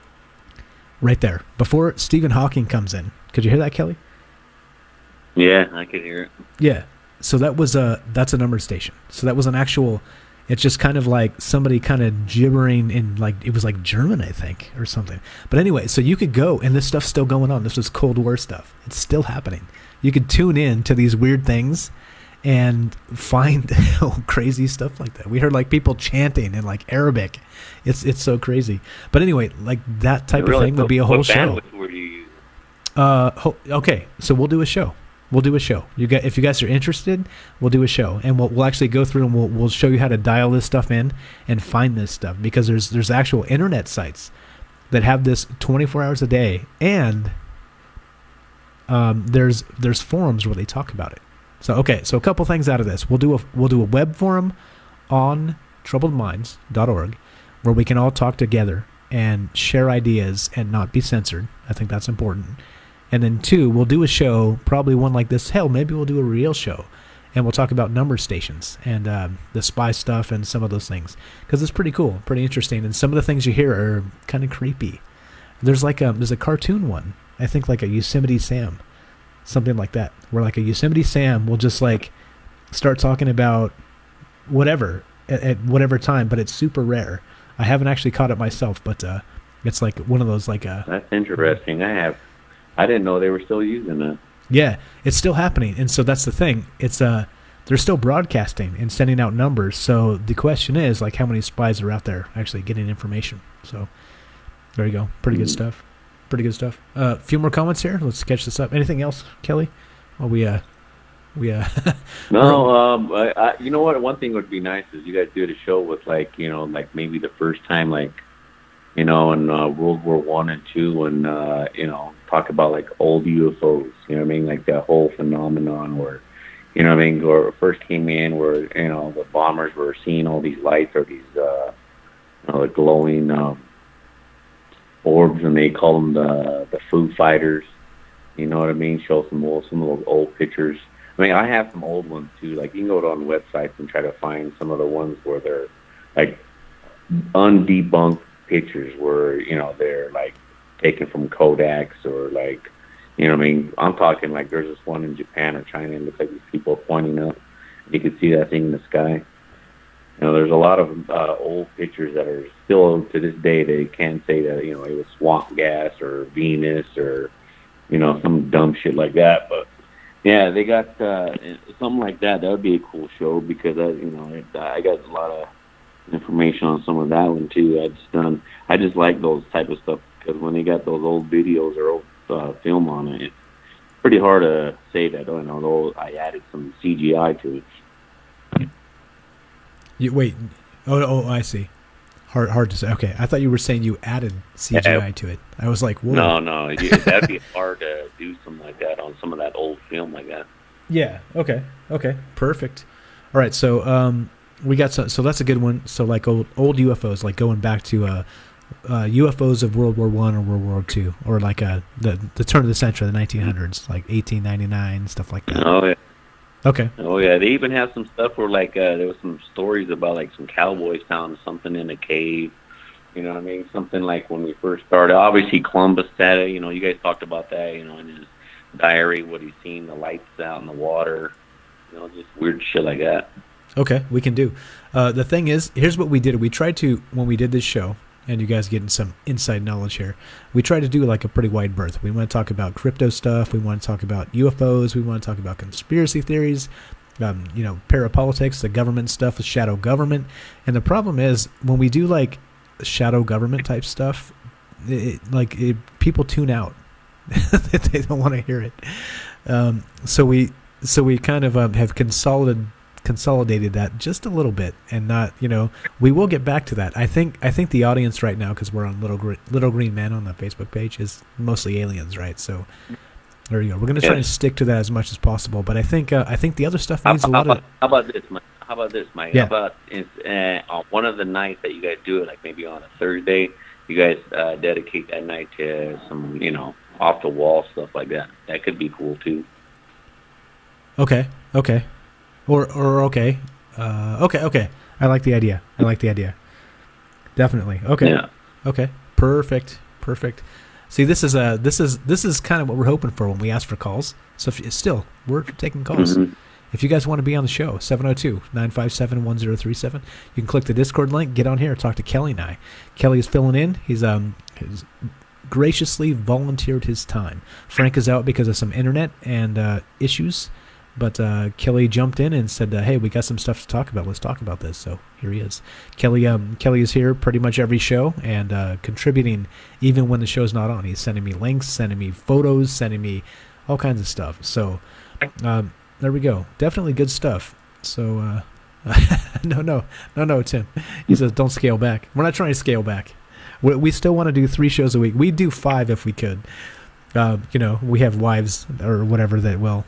S8: Right there. Before Stephen Hawking comes in. Could you hear that, Kelly?
S12: Yeah, I could hear it.
S8: Yeah. So that's a number station. So that was an actual, it's just kind of like somebody kind of gibbering in, like, it was like German, I think, or something. But anyway, so you could go, and this stuff's still going on. This was Cold War stuff. It's still happening. You could tune in to these weird things and find crazy stuff like that. We heard like people chanting in like Arabic. It's so crazy. But anyway, like that type of thing would be a whole show.
S12: What bandwidth were you using?
S8: Okay, so we'll do a show. If you guys are interested, we'll do a show, and we'll actually go through and we'll show you how to dial this stuff in and find this stuff, because there's actual internet sites that have this 24 hours a day, and there's forums where they talk about it. So a couple things out of this. We'll do a web forum on troubledminds.org. where we can all talk together and share ideas and not be censored. I think that's important. And then 2, we'll do a show, probably one like this. Hell, maybe we'll do a real show. And we'll talk about number stations and the spy stuff and some of those things. Because it's pretty cool, pretty interesting. And some of the things you hear are kind of creepy. There's a cartoon one. I think like a Yosemite Sam. Something like that. Where like a Yosemite Sam will just like start talking about whatever at whatever time. But it's super rare. I haven't actually caught it myself. But it's like one of those like...
S12: That's interesting. I didn't know they were still using it.
S8: Yeah, it's still happening, and so that's the thing. It's they're still broadcasting and sending out numbers. So the question is, like, how many spies are out there actually getting information? So there you go. Pretty good stuff. Pretty good stuff. A few more comments here. Let's sketch this up. Anything else, Kelly? Well,
S12: No, you know what? One thing would be nice is you guys do a show with like maybe the first time in World War I and II, and talk about like old UFOs. You know what I mean? Like that whole phenomenon where, or first came in where the bombers were seeing all these lights or these the glowing orbs, and they call them the Foo Fighters. You know what I mean? Show some of those old pictures. I mean, I have some old ones too. Like you can go on websites and try to find some of the ones where they're like undebunked pictures where they're like taken from Kodaks or like I'm talking like there's this one in Japan or China, and it looks like these people are pointing up. You can see that thing in the sky. There's a lot of old pictures that are still to this day they can't say that it was swamp gas or Venus or some dumb shit like that. But yeah, they got something like that. That would be a cool show because I got a lot of information on some of that one too. I just like those type of stuff because when they got those old videos or old film on it, it's pretty hard to say that I added some CGI to it.
S8: I see. Hard to say. Okay, I thought you were saying you added CGI to it. I was like, whoa.
S12: No, that'd be hard to do something like that on some of that old film like that.
S8: Yeah. Okay. Perfect. All right. So we got so that's a good one. So like old UFOs, like going back to UFOs of World War I or World War II, or like the turn of the century, the 1900s, like 1899, stuff like that.
S12: Oh yeah.
S8: Okay.
S12: Oh yeah, they even have some stuff where like there was some stories about like some cowboys found something in a cave. You know what I mean? Something like when we first started. Obviously Columbus said it. You guys talked about that. In his diary, what he's seen, the lights out in the water. Just weird shit like that.
S8: Okay, we can do. The thing is, here's what we did. We tried to, when we did this show, and you guys getting some inside knowledge here, we tried to do like a pretty wide berth. We want to talk about crypto stuff. We want to talk about UFOs. We want to talk about conspiracy theories, parapolitics, the government stuff, the shadow government. And the problem is, when we do like shadow government type stuff, people tune out. They don't want to hear it. So we kind of have consolidated that just a little bit, and not, we will get back to that. I think the audience right now, because we're on Little Green Man on the Facebook page, is mostly aliens, right? So there you go. We're going to try to stick to that as much as possible. But I think the other stuff needs a lot of.
S12: How about this, Mike?
S8: Yeah.
S12: How about on one of the nights that you guys do it, like maybe on a Thursday, you guys dedicate that night to some, off the wall stuff like that. That could be cool too.
S8: Okay. Or okay. Okay. I like the idea. Definitely. Okay.
S12: Yeah.
S8: Okay. Perfect. See, this is kind of what we're hoping for when we ask for calls. So we're taking calls.
S12: Mm-hmm.
S8: If you guys want to be on the show, 702-957-1037. You can click the Discord link, get on here, talk to Kelly and I. Kelly is filling in. He's graciously volunteered his time. Frank is out because of some internet and issues. But Kelly jumped in and said, hey, we got some stuff to talk about. Let's talk about this. So here he is. Kelly is here pretty much every show and contributing even when the show's not on. He's sending me links, sending me photos, sending me all kinds of stuff. So there we go. Definitely good stuff. So no, Tim. He says, don't scale back. We're not trying to scale back. We still want to do 3 shows a week. We'd do 5 if we could. We have wives or whatever that will,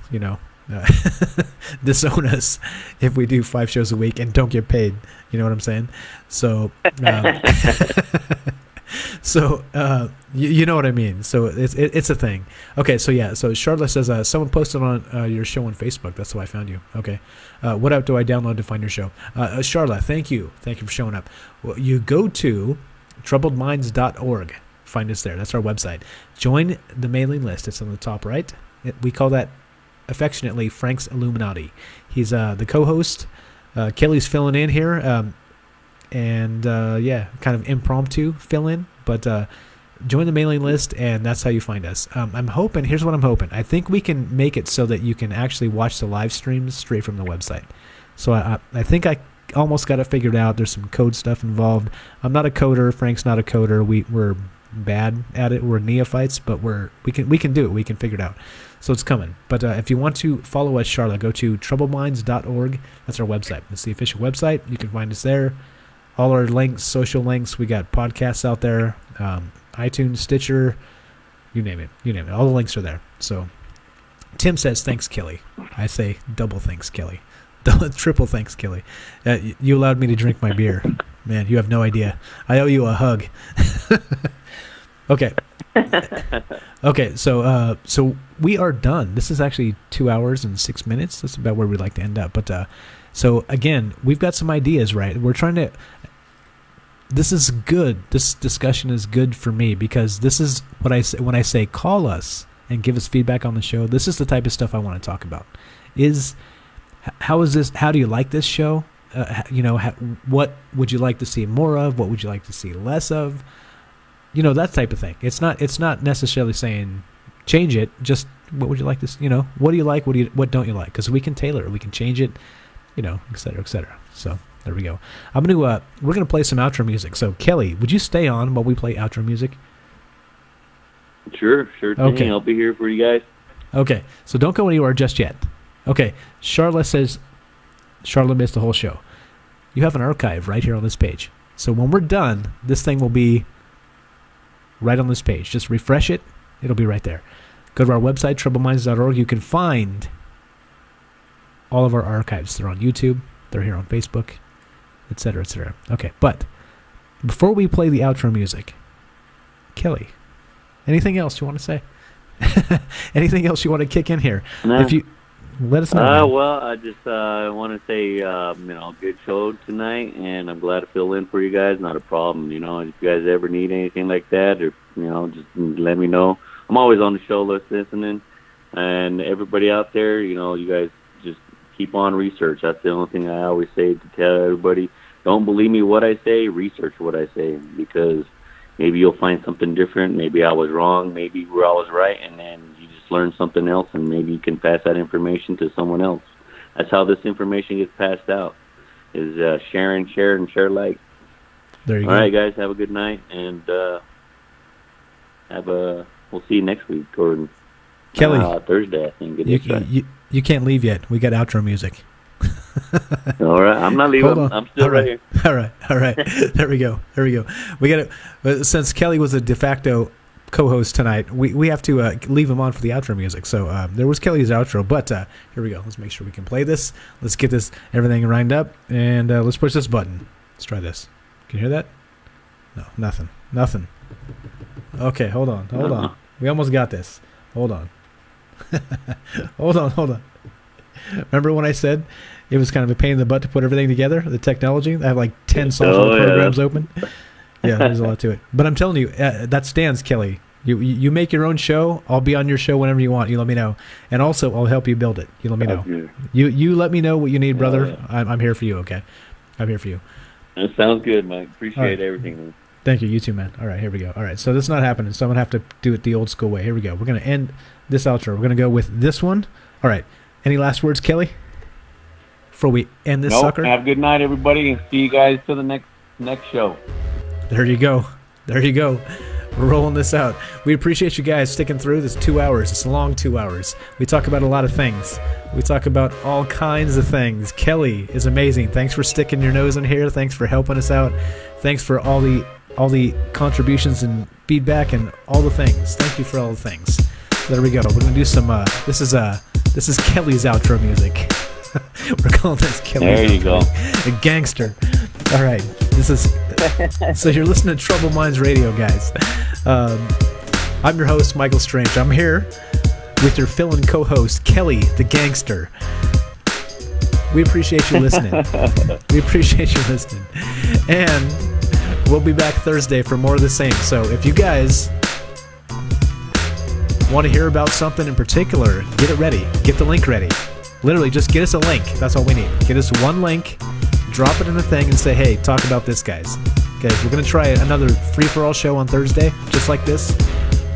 S8: disown us if we do 5 shows a week and don't get paid. You know what I'm saying? So, you know what I mean. So it's a thing. Okay, so yeah. So Charlotte says someone posted on your show on Facebook. That's how I found you. Okay, what app do I download to find your show? Charlotte, thank you for showing up. Well, you go to troubledminds.org. Find us there. That's our website. Join the mailing list. It's on the top right. We call that affectionately Frank's Illuminati. He's the co-host. Kelly's filling in here, and kind of impromptu fill in. But join the mailing list, and that's how you find us. I'm hoping. Here's what I'm hoping. I think we can make it so that you can actually watch the live streams straight from the website. So I think I almost got it figured out. There's some code stuff involved. I'm not a coder. Frank's not a coder. We're bad at it. We're neophytes, but we can do it. We can figure it out. So it's coming. But if you want to follow us, Charlotte, go to troubledminds.org. That's our website. It's the official website. You can find us there. All our links, social links. We got podcasts out there, iTunes, Stitcher, you name it. All the links are there. So Tim says, thanks, Kelly. I say double thanks, Kelly. Triple thanks, Kelly. You allowed me to drink my beer. Man, you have no idea. I owe you a hug. Okay. Okay, so we are done. This is actually 2 hours and 6 minutes. That's about where we'd like to end up. But so again, we've got some ideas, right? We're trying to. This is good. This discussion is good for me because this is what I say when I say call us and give us feedback on the show. This is the type of stuff I want to talk about. How is this? How do you like this show? What would you like to see more of? What would you like to see less of? That type of thing. It's not necessarily saying change it. Just what would you like to? What do you like? What don't you like? Because we can tailor it. We can change it. Et cetera, et cetera. So there we go. We're gonna play some outro music. So Kelly, would you stay on while we play outro music?
S12: Sure thing. Okay. I'll be here for you guys.
S8: Okay, so don't go anywhere just yet. Okay, Charlotte says Charlotte missed the whole show. You have an archive right here on this page. So when we're done, this thing will be right on this page. Just refresh it. It'll be right there. Go to our website, troubledminds.org. You can find all of our archives. They're on YouTube. They're here on Facebook, etc., etc. Okay, but before we play the outro music, Kelly, anything else you want to say? Anything else you want to kick in here?
S12: No.
S8: If you let us know.
S12: Well, I just want to say, good show tonight, and I'm glad to fill in for you guys. Not a problem. If you guys ever need anything like that, or just let me know. I'm always on the show listening, and everybody out there, you guys just keep on research. That's the only thing I always say to tell everybody. Don't believe me what I say. Research what I say, because maybe you'll find something different. Maybe I was wrong. Maybe I was right, and then you just learn something else, and maybe you can pass that information to someone else. That's how this information gets passed out, is share and share like.
S8: There you go.
S12: All right, guys, have a good night, and we'll see you next week, or
S8: Kelly,
S12: Thursday, I think.
S8: You can't leave yet. We got outro music.
S12: All right, I'm not leaving. I'm still right here.
S8: All right. There we go. We got it. Since Kelly was a de facto co-host tonight, we have to leave him on for the outro music. So there was Kelly's outro, but here we go. Let's make sure we can play this. Let's get everything lined up, and let's push this button. Let's try this. Can you hear that? No, nothing. Okay, hold on. We almost got this. Hold on. Hold on. Remember when I said it was kind of a pain in the butt to put everything together, the technology? I have like 10 software programs open. Yeah, there's a lot to it. But I'm telling you, that stands, Kelly. You make your own show. I'll be on your show whenever you want. You let me know. And also, I'll help you build it. You let me know.
S12: Okay.
S8: You let me know what you need, brother. Yeah. I'm here for you, okay? I'm here for you.
S12: That sounds good, Mike. Appreciate everything, man.
S8: Thank you. You too, man. All right, here we go. All right, so this is not happening, so I'm going to have to do it the old school way. Here we go. We're going to end this outro. We're going to go with this one. All right. Any last words, Kelly, before we end this sucker?
S12: Have a good night, everybody, and see you guys to the next show.
S8: There you go. We're rolling this out. We appreciate you guys sticking through this 2 hours. It's a long 2 hours. We talk about a lot of things. We talk about all kinds of things. Kelly is amazing. Thanks for sticking your nose in here. Thanks for helping us out. Thanks for all the contributions and feedback and all the things. Thank you for all the things. There we go. We're gonna do some. This This is Kelly's outro music. We're calling this Kelly's
S12: There you go.
S8: A gangster. All right. This is so you're listening to Troubled Minds Radio, guys. I'm your host, Michael Strange. I'm here with your fill-in co-host, Kelly the Gangster. We appreciate you listening. And we'll be back Thursday for more of the same. So if you guys want to hear about something in particular, get it ready. Get the link ready. Literally, just get us a link. That's all we need. Get us one link, drop it in the thing, and say, hey, talk about this, guys. Okay, we're going to try another free-for-all show on Thursday, just like this.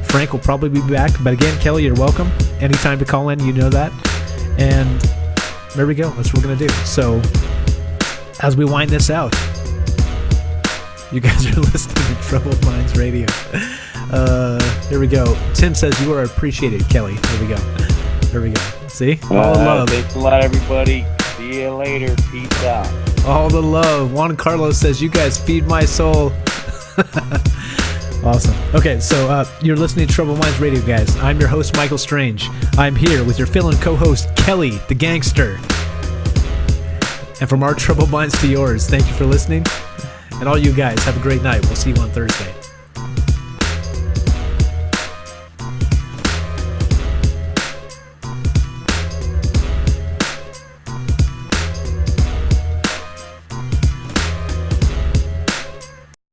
S8: Frank will probably be back. But again, Kelly, you're welcome. Anytime to call in, you know that. And there we go. That's what we're going to do. So, as we wind this out, you guys are listening to Troubled Minds Radio. Here we go. Tim says you are appreciated, Kelly. There we go. See? All the love.
S12: Thanks a lot, everybody. See you later. Peace out.
S8: All the love. Juan Carlos says, you guys feed my soul. Awesome. Okay, so you're listening to Troubled Minds Radio, guys. I'm your host, Michael Strange. I'm here with your fill-in co-host, Kelly the Gangster. And from our Troubled Minds to yours, thank you for listening. And all you guys, have a great night. We'll see you on Thursday.